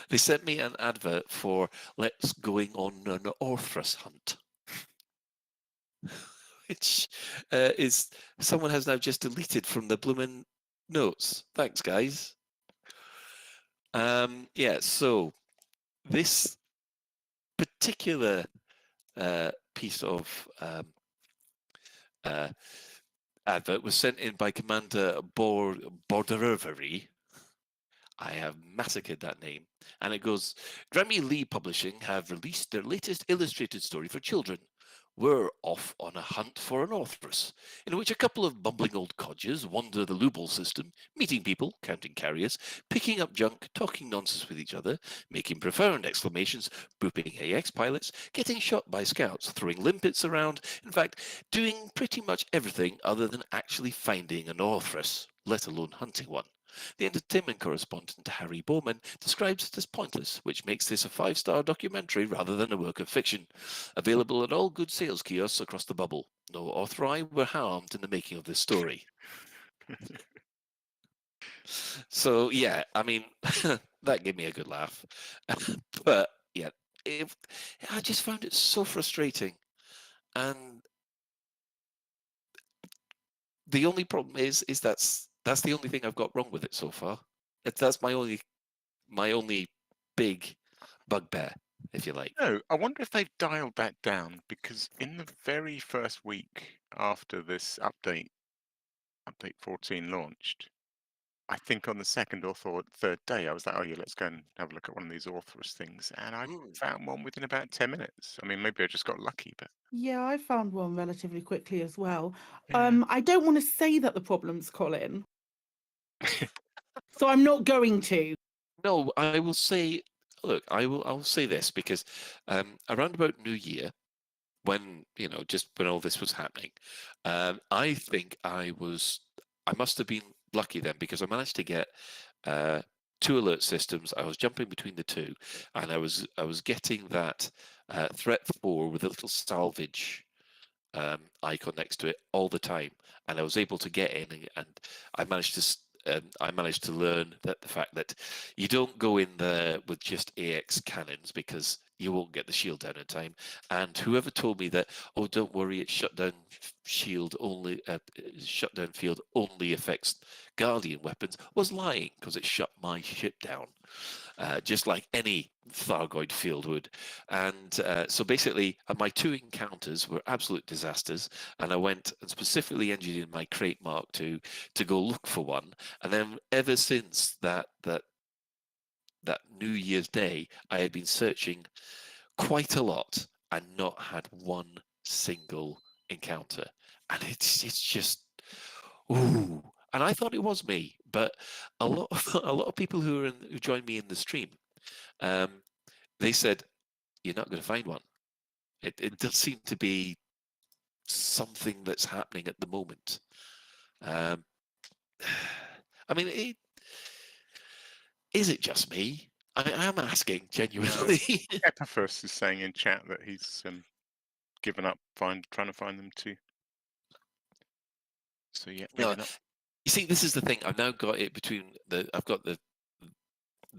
Speaker 29: They sent me an advert for let's going on an Orthrus hunt. Which is someone has now just deleted from the bloomin' notes. Thanks, guys. Yeah, so this particular piece of advert was sent in by Commander Borderevery. I have massacred that name. And it goes, Grammy Lee Publishing have released their latest illustrated story for children. We're off on a hunt for an Orthrus, in which a couple of bumbling old codgers wander the Lubal system, meeting people, counting carriers, picking up junk, talking nonsense with each other, making profound exclamations, booping AX pilots, getting shot by scouts, throwing limpets around, in fact, doing pretty much everything other than actually finding an Orthrus, let alone hunting one. The entertainment correspondent Harry Bowman describes it as pointless, which makes this a 5-star documentary rather than a work of fiction. Available at all good sales kiosks across the bubble. No Orthri were harmed in the making of this story. So, yeah, I mean, that gave me a good laugh. But, yeah, I just found it so frustrating. And the only problem is that's the only thing I've got wrong with it so far. That's my only big bugbear, if you like.
Speaker 31: No, I wonder if they've dialed that down, because in the very first week after this update 14 launched, I think on the second or third day, I was like, oh yeah, let's go and have a look at one of these Orthrus things. And I found one within about 10 minutes. I mean, maybe I just got lucky, but
Speaker 24: Yeah, I found one relatively quickly as well.
Speaker 31: Yeah.
Speaker 24: I don't want to say that the problem's Colin. So I'm not going to.
Speaker 29: No, I will say, look, I will say this, because around about New Year, when just when all this was happening, I think I must have been lucky then, because I managed to get 2 alert systems. I was jumping between the 2, and I was getting that threat 4 with a little salvage icon next to it all the time, and I was able to get in, and I managed to learn that the fact that you don't go in there with just AX cannons, because you won't get the shield down in time. And whoever told me that, oh, don't worry, it's shutdown field only affects Guardian weapons, was lying, because it shut my ship down, just like any Thargoid field would. And so basically, my 2 encounters were absolute disasters, and I went and specifically engineered my crate mark to go look for one. And then ever since that New Year's Day, I had been searching quite a lot and not had one single encounter. And it's just, ooh. And I thought it was me, but a lot of people who joined me in the stream, they said, you're not going to find one. It does seem to be something that's happening at the moment. I mean, is it just me? I am asking genuinely.
Speaker 31: Epiphus is saying in chat that he's given up trying to find them too. So yeah, maybe not.
Speaker 29: You see, this is the thing. I've now got it I've got the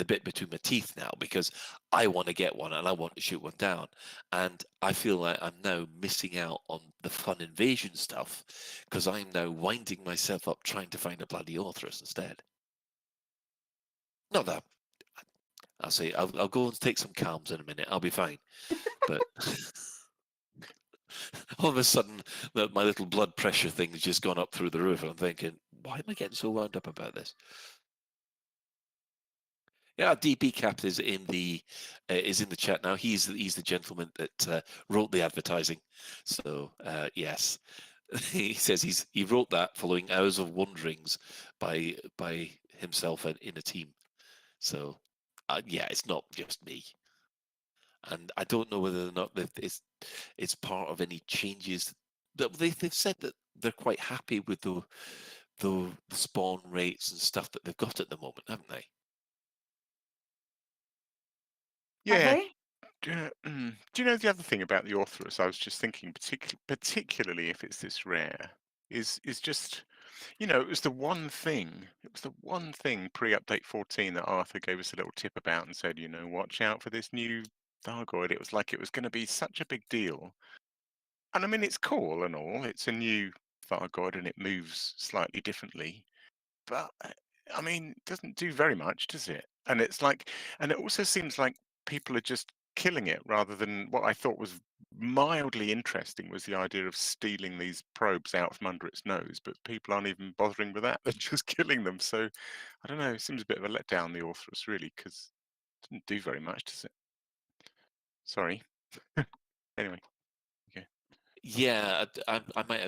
Speaker 29: bit between my teeth now, because I want to get one and I want to shoot one down, and I feel like I'm now missing out on the fun invasion stuff, because I'm now winding myself up trying to find a bloody Orthrus instead. Not that. I'll say I'll go and take some calms in a minute. I'll be fine. But all of a sudden, my little blood pressure thing has just gone up through the roof. I'm thinking, why am I getting so wound up about this? Yeah, DP Cap is in the chat now. He's the gentleman that wrote the advertising. So yes, he says he wrote that following hours of wanderings by himself and in a team. So yeah, it's not just me. And I don't know whether or not it's part of any changes. They've said that they're quite happy with the spawn rates and stuff that they've got at the moment, haven't they?
Speaker 31: Yeah. Do you know the other thing about the Orthrus? I was just thinking, particularly if it's this rare, is just, it was the one thing. It was the one thing pre-update 14 that Arthur gave us a little tip about and said, watch out for this new Thargoid. It was like it was going to be such a big deal. And I mean, it's cool and all. It's a new Thargoid and it moves slightly differently. But I mean, it doesn't do very much, does it? And it's like, and it also seems like people are just killing it rather than what I thought was mildly interesting was the idea of stealing these probes out from under its nose. But people aren't even bothering with that; they're just killing them. So I don't know. It seems a bit of a letdown, the Orthrus, really, because it doesn't do very much, does it? Sorry. Anyway. Okay.
Speaker 29: Yeah, I might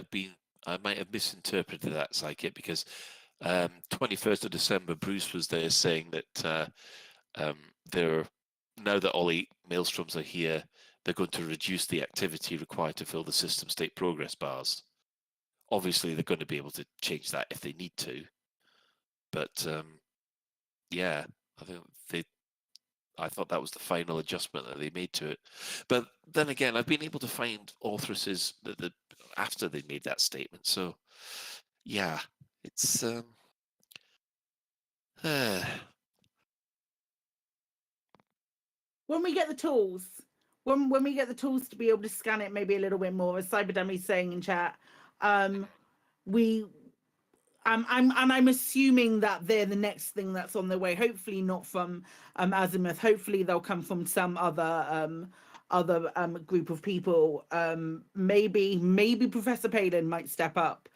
Speaker 29: have misinterpreted that, Psychic, because 21st of December, Bruce was there saying that now that all 8 maelstroms are here, they're going to reduce the activity required to fill the system state progress bars. Obviously, they're going to be able to change that if they need to. But yeah, I thought that was the final adjustment that they made to it. But then again, I've been able to find Orthruses after they made that statement. So yeah, it's
Speaker 24: when we get the tools, when we get the tools to be able to scan it maybe a little bit more, as Cyberdummy's saying in chat, I'm assuming that they're the next thing that's on their way. Hopefully not from Azimuth. Hopefully they'll come from some other group of people. Maybe Professor Palin might step up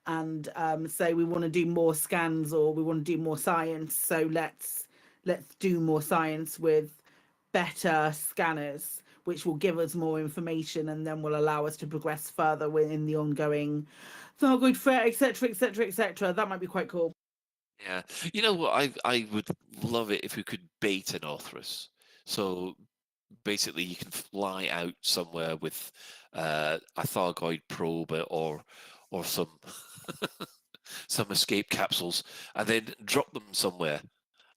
Speaker 24: and say we want to do more scans or we want to do more science. So let's do more science with better scanners, which will give us more information and then will allow us to progress further within the ongoing Thargoid threat, etc., etc., etc. That might be quite cool.
Speaker 29: Yeah, you know what? I would love it if we could bait an Orthrus. So basically, you can fly out somewhere with a Thargoid probe or some some escape capsules, and then drop them somewhere,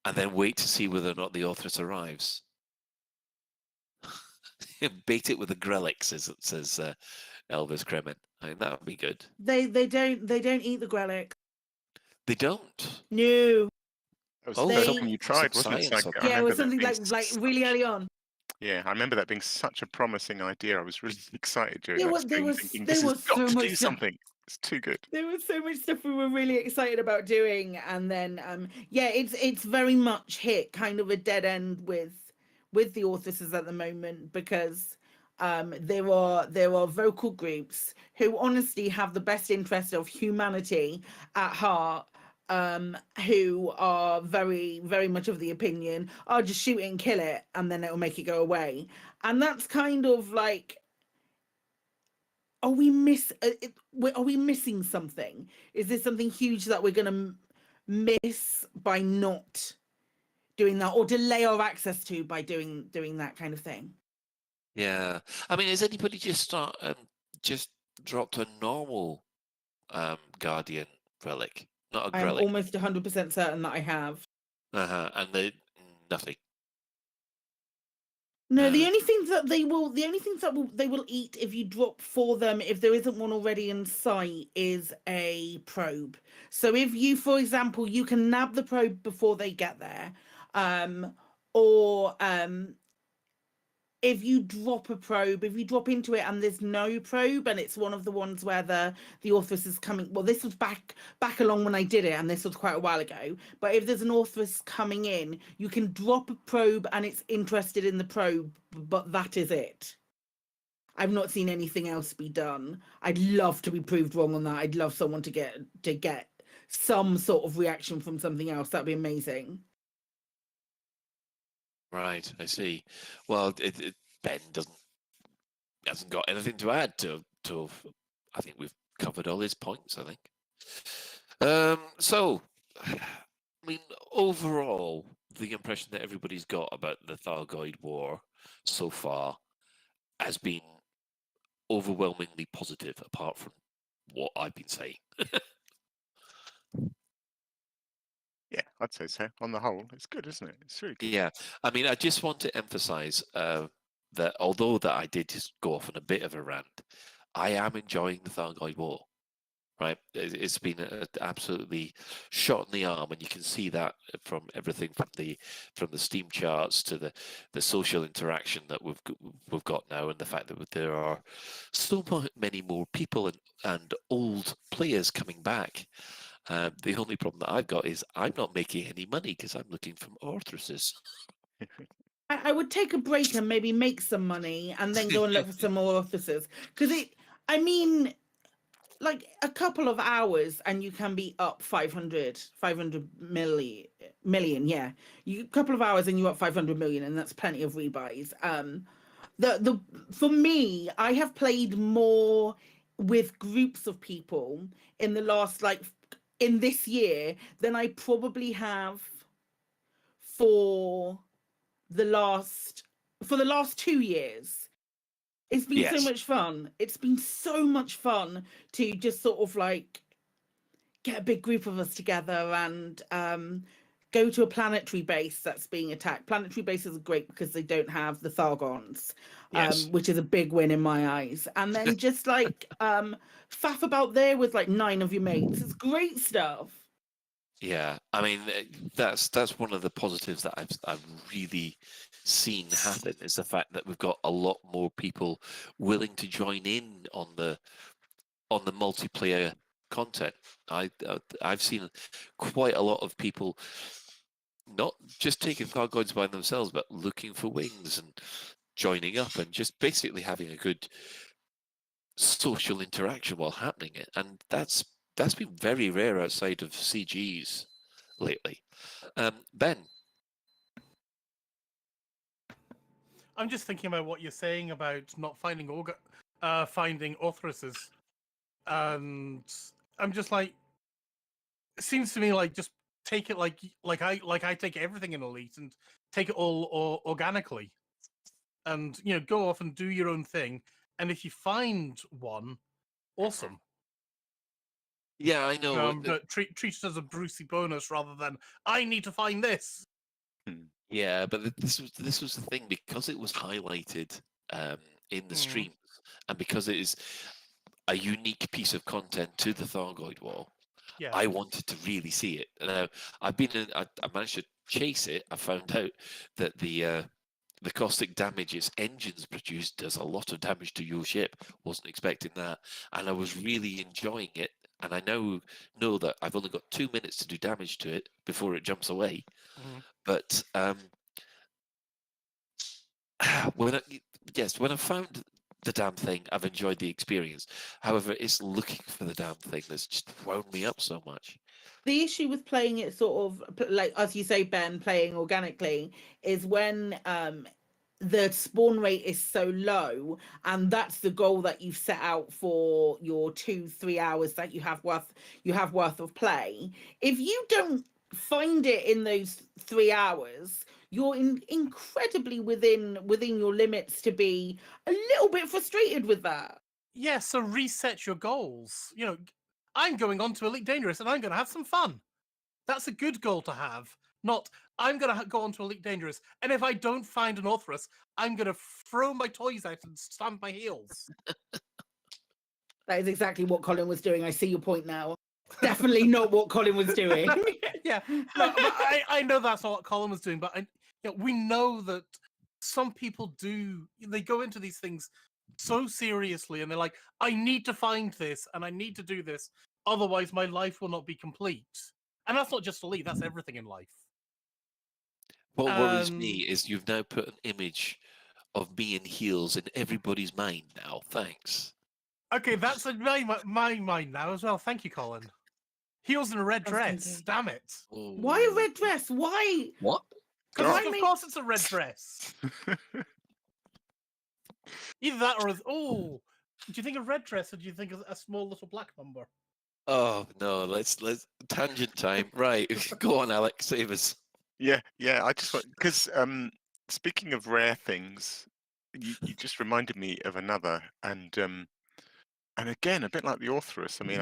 Speaker 29: and then wait to see whether or not the Orthrus arrives. Bait it with a Grelix, says Elvis Kremen. I mean, that would be good.
Speaker 24: They don't eat the Grelic.
Speaker 29: They don't.
Speaker 24: No.
Speaker 31: That was something you tried, wasn't it?
Speaker 24: Yeah, it was something like really early on.
Speaker 31: Yeah, I remember that being such a promising idea. I was really excited during
Speaker 24: There
Speaker 31: that
Speaker 24: was
Speaker 31: stream, thinking,
Speaker 24: there
Speaker 31: this
Speaker 24: was
Speaker 31: has got
Speaker 24: so
Speaker 31: to
Speaker 24: much
Speaker 31: do
Speaker 24: stuff.
Speaker 31: something. It's too good.
Speaker 24: There was so much stuff we were really excited about doing, and then yeah, it's very much hit kind of a dead end with the Orthuses at the moment, because there are vocal groups who honestly have the best interest of humanity at heart, who are very, very much of the opinion, oh, just shoot it and kill it, and then it'll make it go away. And that's kind of like, are we missing something? Is there something huge that we're going to miss by not doing that, or delay our access to by doing that kind of thing?
Speaker 29: Yeah, I mean, has anybody just dropped a normal Guardian relic, not a
Speaker 24: I am
Speaker 29: Grelic?
Speaker 24: almost 100% certain that I have.
Speaker 29: And nothing.
Speaker 24: No, the only things that they will eat if you drop for them, if there isn't one already in sight, is a probe. So if you, for example, you can nab the probe before they get there, or if you drop a probe, if you drop into it and there's no probe, and it's one of the ones where the Orthrus is coming. Well, this was back along when I did it, and this was quite a while ago. But if there's an Orthrus coming in, you can drop a probe and it's interested in the probe, but that is it. I've not seen anything else be done. I'd love to be proved wrong on that. I'd love someone to get some sort of reaction from something else. That'd be amazing.
Speaker 29: Right, I see. Well, Ben hasn't got anything to add to. I think we've covered all his points. I think. So, I mean, overall, the impression that everybody's got about the Thargoid War so far has been overwhelmingly positive, apart from what I've been saying.
Speaker 31: Yeah, I'd say so. On the whole, it's good, isn't it? It's really good.
Speaker 29: Yeah, I mean, I just want to emphasize that although that I did just go off on a bit of a rant, I am enjoying the Thargoid War. Right, it's been absolutely shot in the arm, and you can see that from everything from the Steam charts to the social interaction that we've got now, and the fact that there are so many more people and old players coming back. The only problem that I've got is I'm not making any money because I'm looking for Orthruses.
Speaker 24: I would take a break and maybe make some money and then go and look for some more officers. Because I mean, like a couple of hours and you can be up 500 million. Yeah. A couple of hours and you're up 500 million, and that's plenty of rebuys. For me, I have played more with groups of people in the last, in this year than I probably have for the last 2 years. It's been so much fun. It's been so much fun to just sort of get a big group of us together and go to a planetary base that's being attacked. Planetary bases are great because they don't have the Thargons, which is a big win in my eyes. And then just faff about there with 9 of your mates. It's great stuff.
Speaker 29: Yeah, I mean that's one of the positives that I've really seen happen is the fact that we've got a lot more people willing to join in on the multiplayer content. I've seen quite a lot of people not just taking Thargoids by themselves, but looking for wings and joining up and just basically having a good social interaction while happening it, and that's been very rare outside of CGs lately. Ben?
Speaker 30: I'm just thinking about what you're saying about not finding finding Orthruses, and I'm just it seems to me just take it like I take everything in Elite and take it all organically, and go off and do your own thing, and if you find one, awesome.
Speaker 29: Yeah, I know.
Speaker 30: But treat it as a Brucey bonus rather than I need to find this.
Speaker 29: Yeah, but this was the thing, because it was highlighted in the streams, and because it is a unique piece of content to the Thargoid War.
Speaker 30: Yeah.
Speaker 29: I wanted to really see it. Now I managed to chase it. I found out that the caustic damage its engines produce does a lot of damage to your ship. Wasn't expecting that, and I was really enjoying it. And I know that I've only got 2 minutes to do damage to it before it jumps away. But when I found the damn thing, I've enjoyed the experience. However, it's looking for the damn thing that's just wound me up so much.
Speaker 24: The issue with playing it sort of as you say, Ben, playing organically, is when the spawn rate is so low, and that's the goal that you've set out for your 2-3 hours that you have worth of play. If you don't find it in those 3 hours, you're incredibly within your limits to be a little bit frustrated with that.
Speaker 30: Yeah, so reset your goals. I'm going on to Elite Dangerous and I'm going to have some fun. That's a good goal to have. Not, I'm going to go on to Elite Dangerous, and if I don't find an Orthrus, I'm going to throw my toys out and stamp my heels.
Speaker 24: That is exactly what Colin was doing. I see your point now. Definitely not what Colin was doing.
Speaker 30: Yeah, but I know that's not what Colin was doing, but we know that some people they go into these things so seriously, and they're like, I need to find this, and I need to do this, otherwise my life will not be complete. And that's not just Elite, that's everything in life.
Speaker 29: What worries me is you've now put an image of me in heels in everybody's mind now. Thanks.
Speaker 30: Okay, that's in my mind now as well. Thank you, Colin. Heels in a red dress. Damn it.
Speaker 24: Why a red dress? Why?
Speaker 29: What?
Speaker 30: Because of course it's a red dress. Either that or do you think a red dress or do you think a small little black number?
Speaker 29: Oh no, let's tangent time. Right, go on, Alex, save us.
Speaker 31: Yeah. I just want because speaking of rare things, you just reminded me of another, and again a bit like the Authoress. I mean,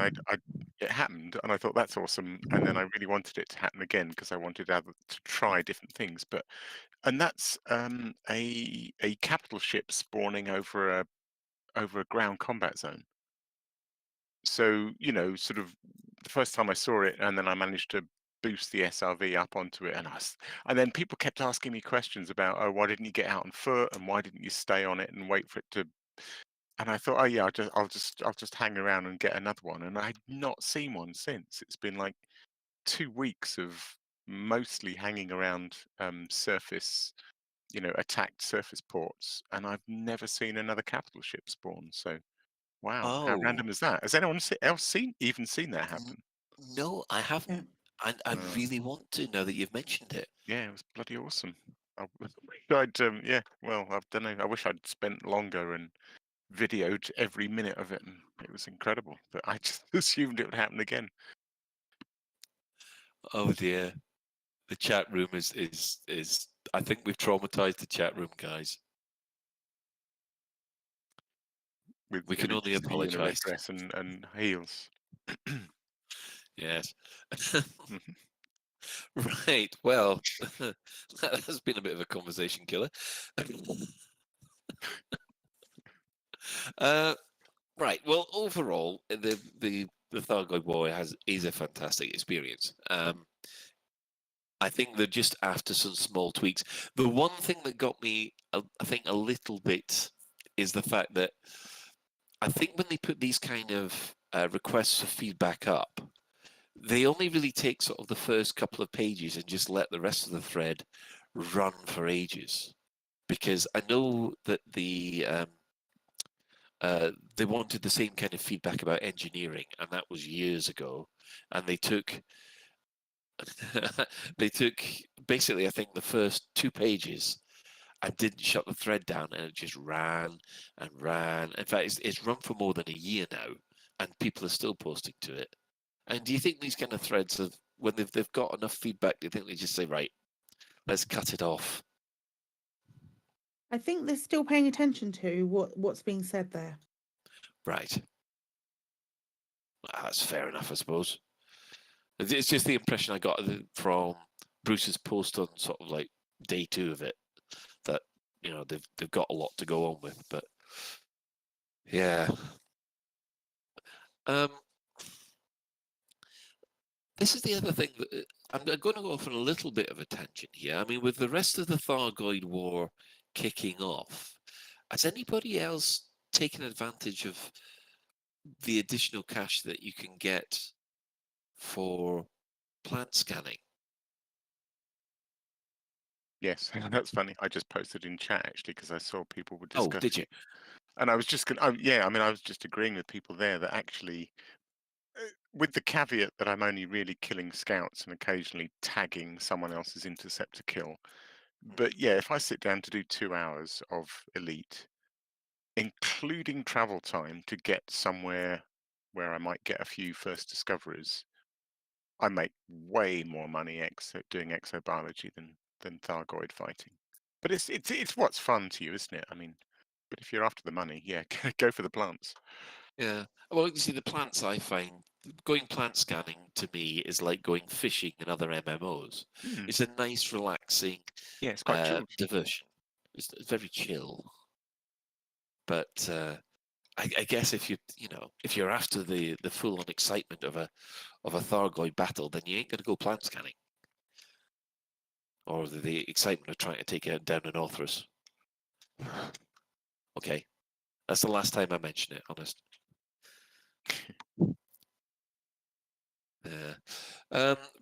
Speaker 31: it happened, and I thought that's awesome, and then I really wanted it to happen again because I wanted to try different things. And that's a capital ship spawning over a ground combat zone. So sort of the first time I saw it, and then I managed to boost the SRV up onto it, and then people kept asking me questions about, oh, why didn't you get out on foot, and why didn't you stay on it and wait for it to? And I thought, oh yeah, I'll just hang around and get another one, and I'd not seen one since. It's been like 2 weeks of mostly hanging around surface, attacked surface ports, and I've never seen another capital ship spawn. So. Wow, how
Speaker 29: Oh.
Speaker 31: random is that? Has anyone else seen that happen?
Speaker 29: No, I haven't. I really want to now that you've mentioned it.
Speaker 31: Yeah, it was bloody awesome. Yeah, well, I don't know. I wish I'd spent longer and videoed every minute of it, and it was incredible. But I just assumed it would happen again.
Speaker 29: Oh dear, the chat room is. I think we've traumatized the chat room, guys. We can only
Speaker 31: images of you in a red
Speaker 29: apologise.
Speaker 31: dress and heels.
Speaker 29: Yes. Right. Well, that has been a bit of a conversation killer. Right. Well, overall, the Thargoid War is a fantastic experience. I think they're just after some small tweaks. The one thing that got me, I think, a little bit is the fact that I think when they put these kind of requests for feedback up, they only really take sort of the first couple of pages and just let the rest of the thread run for ages. Because I know that they wanted the same kind of feedback about engineering, and that was years ago. And they took basically, I think, the first 2 pages and didn't shut the thread down, and it just ran and ran. In fact, it's run for more than a year now, and people are still posting to it. And do you think these kind of threads, when they've got enough feedback, do you think they just say, right, let's cut it off?
Speaker 24: I think they're still paying attention to what's being said there.
Speaker 29: Right. Well, that's fair enough, I suppose. It's just the impression I got from Bruce's post on sort of like day 2 of it, that they've got a lot to go on with. But yeah. This is the other thing that I'm going to go off on a little bit of a tangent here. I mean, with the rest of the Thargoid War kicking off, has anybody else taken advantage of the additional cash that you can get for plant scanning?
Speaker 31: Yes, that's funny. I just posted in chat actually because I saw people were discussing.
Speaker 29: Oh, did you?
Speaker 31: And I was just going. I was just agreeing with people there that actually, with the caveat that I'm only really killing scouts and occasionally tagging someone else's interceptor kill. But yeah, if I sit down to do 2 hours of elite, including travel time to get somewhere where I might get a few first discoveries, I make way more money doing exobiology than Thargoid fighting. But it's what's fun to you, isn't it? I mean, but if you're after the money, yeah, go for the plants.
Speaker 29: Yeah. Well, you see, the plants, I find going plant scanning to me is like going fishing in other MMOs. It's a nice, relaxing,
Speaker 31: it's quite chilled.
Speaker 29: diversion. It's very chill. But I guess if you're after the full-on excitement of a Thargoid battle, then you ain't going to go plant scanning, or the excitement of trying to take down an Authoress. Okay, that's the last time I mention it. Honest.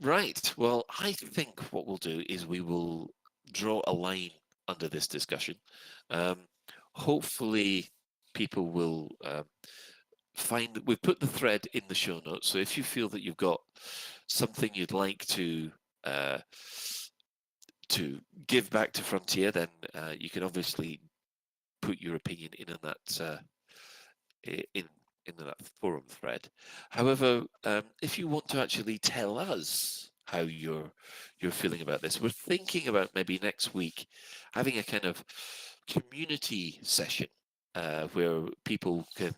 Speaker 29: Right. Well, I think what we'll do is we will draw a line under this discussion. Hopefully, people will find that we've put the thread in the show notes. So if you feel that you've got something you'd like to to give back to Frontier, then you can obviously put your opinion in on that in that forum thread. However, if you want to actually tell us how you're feeling about this, we're thinking about maybe next week having a kind of community session where people can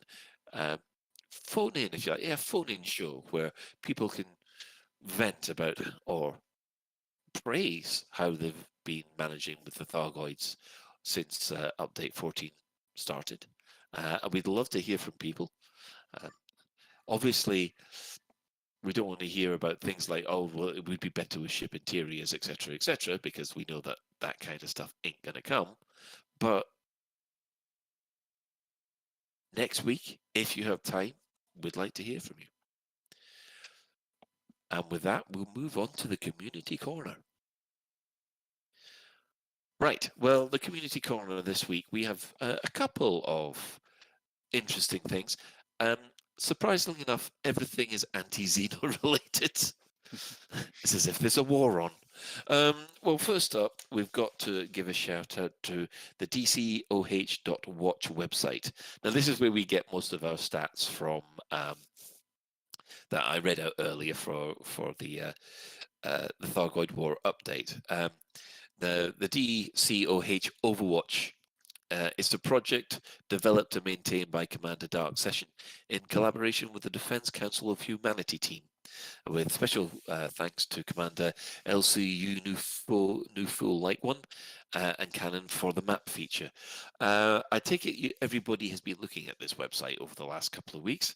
Speaker 29: phone in, if you like, phone in show where people can vent about or praise how they've been managing with the Thargoids since update 14 started. And we'd love to hear from people. Obviously, we don't want to hear about things like, oh, well, it would be better with ship interiors, etc., because we know that that kind of stuff ain't going to come. But next week, if you have time, we'd like to hear from you. And with that, we'll move on to the community corner. Right, well, the community corner this week, we have a couple of interesting things. Surprisingly enough, everything is anti-Xeno related. It's as if there's a war on. Well, first up, we've got to give a shout out to the DCOH.watch website. Now, this is where we get most of our stats from that I read out earlier for the Thargoid War update. The DCOH Overwatch is a project developed and maintained by Commander Dark Session in collaboration with the Defense Council of Humanity team, with special thanks to Commander LCU Newfool Like One and Cannon for the map feature. I take it everybody has been looking at this website over the last couple of weeks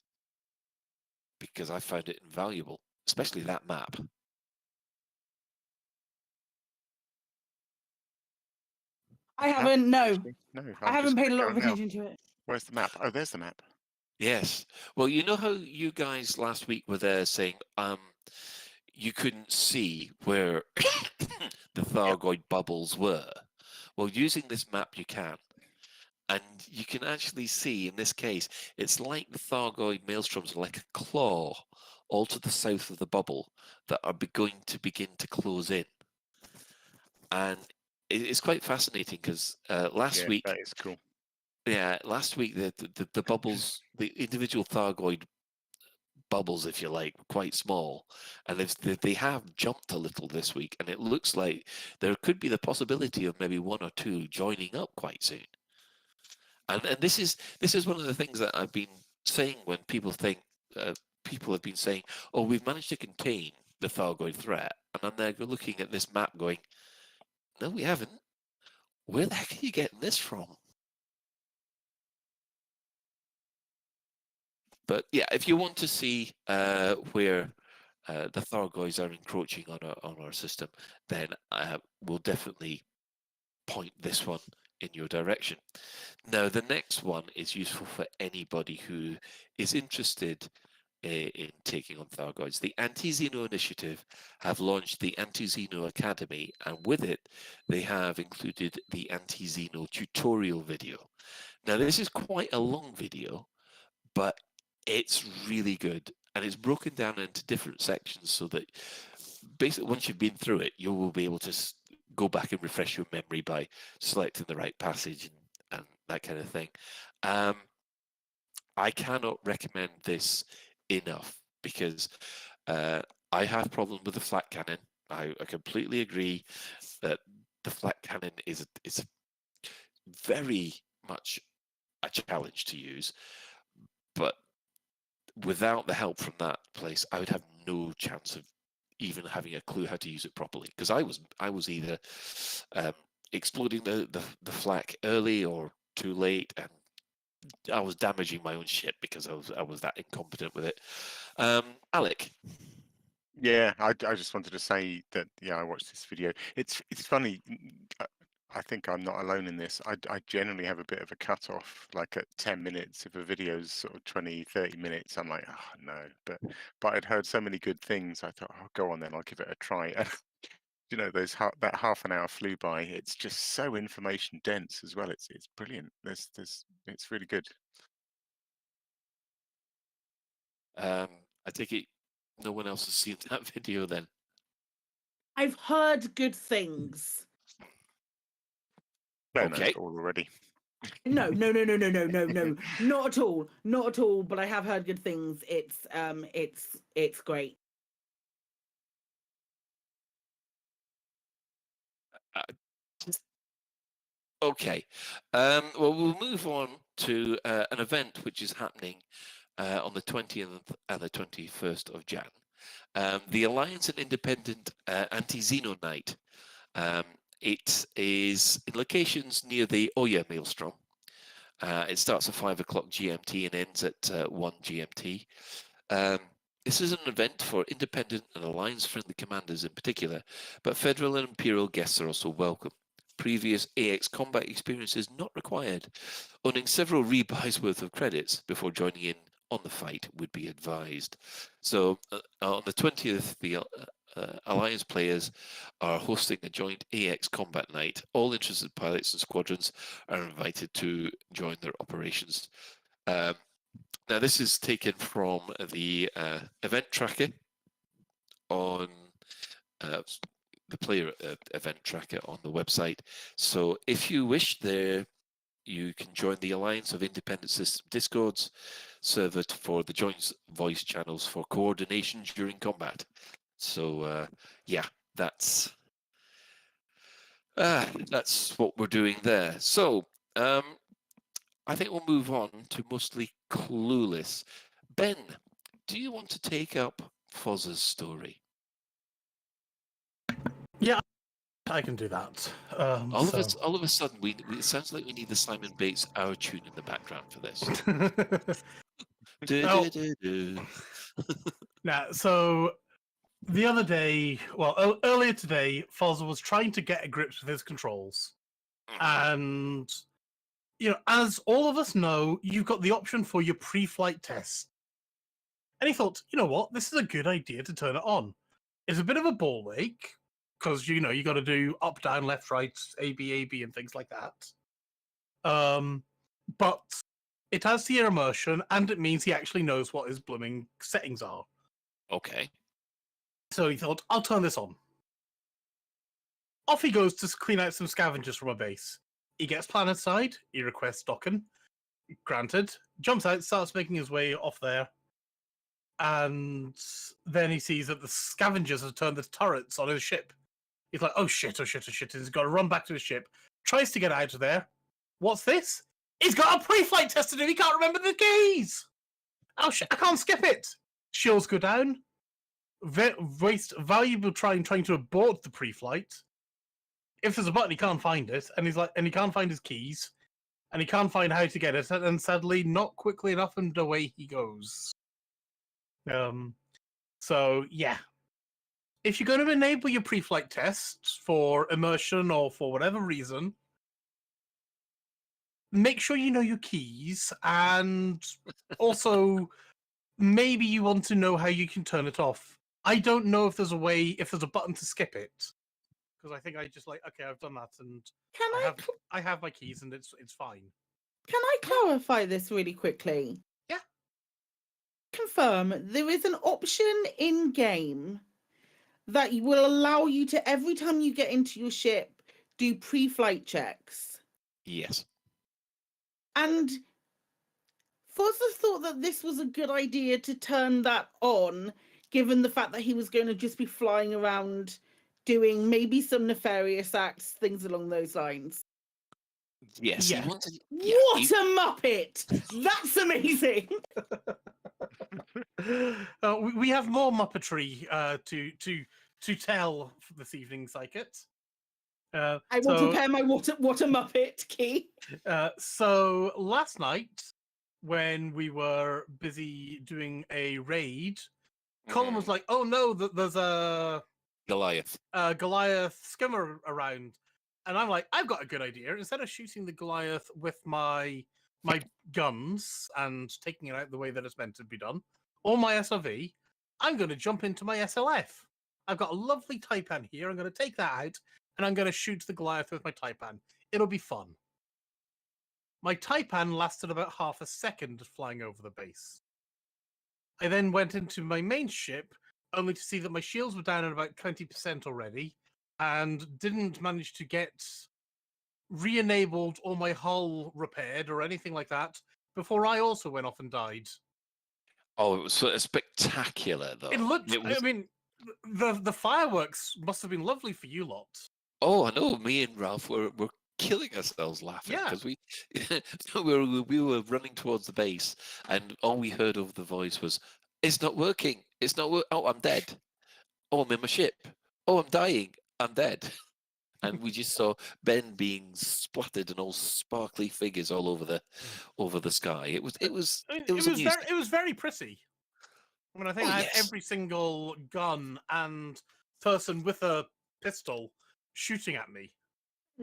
Speaker 29: because I found it invaluable, especially that map.
Speaker 24: I haven't. No,
Speaker 31: No,
Speaker 24: I haven't paid a lot of attention to it.
Speaker 31: Where's the map? Oh, there's the map.
Speaker 29: Yes. Well, you know how you guys last week were there saying you couldn't see where the Thargoid bubbles were? Well, using this map you can. And you can actually see, in this case, it's like the Thargoid maelstroms are like a claw all to the south of the bubble that are going to begin to close in. And it's quite fascinating because last week...
Speaker 31: that is cool.
Speaker 29: Yeah, last week the bubbles, the individual Thargoid bubbles, if you like, were quite small, and they have jumped a little this week, and it looks like there could be the possibility of maybe one or two joining up quite soon. And this is one of the things that I've been saying when people think people have been saying, oh, we've managed to contain the Thargoid threat, and I'm there looking at this map going, no, we haven't. Where the heck are you getting this from? But yeah, if you want to see where the Thargoids are encroaching on our system, then we'll definitely point this one in your direction. Now, the next one is useful for anybody who is interested in taking on Thargoids. The Anti-Xeno Initiative have launched the Anti-Xeno Academy, and with it, they have included the Anti-Xeno tutorial video. Now, this is quite a long video, but it's really good, and it's broken down into different sections so that basically once you've been through it, you will be able to go back and refresh your memory by selecting the right passage and that kind of thing. I cannot recommend this enough because I have problems with the flat cannon. I completely agree that the flat cannon is very much a challenge to use, but without the help from that place, I would have no chance of even having a clue how to use it properly, because I was either exploding the flak early or too late, and I was damaging my own ship because I was that incompetent with it. Alec.
Speaker 31: Yeah, I just wanted to say that I watched this video. It's funny. I think I'm not alone in this. I generally have a bit of a cut-off, like at 10 minutes. If a video's sort of 20, 30 minutes, I'm like, oh, no. But I'd heard so many good things, I thought, oh, go on then, I'll give it a try. You know, that half an hour flew by. It's just so information dense as well. It's brilliant. It's really good.
Speaker 29: I take it no one else has seen that video then?
Speaker 24: I've heard good things.
Speaker 31: No,
Speaker 29: Okay.
Speaker 31: no, already.
Speaker 24: No, not at all, not at all. But I have heard good things. It's great.
Speaker 29: Okay. Well, we'll move on to an event which is happening on the 20th and the 21st of Jan. The Alliance and Independent Anti-Xeno Night. It is in locations near the Oya Maelstrom. It starts at 5 o'clock GMT and ends at 1 GMT. This is an event for independent and alliance-friendly commanders in particular, but Federal and Imperial guests are also welcome. Previous AX combat experiences not required. Owning several rebuys worth of credits before joining in on the fight would be advised. So on the 20th, the Alliance players are hosting a joint AX combat night. All interested pilots and squadrons are invited to join their operations. Now, this is taken from the event tracker on the player event tracker on the website. So if you wish, there you can join the Alliance of Independent System Discords server for the joint voice channels for coordination during combat. So yeah, that's what we're doing there. So I think we'll move on to mostly Clueless. Ben, do you want to take up Foz's story?
Speaker 30: Yeah, I can do that.
Speaker 29: All of a sudden, it sounds like we need the Simon Bates Our Tune in the background for this.
Speaker 30: Now, so the other day, well, earlier today, Foz was trying to get a grip with his controls. And, as all of us know, you've got the option for your pre-flight test. And he thought, you know what, this is a good idea to turn it on. It's a bit of a ball ache, because, you got to do up, down, left, right, A, B, and things like that. But it has the immersion, and it means he actually knows what his blooming settings are.
Speaker 29: Okay.
Speaker 30: So he thought, I'll turn this on. Off he goes to clean out some scavengers from a base. He gets planetside, he requests docking. Granted. Jumps out, starts making his way off there. And then he sees that the scavengers have turned the turrets on his ship. He's like, oh shit. And he's got to run back to his ship. Tries to get out of there. What's this? He's got a pre-flight test to do. He can't remember the keys. Oh shit, I can't skip it. Shields go down. Waste valuable trying to abort the pre-flight. If there's a button, he can't find it. And he can't find his keys. And he can't find how to get it. And sadly, not quickly enough, and away he goes. So yeah. If you're going to enable your pre-flight tests for immersion or for whatever reason, make sure you know your keys, and also maybe you want to know how you can turn it off. I don't know if there's a button to skip it, because I think I just okay, I've done that, and I have my keys, and it's fine.
Speaker 24: Can I clarify this really quickly?
Speaker 30: Yeah.
Speaker 24: Confirm there is an option in game that will allow you to, every time you get into your ship, do pre-flight checks.
Speaker 29: Yes.
Speaker 24: And Foster thought that this was a good idea to turn that on, given the fact that he was going to just be flying around doing maybe some nefarious acts, things along those lines.
Speaker 29: Yes.
Speaker 30: Yeah.
Speaker 24: What a Muppet! That's amazing!
Speaker 30: We have more Muppetry to tell for this evening, Psychic.
Speaker 24: I will prepare my what a Muppet key.
Speaker 30: So last night, when we were busy doing a raid, Colin was like, "Oh no, there's a Goliath skimmer around," and I'm like, "I've got a good idea. Instead of shooting the Goliath with my guns and taking it out the way that it's meant to be done, or my SRV, I'm going to jump into my SLF. I've got a lovely Taipan here. I'm going to take that out, and I'm going to shoot the Goliath with my Taipan. It'll be fun." My Taipan lasted about half a second flying over the base. I then went into my main ship, only to see that my shields were down at about 20% already, and didn't manage to get re-enabled or my hull repaired or anything like that before I also went off and died.
Speaker 29: Oh, it was sort of spectacular, though.
Speaker 30: It looked.
Speaker 29: It was,
Speaker 30: I mean, the fireworks must have been lovely for you lot.
Speaker 29: oh, I know. Me and Ralph were killing ourselves laughing
Speaker 30: Yeah.
Speaker 29: because we were running towards the base, and all we heard over the voice was, "It's not working. It's not work. Oh, I'm dead. Oh, I'm in my ship. Oh, I'm dying. I'm dead." And we just saw Ben being splattered and all sparkly figures all over the sky. It was
Speaker 30: I mean,
Speaker 29: amusing.
Speaker 30: it was very pretty. I mean, I think
Speaker 29: Oh,
Speaker 30: I had
Speaker 29: yes.
Speaker 30: every single gun and person with a pistol shooting at me.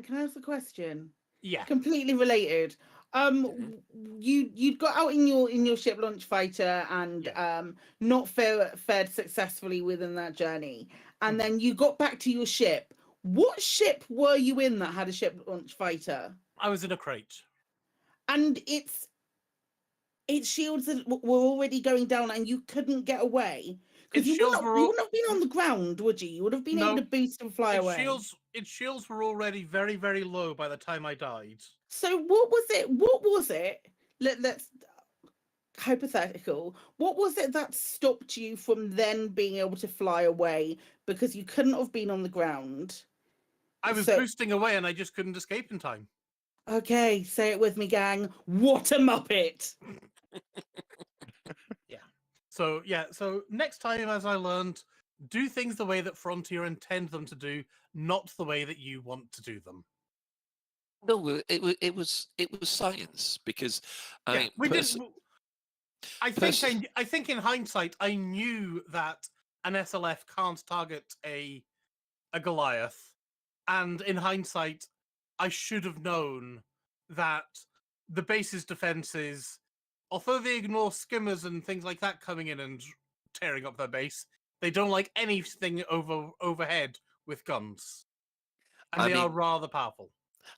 Speaker 24: Can I ask a question?
Speaker 30: Yeah.
Speaker 24: Completely related. You'd got out in your ship launch fighter and not fared successfully within that journey, and then you got back to your ship. What ship were you in that had a ship launch fighter?
Speaker 30: I was in a crate.
Speaker 24: And its shields were already going down, and you couldn't get away because you wouldn't have been on the ground, would you? You would have been able to boost and fly away.
Speaker 30: Its shields were already very, very low by the time I died.
Speaker 24: So what was it? Let's hypothetical. What was it that stopped you from then being able to fly away because you couldn't have been on the ground?
Speaker 30: I was boosting away and I just couldn't escape in time.
Speaker 24: Okay, say it with me, gang. What a Muppet!
Speaker 30: So next time, as I learned, do things the way that Frontier intend them to do, not the way that you want to do them.
Speaker 29: No, it was science because I
Speaker 30: think in hindsight, I knew that an SLF can't target a Goliath, and in hindsight, I should have known that the base's defenses, although they ignore skimmers and things like that coming in and tearing up their base, they don't like anything overhead with guns, and they are rather powerful.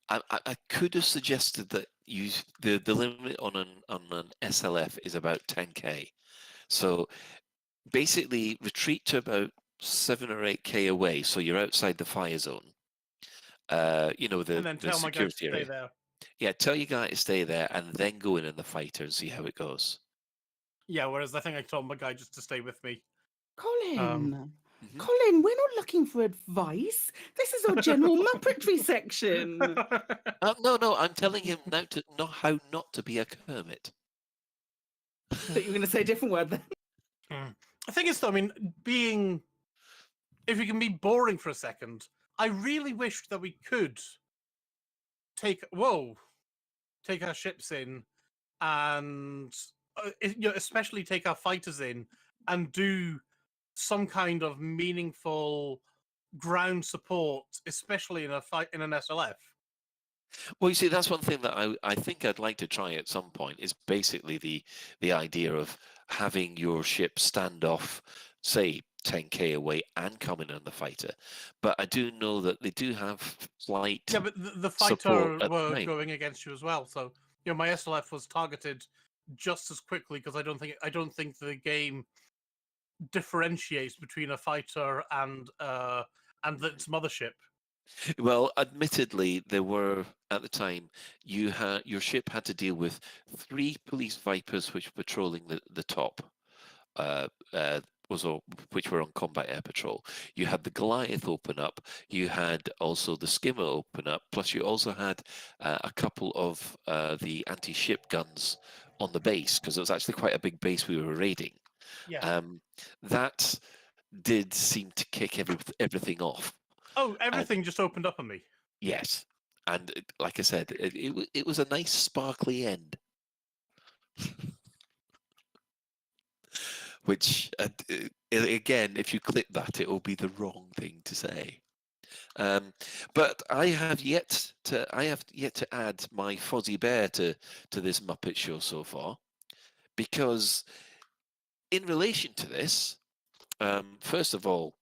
Speaker 29: I could have suggested that the limit on an SLF is about 10k, so basically retreat to about 7 or 8k away, so you're outside the fire zone. And then
Speaker 30: tell my guy to stay there.
Speaker 29: Yeah, tell your guy to stay there, and then go in the fighter and see how it goes.
Speaker 30: Yeah, whereas I think I told my guy just to stay with me.
Speaker 24: Colin, Colin, we're not looking for advice. This is our general Muppetry section.
Speaker 29: No, I'm telling him now how not to be a Kermit.
Speaker 24: I thought you were going to say a different word then.
Speaker 30: The thing is, though, I mean, if you can be boring for a second, I really wished that we could take our ships in and especially take our fighters in and do some kind of meaningful ground support, especially in an SLF.
Speaker 29: Well, you see, that's one thing that I think I'd like to try at some point is basically the idea of having your ship stand off, say, 10k away and come in on the fighter. But I do know that they do have flight.
Speaker 30: Yeah, but the fighter were going against you as well. So my SLF was targeted just as quickly because I don't think the game differentiates between a fighter and its mothership.
Speaker 29: Well, admittedly, there were at the time your ship had to deal with 3 police Vipers which were patrolling the top. Which were on combat air patrol. You had the Goliath open up. You had also the skimmer open up. Plus, you also had a couple of the anti-ship guns on the base because it was actually quite a big base we were raiding.
Speaker 30: Yeah.
Speaker 29: That did seem to kick everything off.
Speaker 30: Oh, everything just opened up on me.
Speaker 29: Yes, and like I said, it was a nice sparkly end. Which, again, if you clip that, it will be the wrong thing to say. But I have yet to add my Fozzie Bear to this Muppet show so far, because in relation to this, first of all,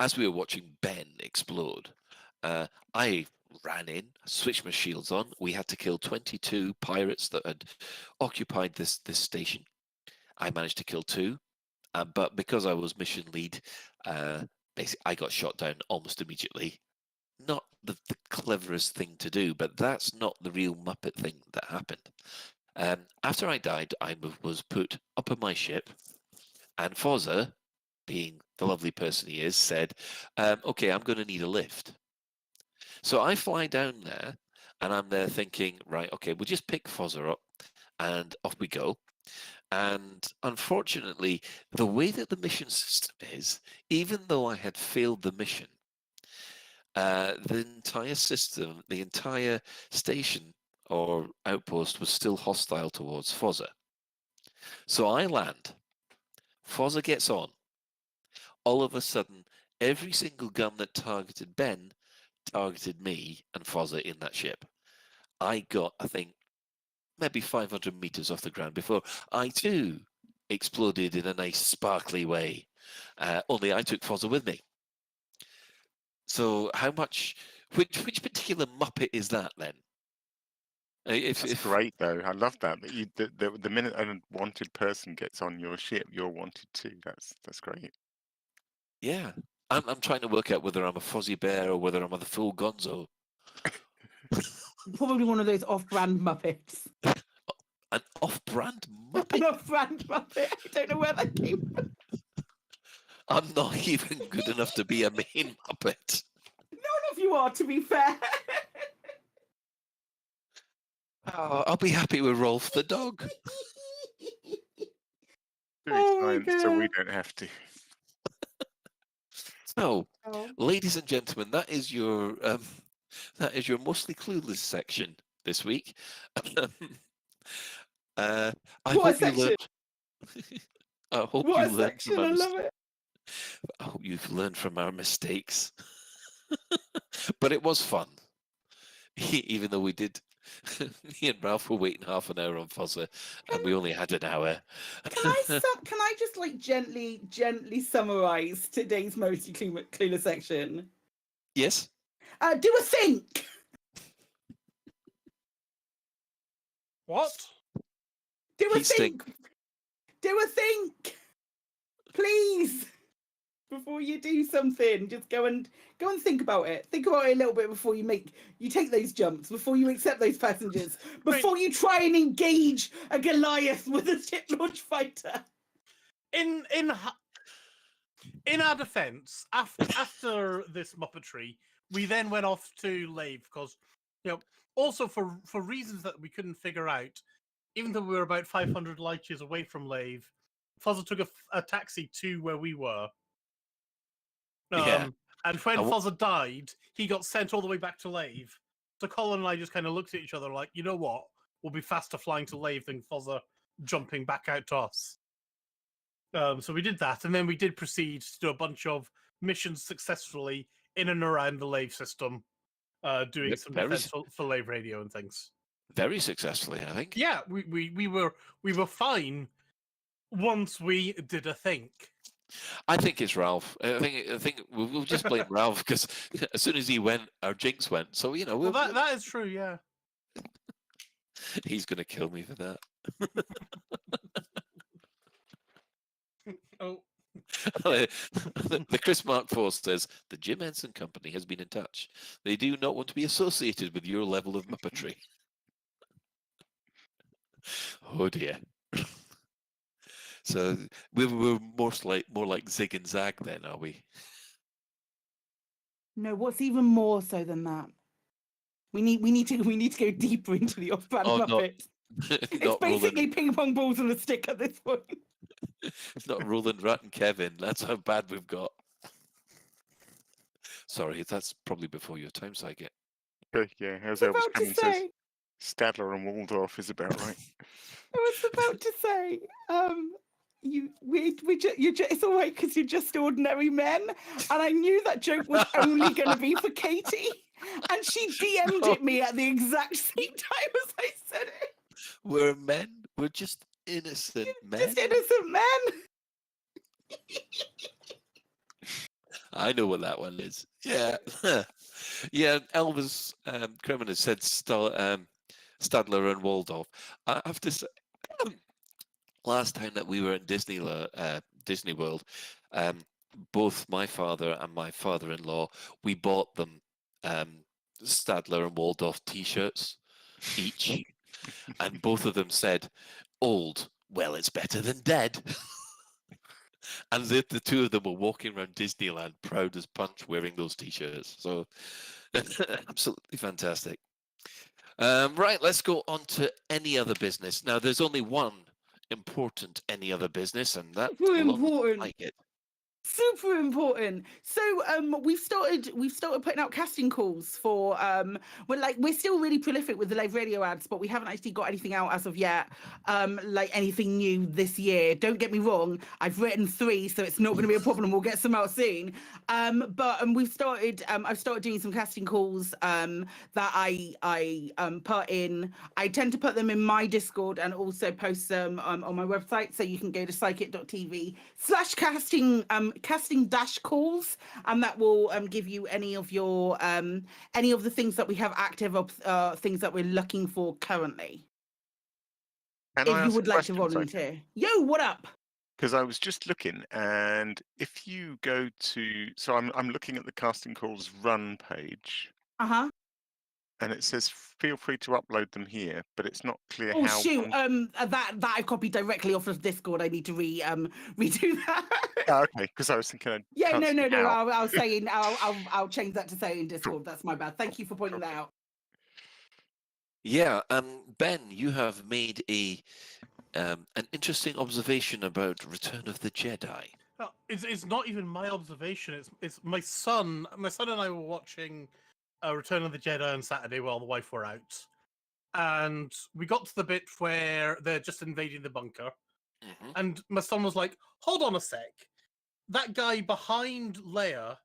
Speaker 29: as we were watching Ben explode, I ran in, switched my shields on. We had to kill 22 pirates that had occupied this station. I managed to kill 2. But because I was mission lead, basically I got shot down almost immediately. Not the cleverest thing to do, but that's not the real Muppet thing that happened. After I died, I was put up on my ship, and Fozzer, being the lovely person he is, said, okay, I'm going to need a lift. So I fly down there, and I'm there thinking, right, okay, we'll just pick Fozzer up, and off we go. And unfortunately, the way that the mission system is, even though I had failed the mission, the entire system, the entire station or outpost was still hostile towards Fozzer. So I land. Fozzer gets on. All of a sudden, every single gun that targeted Ben targeted me and Fozzer in that ship. I got, I think, maybe 500 meters off the ground before I too exploded in a nice sparkly way. Only I took Fozzer with me. So how much? Which particular Muppet is that then?
Speaker 31: That's great though. I love that. The minute a wanted person gets on your ship, you're wanted too. That's great.
Speaker 29: Yeah, I'm trying to work out whether I'm a Fozzie Bear or whether I'm a full Gonzo.
Speaker 24: Probably one of those off-brand Muppets.
Speaker 29: An off-brand Muppet?
Speaker 24: An off-brand Muppet. I don't know where that came from.
Speaker 29: I'm not even good enough to be a main Muppet.
Speaker 24: None of you are, to be fair.
Speaker 29: Oh, I'll be happy with Rolf the dog.
Speaker 31: So we don't have to.
Speaker 29: So, ladies and gentlemen, that is your mostly clueless section this week. I hope you learned. I hope you learned from our mistakes. I hope you've learned from our mistakes. But it was fun, even though we did. Me and Ralph were waiting half an hour on Fozzer, and we only had an hour.
Speaker 24: Can I just like gently summarize today's mostly clueless section?
Speaker 29: Yes.
Speaker 24: Do a think.
Speaker 30: What?
Speaker 24: Do a think. Do a think. Please. Before you do something, just go and think about it. Think about it a little bit before you take those jumps, before you accept those passengers, before you try and engage a Goliath with a ship launch fighter.
Speaker 30: In our defense, after this Muppetry, we then went off to Lave because, also for reasons that we couldn't figure out, even though we were about 500 light years away from Lave, Fozzer took a taxi to where we were. And when Fozzer died, he got sent all the way back to Lave. So Colin and I just kind of looked at each other like, you know what? We'll be faster flying to Lave than Fozzer jumping back out to us. So we did that, and then we did proceed to do a bunch of missions successfully in and around the Lave system, doing some defense for Lave radio and things.
Speaker 29: Very successfully, I think.
Speaker 30: Yeah, we were fine once we did a think.
Speaker 29: I think it's Ralph. I think we'll just blame Ralph because as soon as he went, our jinx went. So
Speaker 30: that is true. Yeah,
Speaker 29: he's going to kill me for that.
Speaker 30: Oh,
Speaker 29: the Chris Mark Force says the Jim Henson Company has been in touch. They do not want to be associated with your level of Muppetry. Oh dear. So we're more like Zig and Zag then, are we?
Speaker 24: No, what's even more so than that? We need to go deeper into the off-brand Muppet. It's basically ping pong balls on a stick at this point.
Speaker 29: It's not Roland, Rat, and Kevin. That's how bad we've got. Sorry, that's probably before your time, Psychic.
Speaker 31: Yeah, as Elvis Cummings says, Stadler and Waldorf is about right.
Speaker 24: I was about to say, it's all right because you're just ordinary men, and I knew that joke was only going to be for Katie, and she DM'd it me at the exact same time as I said it.
Speaker 29: We're men. We're just innocent men.
Speaker 24: Just innocent men.
Speaker 29: I know what that one is. Yeah, yeah. Elvis Criminal said Stadler and Waldorf. I have to say, last time that we were in Disneyland Disney World, both my father and my father-in-law, we bought them Stadler and Waldorf T-shirts each, and both of them said, "Old, well, it's better than dead." And the two of them were walking around Disneyland proud as punch wearing those T-shirts. So absolutely fantastic. Right, let's go on to any other business. Now, there's only one important any other business, and that's
Speaker 24: Super important.
Speaker 29: like it.
Speaker 24: Super important. So we've started putting out casting calls for we're still really prolific with the Lave Radio ads, but we haven't actually got anything out as of yet, like anything new this year. Don't get me wrong, I've written 3, so it's not going to be a problem. We'll get some out soon. But we've started I've started doing some casting calls that I put in. I tend to put them in my Discord and also post them on my website, so you can go to psychic.tv/casting-calls, and that will give you any of the things that we have active, things that we're looking for currently. If you would like to volunteer. Yo, what up?
Speaker 31: Because I was just looking, and if you go to, so I'm looking at the casting calls run page. And it says feel free to upload them here, but it's not clear
Speaker 24: Oh
Speaker 31: how.
Speaker 24: shoot! That I copied directly off of Discord. I need to redo that.
Speaker 31: Oh, okay, because I was thinking.
Speaker 24: Yeah, no. I was saying I'll change that to say in Discord. That's my bad. Thank you for pointing that out.
Speaker 29: Yeah, Ben, you have made an interesting observation about Return of the Jedi.
Speaker 30: No, it's not even my observation. It's my son. My son and I were watching Return of the Jedi on Saturday while the wife were out, and we got to the bit where they're just invading the bunker, and my son was like, "Hold on a sec, that guy behind Leia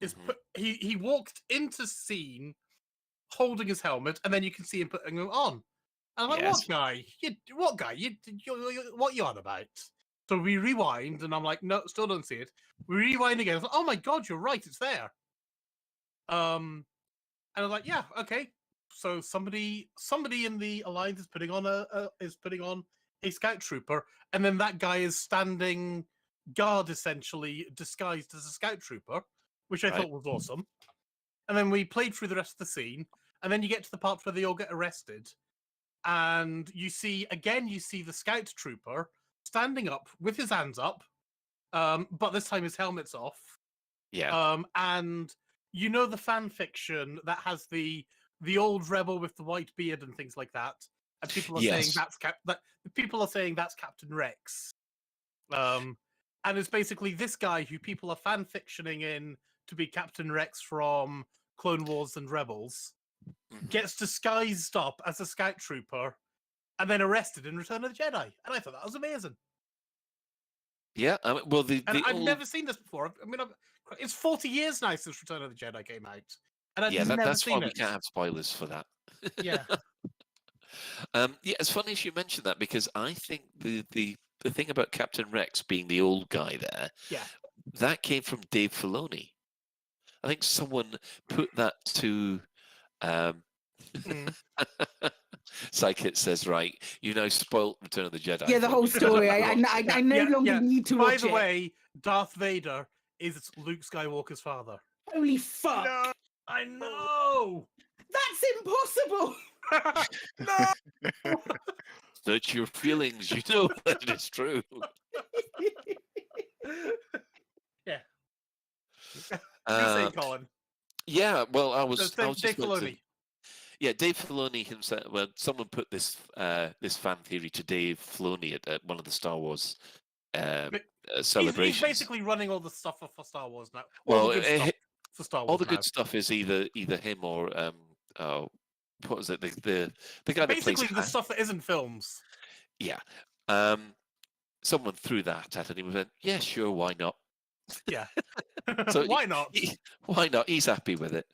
Speaker 30: is he walked into scene holding his helmet, and then you can see him putting it on." And I'm like,
Speaker 29: Yes.
Speaker 30: "What guy? What guy? What you on about?" So we rewind, and I'm like, "No, still don't see it." We rewind again. I was like, "Oh my god, you're right, it's there." And I was like, "Yeah, okay." So somebody in the alliance is putting on a scout trooper, and then that guy is standing guard, essentially disguised as a scout trooper, which I thought was awesome. And then we played through the rest of the scene, and then you get to the part where they all get arrested, and you see the scout trooper standing up with his hands up, but this time his helmet's off.
Speaker 29: Yeah.
Speaker 30: And you know the fan fiction that has the old rebel with the white beard and things like that, and people are saying people are saying that's Captain Rex. And it's basically this guy who people are fan fictioning in to be Captain Rex from Clone Wars and Rebels, gets disguised up as a scout trooper, and then arrested in Return of the Jedi. And I thought that was amazing.
Speaker 29: Yeah, well,
Speaker 30: I've never seen this before. I mean, it's 40 years now since Return of the Jedi came out, and I've never
Speaker 29: that's
Speaker 30: seen
Speaker 29: why we
Speaker 30: it.
Speaker 29: can't have spoilers for that.
Speaker 30: Yeah.
Speaker 29: Yeah, it's funny you mentioned that, because I think the thing about Captain Rex being the old guy there, that came from Dave Filoni. I think someone put that to. Psychic says, right, you know, spoilt Return of the Jedi.
Speaker 24: Yeah, the whole story. I no longer need to watch it.
Speaker 30: By the way, Darth Vader is Luke Skywalker's father.
Speaker 24: Holy fuck!
Speaker 30: No, I know.
Speaker 24: That's impossible.
Speaker 30: No.
Speaker 29: Search your feelings. You know that it's true.
Speaker 30: Yeah. You say, Colin.
Speaker 29: Yeah, well, I was
Speaker 30: Dave
Speaker 29: just
Speaker 30: Filoni.
Speaker 29: Yeah, Dave Filoni himself. Well, someone put this fan theory to Dave Filoni at one of the Star Wars celebrations.
Speaker 30: He's basically running all the stuff for Star Wars now.
Speaker 29: Well,
Speaker 30: for Star Wars
Speaker 29: all the
Speaker 30: now.
Speaker 29: good stuff is either him or what was it? The guy that plays
Speaker 30: basically the stuff that isn't films.
Speaker 29: Yeah. Someone threw that at him and he went, "Yeah, sure, why not?"
Speaker 30: Yeah.
Speaker 29: So
Speaker 30: why not?
Speaker 29: Why not? He's happy with it.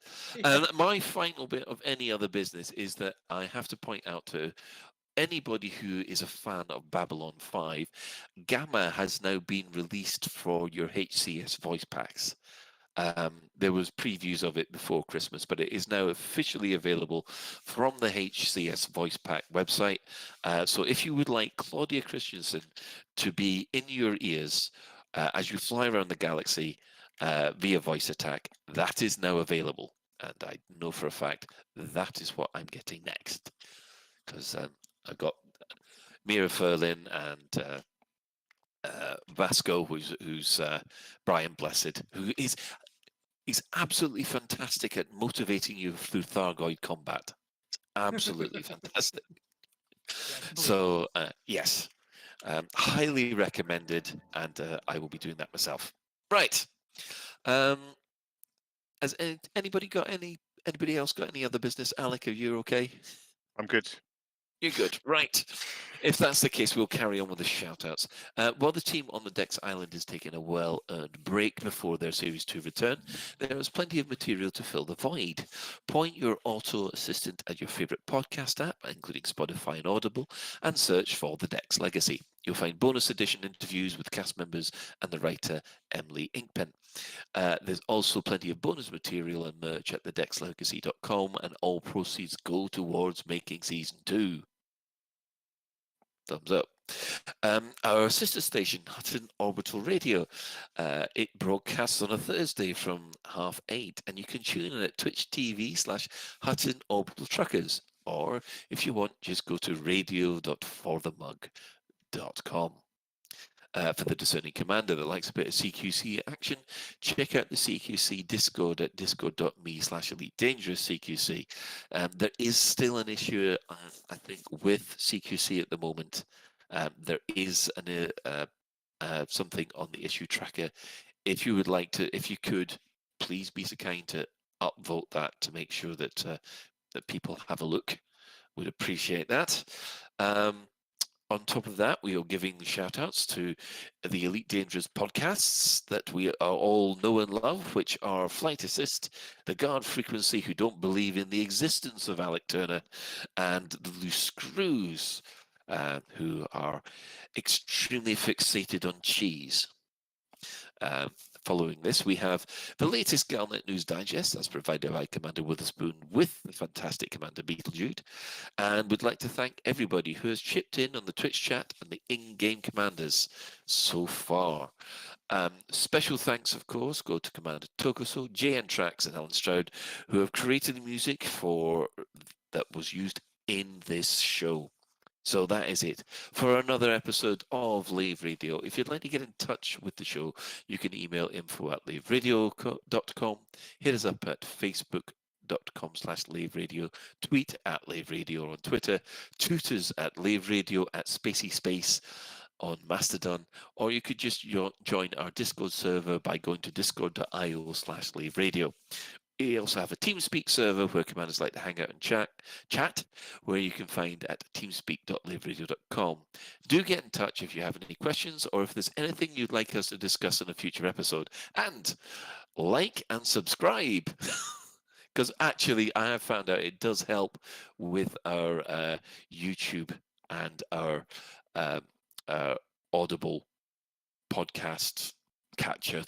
Speaker 29: And my final bit of any other business is that I have to point out to anybody who is a fan of Babylon 5, Gamma has now been released for your HCS voice packs. There was previews of it before Christmas, but it is now officially available from the HCS voice pack website. So if you would like Claudia Christensen to be in your ears as you fly around the galaxy via voice attack. That is now available, and I know for a fact that is what I'm getting next, because I've got Mira Furlin and Vasco, who's Brian Blessed, who is absolutely fantastic at motivating you through Thargoid combat. It's absolutely fantastic. So yes, highly recommended, and I will be doing that myself. Right. Has anybody else got any other business? Alec, are you okay?
Speaker 31: I'm good.
Speaker 29: You're good, right. If that's the case, we'll carry on with the shout-outs. While the team on the Dex Island is taking a well-earned break before their Series 2 return, there is plenty of material to fill the void. Point your auto assistant at your favourite podcast app, including Spotify and Audible, and search for The Dex Legacy. You'll find bonus edition interviews with cast members and the writer Emily Inkpen. There's also plenty of bonus material and merch at thedexlegacy.com, and all proceeds go towards making Season 2. Thumbs up. Our sister station, Hutton Orbital Radio, it broadcasts on a Thursday from 8:30, and you can tune in at Twitch TV/Hutton Orbital Truckers, or if you want, just go to radio.forthemug.com. For the discerning commander that likes a bit of CQC action, check out the CQC Discord at discord.me/EliteDangerousCQC. There is still an issue, I think, with CQC at the moment. There is something on the issue tracker. If you would like to, if you could, please be so kind to upvote that to make sure that that people have a look. Would appreciate that. On top of that, we are giving shout-outs to the Elite Dangerous podcasts that we all know and love, which are Flight Assist, The Guard Frequency, who don't believe in the existence of Alec Turner, and The Loose Screws, who are extremely fixated on cheese. Following this, we have the latest Galnet News Digest, that's provided by Commander Witherspoon with the fantastic Commander Beetlejude. And we'd like to thank everybody who has chipped in on the Twitch chat and the in-game commanders so far. Special thanks, of course, go to Commander Tokuso, JN Trax, and Alan Stroud, who have created the music that was used in this show. So that is it for another episode of Lave Radio. If you'd like to get in touch with the show, you can email info@laveradio.com, hit us up at facebook.com/laveradio, tweet at Lave Radio on Twitter, toot us at Lave Radio at @spacey_space on Mastodon, or you could just join our Discord server by going to discord.io/Lave Radio. We also have a TeamSpeak server where commanders like to hang out and chat, where you can find at teamspeak.laveradio.com. Do get in touch if you have any questions or if there's anything you'd like us to discuss in a future episode. And like and subscribe, because actually I have found out it does help with our YouTube and our Audible podcast catcher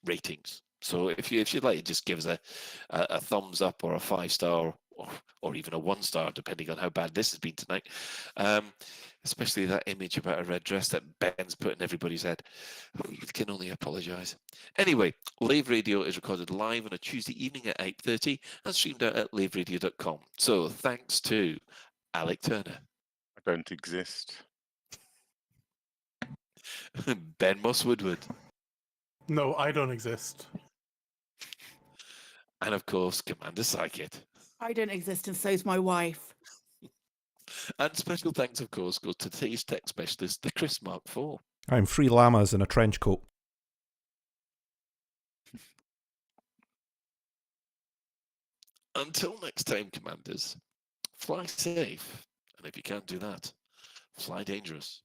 Speaker 29: ratings. So if you'd like to just give us a thumbs up or a 5-star or even a 1-star, depending on how bad this has been tonight, especially that image about a red dress that Ben's put in everybody's head. We can only apologise. Anyway, Lave Radio is recorded live on a Tuesday evening at 8:30 and streamed out at laveradio.com. So thanks to Alec Turner.
Speaker 31: I don't exist.
Speaker 29: Ben Moss Woodward.
Speaker 30: No, I don't exist.
Speaker 29: And of course, Commander Psychic.
Speaker 24: I don't exist, and so's my wife.
Speaker 29: And special thanks, of course, go to today's tech specialist, the Chris Mark IV.
Speaker 4: I'm 3 llamas in a trench coat.
Speaker 29: Until next time, Commanders, fly safe. And if you can't do that, fly dangerous.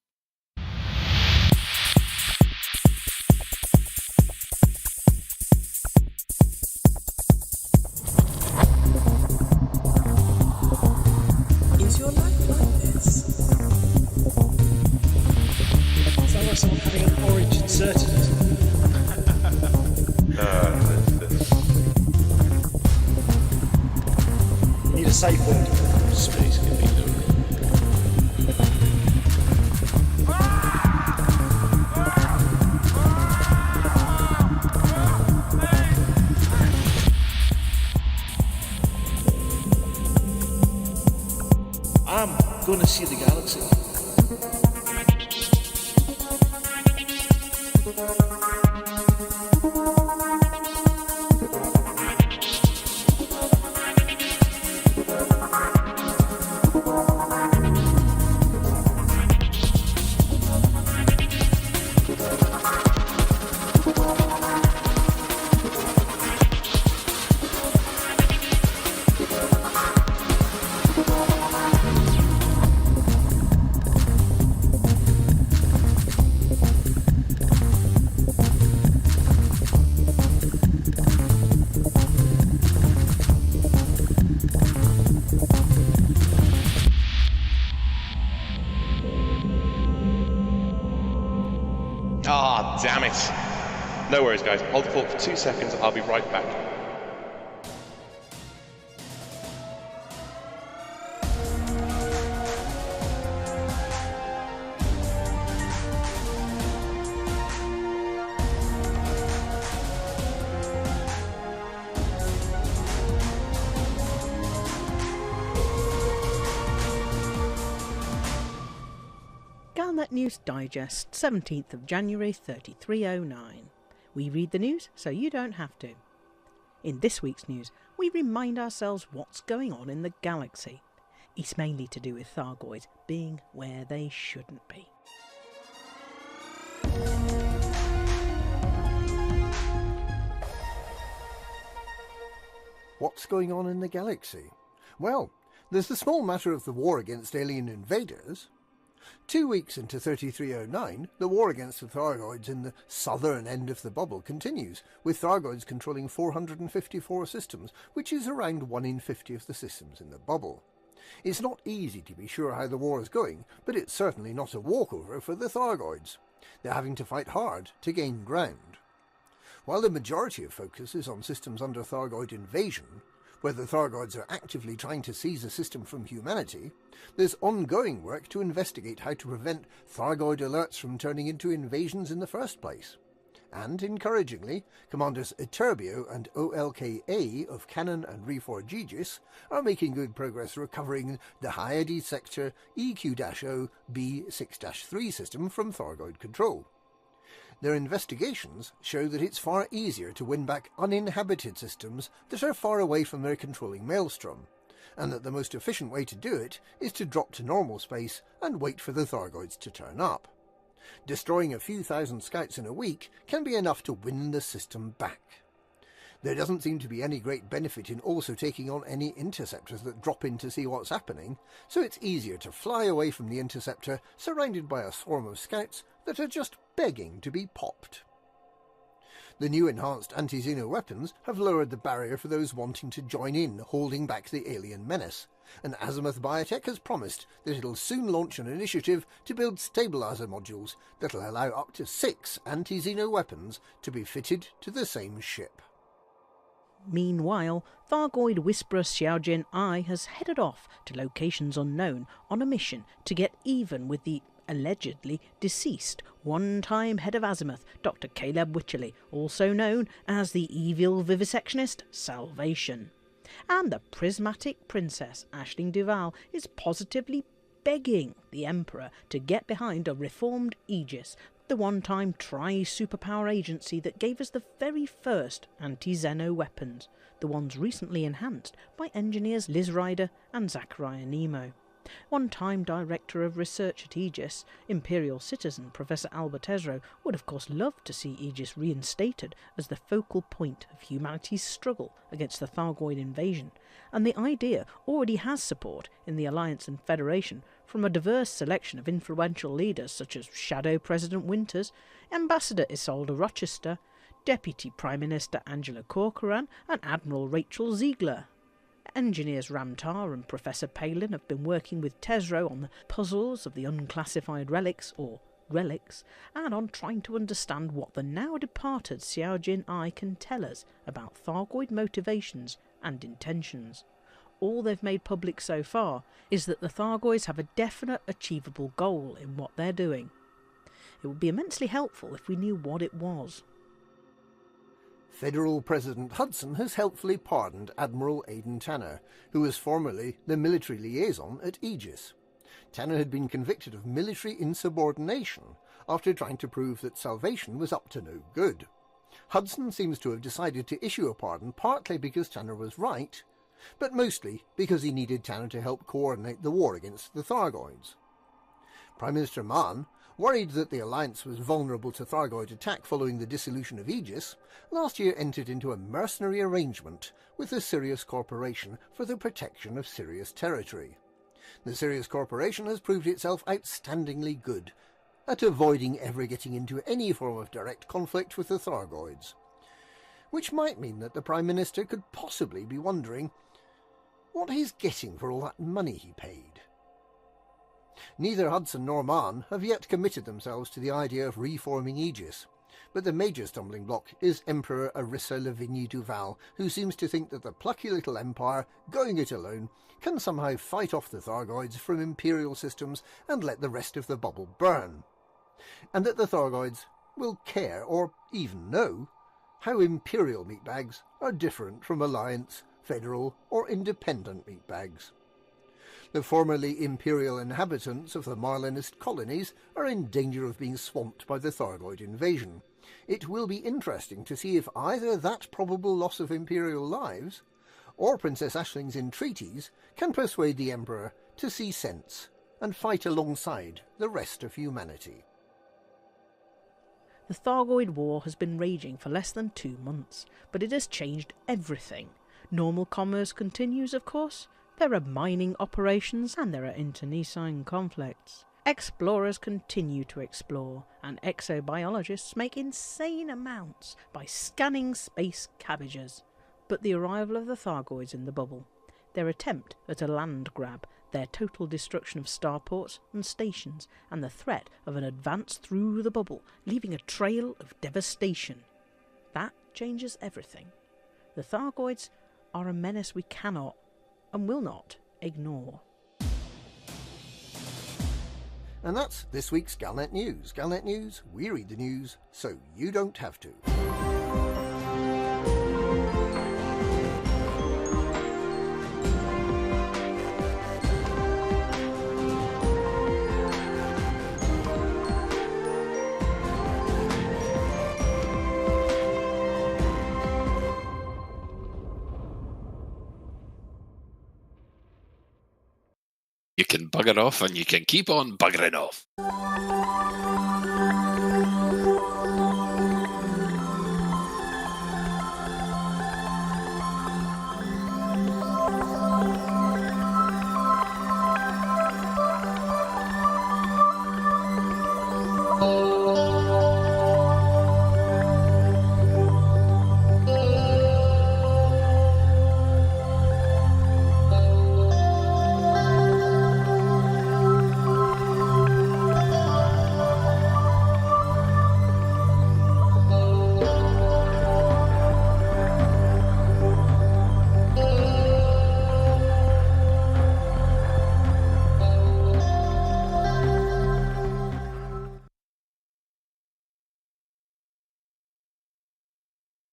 Speaker 3: Is your life like this?
Speaker 8: Sounds like someone having an orange inserted into them. Need a safe word.
Speaker 5: Space can be lonely. going to see the galaxy.
Speaker 1: Ah, damn it. No worries, guys. Hold the fort for 2 seconds. I'll be right back.
Speaker 7: Galnet News Digest, 17th of January 3309. We read the news so you don't have to. In this week's news, we remind ourselves what's going on in the galaxy. It's mainly to do with Thargoids being where they shouldn't be.
Speaker 10: What's going on in the galaxy? Well, there's the small matter of the war against alien invaders. 2 weeks into 3309, the war against the Thargoids in the southern end of the bubble continues, with Thargoids controlling 454 systems, which is around 1 in 50 of the systems in the bubble. It's not easy to be sure how the war is going, but it's certainly not a walkover for the Thargoids. They're having to fight hard to gain ground. While the majority of focus is on systems under Thargoid invasion, where the Thargoids are actively trying to seize a system from humanity, there's ongoing work to investigate how to prevent Thargoid alerts from turning into invasions in the first place. And, encouragingly, Commanders Iturbio and OLK-A of Cannon and Reforge Aegis are making good progress recovering the Hyades Sector EQ-0 B6-3 system from Thargoid control. Their investigations show that it's far easier to win back uninhabited systems that are far away from their controlling maelstrom, and that the most efficient way to do it is to drop to normal space and wait for the Thargoids to turn up. Destroying a few thousand scouts in a week can be enough to win the system back. There doesn't seem to be any great benefit in also taking on any interceptors that drop in to see what's happening, so it's easier to fly away from the interceptor surrounded by a swarm of scouts that are just begging to be popped. The new enhanced anti-Xeno weapons have lowered the barrier for those wanting to join in holding back the alien menace, and Azimuth Biotech has promised that it'll soon launch an initiative to build stabilizer modules that'll allow up to 6 anti-Xeno weapons to be fitted to the same ship.
Speaker 7: Meanwhile, Thargoid Whisperer Xiaojin I has headed off to locations unknown on a mission to get even with the allegedly deceased one-time head of Azimuth, Dr. Caleb Wycherley, also known as the evil vivisectionist Salvation. And the prismatic princess Aisling Duval is positively begging the Emperor to get behind a reformed Aegis, the one-time tri-superpower agency that gave us the very first anti-Xeno weapons, the ones recently enhanced by engineers Liz Ryder and Zachariah Nemo. One-time Director of Research at Aegis, Imperial citizen Professor Albert Esro would of course love to see Aegis reinstated as the focal point of humanity's struggle against the Thargoid invasion, and the idea already has support in the Alliance and Federation from a diverse selection of influential leaders such as Shadow President Winters, Ambassador Isolde Rochester, Deputy Prime Minister Angela Corcoran and Admiral Rachel Ziegler. Engineers Ramtar and Professor Palin have been working with Tesro on the puzzles of the unclassified relics, or relics, and on trying to understand what the now departed Xiaojin I can tell us about Thargoid motivations and intentions. All they've made public so far is that the Thargoids have a definite achievable goal in what they're doing. It would be immensely helpful if we knew what it was.
Speaker 10: Federal President Hudson has helpfully pardoned Admiral Aidan Tanner, who was formerly the military liaison at Aegis. Tanner had been convicted of military insubordination after trying to prove that Salvation was up to no good. Hudson seems to have decided to issue a pardon partly because Tanner was right, but mostly because he needed Tanner to help coordinate the war against the Thargoids. Prime Minister Mann, worried that the Alliance was vulnerable to Thargoid attack following the dissolution of Aegis, last year entered into a mercenary arrangement with the Sirius Corporation for the protection of Sirius territory. The Sirius Corporation has proved itself outstandingly good at avoiding ever getting into any form of direct conflict with the Thargoids, which might mean that the Prime Minister could possibly be wondering what he's getting for all that money he paid. Neither Hudson nor Mann have yet committed themselves to the idea of reforming Aegis, but the major stumbling block is Emperor Arissa Lavigne Duval, who seems to think that the plucky little empire, going it alone, can somehow fight off the Thargoids from imperial systems and let the rest of the bubble burn, and that the Thargoids will care, or even know, how imperial meatbags are different from alliance, federal or independent meatbags. The formerly imperial inhabitants of the Marlinist colonies are in danger of being swamped by the Thargoid invasion. It will be interesting to see if either that probable loss of imperial lives or Princess Ashling's entreaties can persuade the Emperor to see sense and fight alongside the rest of humanity.
Speaker 7: The Thargoid War has been raging for less than 2 months, but it has changed everything. Normal commerce continues, of course. There are mining operations and there are internecine conflicts. Explorers continue to explore, and exobiologists make insane amounts by scanning space cabbages. But the arrival of the Thargoids in the bubble, their attempt at a land grab, their total destruction of starports and stations, and the threat of an advance through the bubble, leaving a trail of devastation. That changes everything. The Thargoids are a menace we cannot and will not ignore.
Speaker 10: And that's this week's Galnet News. Galnet News, we read the news so you don't have to.
Speaker 29: You can bugger off and you can keep on buggering off.